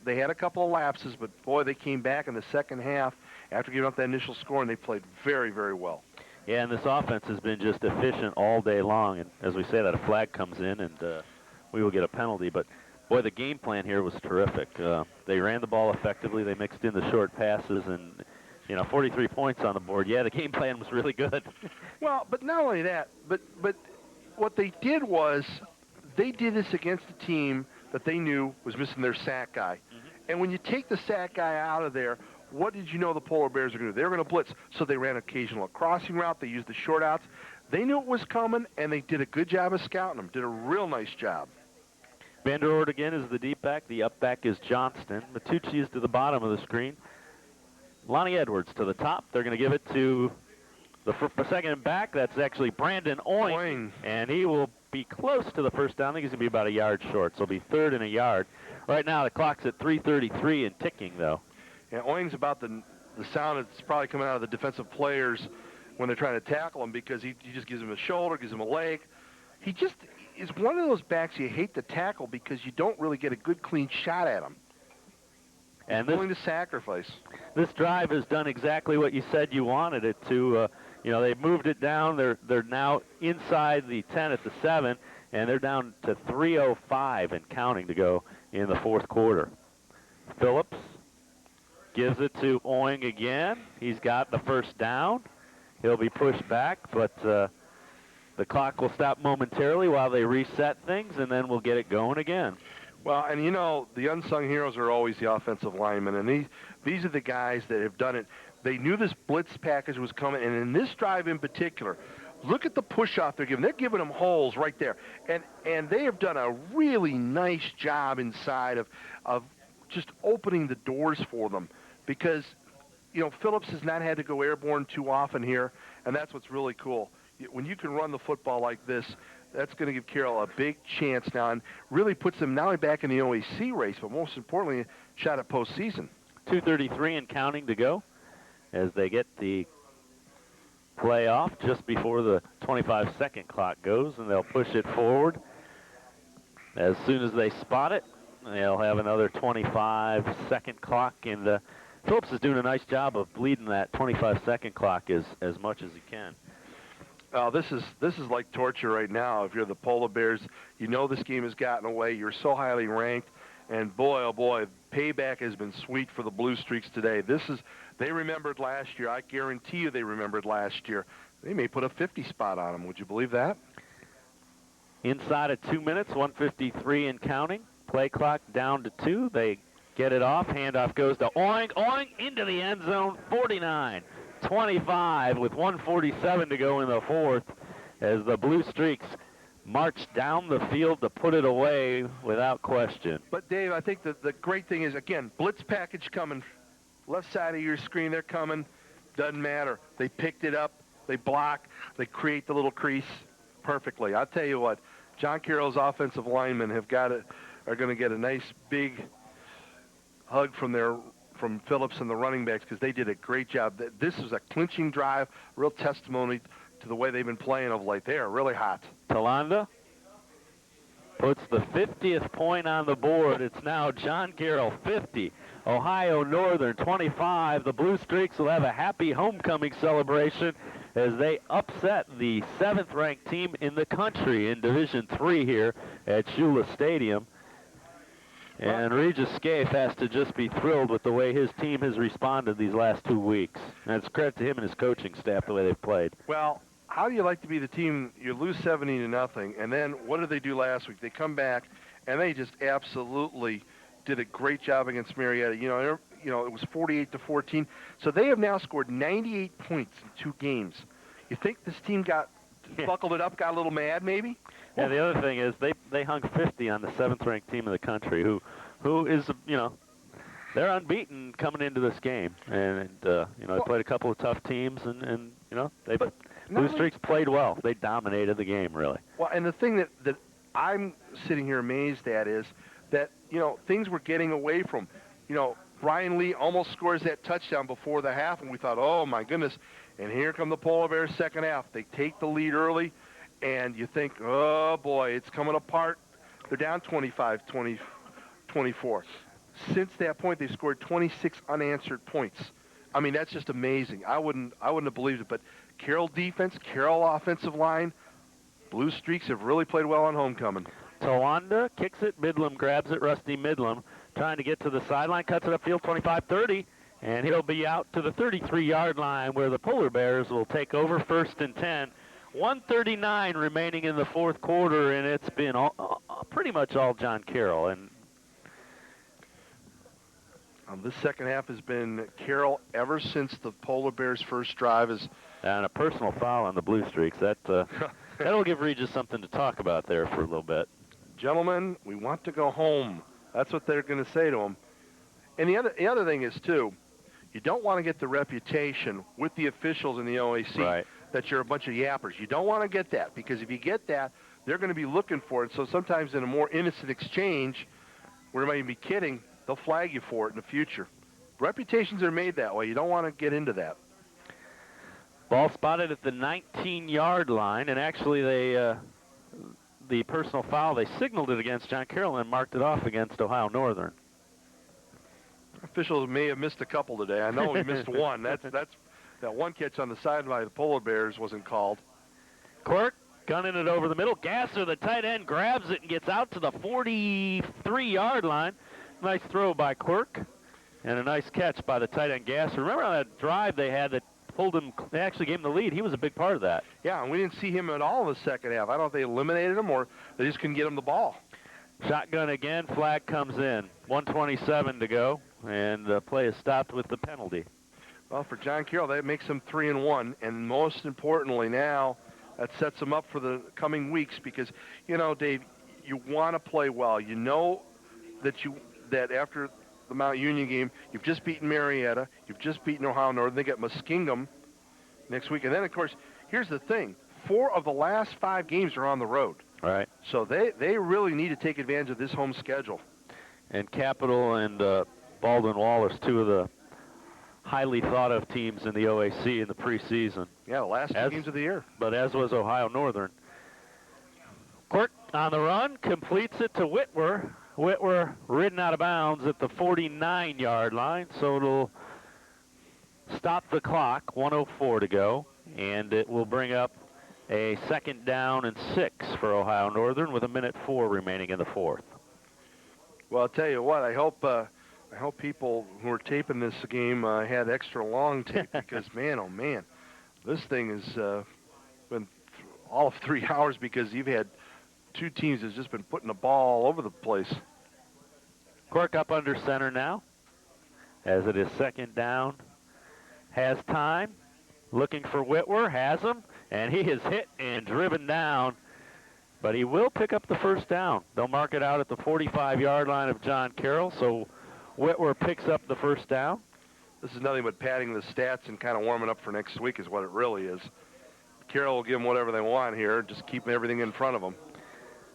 they had a couple of lapses, but, boy, they came back in the second half after giving up that initial score, and they played very, very well. Yeah, and this offense has been just efficient all day long. And as we say that, a flag comes in, and we will get a penalty. But, boy, the game plan here was terrific. They ran the ball effectively. They mixed in the short passes, and, 43 points on the board. Yeah, the game plan was really good. Well, but not only that, but what they did was they did this against a team that they knew was missing their sack guy. Mm-hmm. And when you take the sack guy out of there, what did you know the Polar Bears were going to do? They were going to blitz, so they ran occasional crossing route. They used the short outs. They knew it was coming, and they did a good job of scouting them, did a real nice job. Vander Ord again is the deep back. The up back is Johnston. Matucci is to the bottom of the screen. Lonnie Edwards to the top. They're going to give it to the second back. That's actually Brandon Oing, and he will be close to the first down. I think he's going to be about a yard short, so he'll be 3rd and a yard. Right now the clock's at 3:33 and ticking, though. Yeah, Oing's about the sound that's probably coming out of the defensive players when they're trying to tackle him, because he just gives him a shoulder, gives him a leg. He just is one of those backs you hate to tackle because you don't really get a good, clean shot at him. And willing to sacrifice. This drive has done exactly what you said you wanted it to. They've moved it down. They're now inside the 10 at the 7, and they're down to 3:05 and counting to go in the fourth quarter. Phillips gives it to Oing again. He's got the first down. He'll be pushed back, but the clock will stop momentarily while they reset things, and then we'll get it going again. Well, and the unsung heroes are always the offensive linemen, and these are the guys that have done it. They knew this blitz package was coming, and in this drive in particular, look at the push-off they're giving. They're giving them holes right there, and they have done a really nice job inside of just opening the doors for them, because Phillips has not had to go airborne too often here, and that's what's really cool. When you can run the football like this, that's going to give Carroll a big chance now, and really puts them not only back in the OAC race, but most importantly, a shot at postseason. 2:33 and counting to go as they get the play off just before the 25-second clock goes, and they'll push it forward. As soon as they spot it, they'll have another 25-second clock, and Phillips is doing a nice job of bleeding that 25-second clock as much as he can. This is like torture right now. If you're the Polar Bears, this game has gotten away. You're so highly ranked, and boy, oh boy, payback has been sweet for the Blue Streaks today. They remembered last year. I guarantee you they remembered last year. They may put a 50 spot on them. Would you believe that? Inside of 2 minutes, 1:53 and counting. Play clock down to 2. They get it off. Handoff goes to Oing. Oing into the end zone. 49-25 with 1:47 to go in the fourth, as the Blue Streaks marched down the field to put it away without question. But, Dave, I think the great thing is, again, blitz package coming. Left side of your screen, they're coming. Doesn't matter. They picked it up. They block. They create the little crease perfectly. I'll tell you what, John Carroll's offensive linemen are going to get a nice big hug from Phillips and the running backs because they did a great job. This is a clinching drive, real testimony to the way they've been playing of late. They are really hot. Talanda puts the 50th point on the board. It's now John Carroll 50, Ohio Northern 25. The Blue Streaks will have a happy homecoming celebration as they upset the 7th-ranked team in the country in Division III here at Shula Stadium. And Regis Scaife has to just be thrilled with the way his team has responded these last 2 weeks. And it's credit to him and his coaching staff the way they've played. Well, how do you like to be the team, you lose 70-0, and then what did they do last week? They come back, and they just absolutely did a great job against Marietta. You know, it was 48-14. So they have now scored 98 points in 2 games. You think this team buckled it up, got a little mad maybe? Yeah, the other thing is they hung 50 on the 7th-ranked team in the country, who is, they're unbeaten coming into this game. And they played a couple of tough teams, and Blue Streaks played well. They dominated the game, really. Well, and the thing that I'm sitting here amazed at is that, things were getting away from, Brian Lee almost scores that touchdown before the half, and we thought, oh, my goodness. And here come the Polar Bears second half. They take the lead early, and you think, oh, boy, it's coming apart. They're down 25-24. Since that point, they've scored 26 unanswered points. I mean, that's just amazing. I wouldn't have believed it. But Carroll defense, Carroll offensive line, Blue Streaks have really played well on homecoming. Tawanda kicks it. Midlam grabs it. Rusty Midlam trying to get to the sideline, cuts it upfield 25-30, and he'll be out to the 33-yard line where the Polar Bears will take over 1st and 10. 1:39 remaining in the 4th quarter, and it's been pretty much all John Carroll. And this second half has been Carroll ever since the Polar Bears' first drive. And a personal foul on the Blue Streaks. That'll give Regis something to talk about there for a little bit. Gentlemen, we want to go home. That's what they're going to say to him. And the other thing is, too, you don't want to get the reputation with the officials in the OAC that you're a bunch of yappers. You don't want to get that, because if you get that, they're going to be looking for it. So sometimes in a more innocent exchange, where they might even be kidding, they'll flag you for it in the future. Reputations are made that way. You don't want to get into that. Ball spotted at the 19-yard line, and actually the personal foul, they signaled it against John Carroll and marked it off against Ohio Northern. Officials may have missed a couple today. I know we missed one. That one catch on the sideline by the Polar Bears wasn't called. Quirk gunning it over the middle. Gasser, the tight end, grabs it and gets out to the 43-yard line. Nice throw by Quirk, and a nice catch by the tight end Gasser. Remember on that drive they had that pulled him, they actually gave him the lead. He was a big part of that. Yeah, and we didn't see him at all in the second half. I don't know if they eliminated him or they just couldn't get him the ball. Shotgun again, flag comes in. 1:27 to go, and the play is stopped with the penalty. Well, for John Carroll, that makes him 3-1, and most importantly now, that sets him up for the coming weeks because, Dave, you want to play well. You know that after the Mount Union game, you've just beaten Marietta, you've just beaten Ohio Northern, they get Muskingum next week. And then, of course, here's the thing. 4 of the last 5 games are on the road. Right. So they really need to take advantage of this home schedule. And Capital and Baldwin Wallace, 2 of the highly thought-of teams in the OAC in the preseason. Yeah, the last 2 games of the year. But as was Ohio Northern. Quirk on the run, completes it to Whitwer. Whitwer ridden out of bounds at the 49-yard line, so it'll stop the clock, 1:04 to go, and it will bring up a 2nd down and 6 for Ohio Northern with 1:04 remaining in the 4th. Well, I'll tell you what, I hope people who are taping this game had extra long tape because, man, oh, man, this thing has been all of 3 hours because you've had 2 teams that's just been putting the ball all over the place. Quirk up under center now, as it is 2nd down. Has time, looking for Whitwer, has him, and he is hit and driven down But he will pick up the first down. They'll mark it out at the 45-yard line of John Carroll, so Whitwer picks up the first down. This is nothing but padding the stats and kind of warming up for next week is what it really is. Carroll will give them whatever they want here, just keep everything in front of them.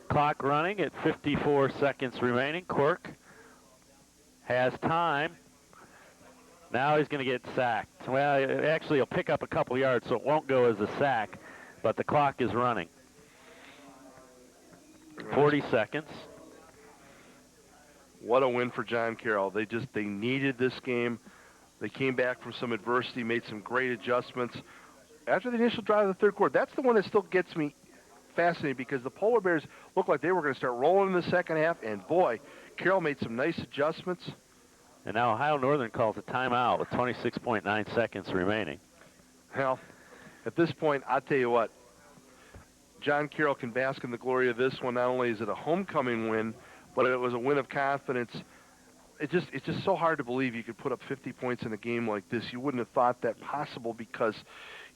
Clock running at 54 seconds remaining. Quirk has time. Now he's going to get sacked. Well, actually, he'll pick up a couple yards, so it won't go as a sack, but the clock is running. 40 seconds. What a win for John Carroll. They needed this game. They came back from some adversity, made some great adjustments. After the initial drive of the third quarter, that's the one that still gets me fascinated because the Polar Bears looked like they were going to start rolling in the second half, and boy, Carroll made some nice adjustments. And now Ohio Northern calls a timeout with 26.9 seconds remaining. Well, at this point, I'll tell you what, John Carroll can bask in the glory of this one. Not only is it a homecoming win, but it was a win of confidence. It's just so hard to believe you could put up 50 points in a game like this. You wouldn't have thought that possible because,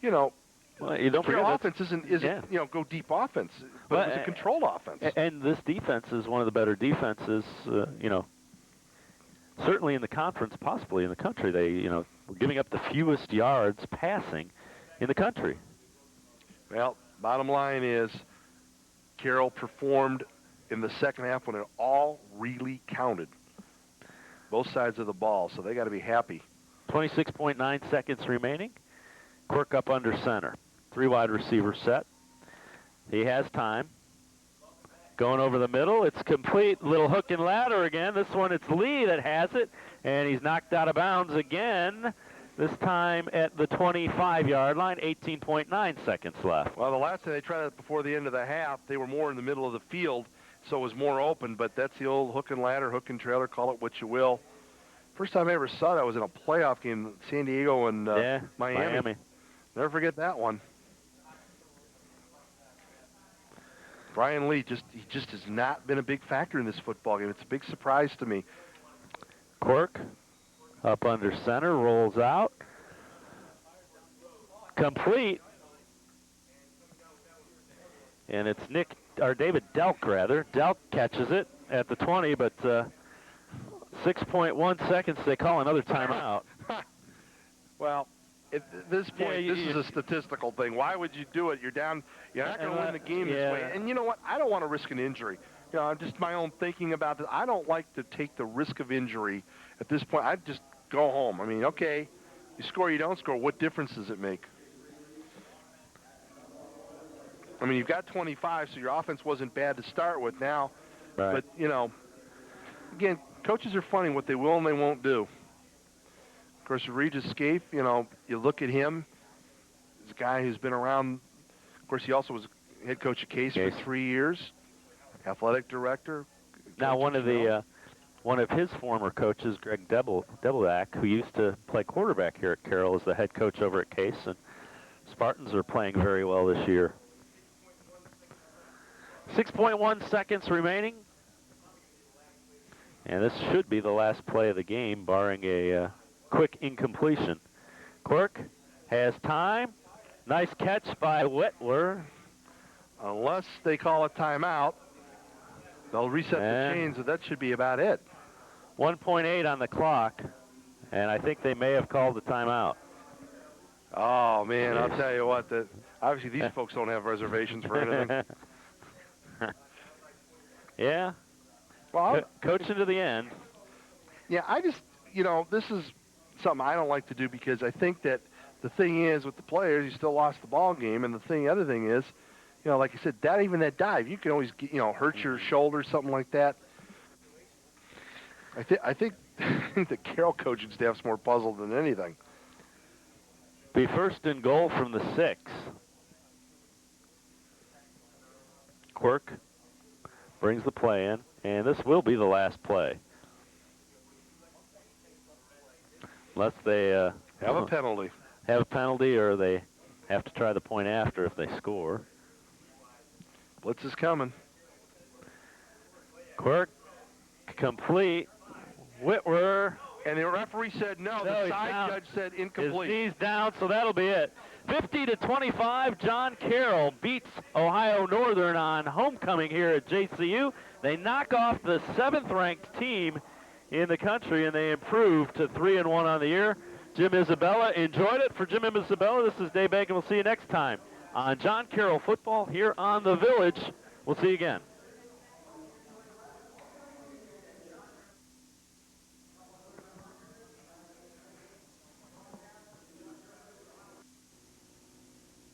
you know, well, you don't Carroll forget offense isn't you know, go deep offense, but it was a controlled offense. And this defense is one of the better defenses, you know, certainly in the conference, possibly in the country. They, you know, were giving up the fewest yards passing in the country. Well, bottom line is Carroll performed in the second half when it all really counted. Both sides of the ball, so they got to be happy. 26.9 seconds remaining. Quirk up under center. 3 wide receiver set. He has time. Going over the middle. It's complete. Little hook and ladder again. This one it's Lee that has it, and he's knocked out of bounds again. This time at the 25-yard line, 18.9 seconds left. Well, the last time they tried it before the end of the half, they were more in the middle of the field, so it was more open, but that's the old hook and ladder, hook and trailer, call it what you will. First time I ever saw that was in a playoff game, San Diego and Miami. Never forget that one. Brian Lee he just has not been a big factor in this football game. It's a big surprise to me. Quirk up under center, rolls out. Complete. And it's David Delk, rather. Delk catches it at the 20, but 6.1 seconds, they call another timeout. Well, at this point, this is a statistical thing. Why would you do it? You're down. You're not going to win the game this way. And you know what? I don't want to risk an injury. You know, I'm just my own thinking about this. I don't like to take the risk of injury at this point. I'd just go home. I mean, okay, you score, you don't score. What difference does it make? I mean, you've got 25, so your offense wasn't bad to start with now. Right. But, you know, again, coaches are funny what they will and they won't do. Of course, Regis Scaife, you know, you look at him, he's a guy who's been around. Of course, he also was head coach at Case for 3 years, athletic director. Now, one of his former coaches, Greg Debelak, who used to play quarterback here at Carroll, is the head coach over at Case, and Spartans are playing very well this year. 6.1 seconds remaining. And this should be the last play of the game, barring a quick incompletion. Quirk has time. Nice catch by Whitwer. Unless they call a timeout, they'll reset the chains, and that should be about it. 1.8 on the clock, and I think they may have called the timeout. Oh, man, I'll tell you what. Obviously, these folks don't have reservations for anything. Yeah. Well, coaching to the end. Yeah, I just, you know, this is something I don't like to do because I think that the thing is with the players, you still lost the ball game, and the other thing is, you know, like I said, that dive, you can always, hurt your shoulder, something like that. I think the Carroll coaching staff's more puzzled than anything. Be first and goal from the 6. Quirk brings the play in, and this will be the last play. Unless they have a penalty. Have a penalty, or they have to try the point after if they score. Blitz is coming. Quirk complete. Whitwer. And the referee said no. The side judge said incomplete. His knee's down, so that'll be it. 50-25, John Carroll beats Ohio Northern on homecoming here at JCU. They knock off the 7th-ranked team in the country, and they improve to 3-1 on the year. Jim Isabella enjoyed it. For Jim Isabella, this is Dave Bacon. We'll see you next time on John Carroll Football here on The Village. We'll see you again.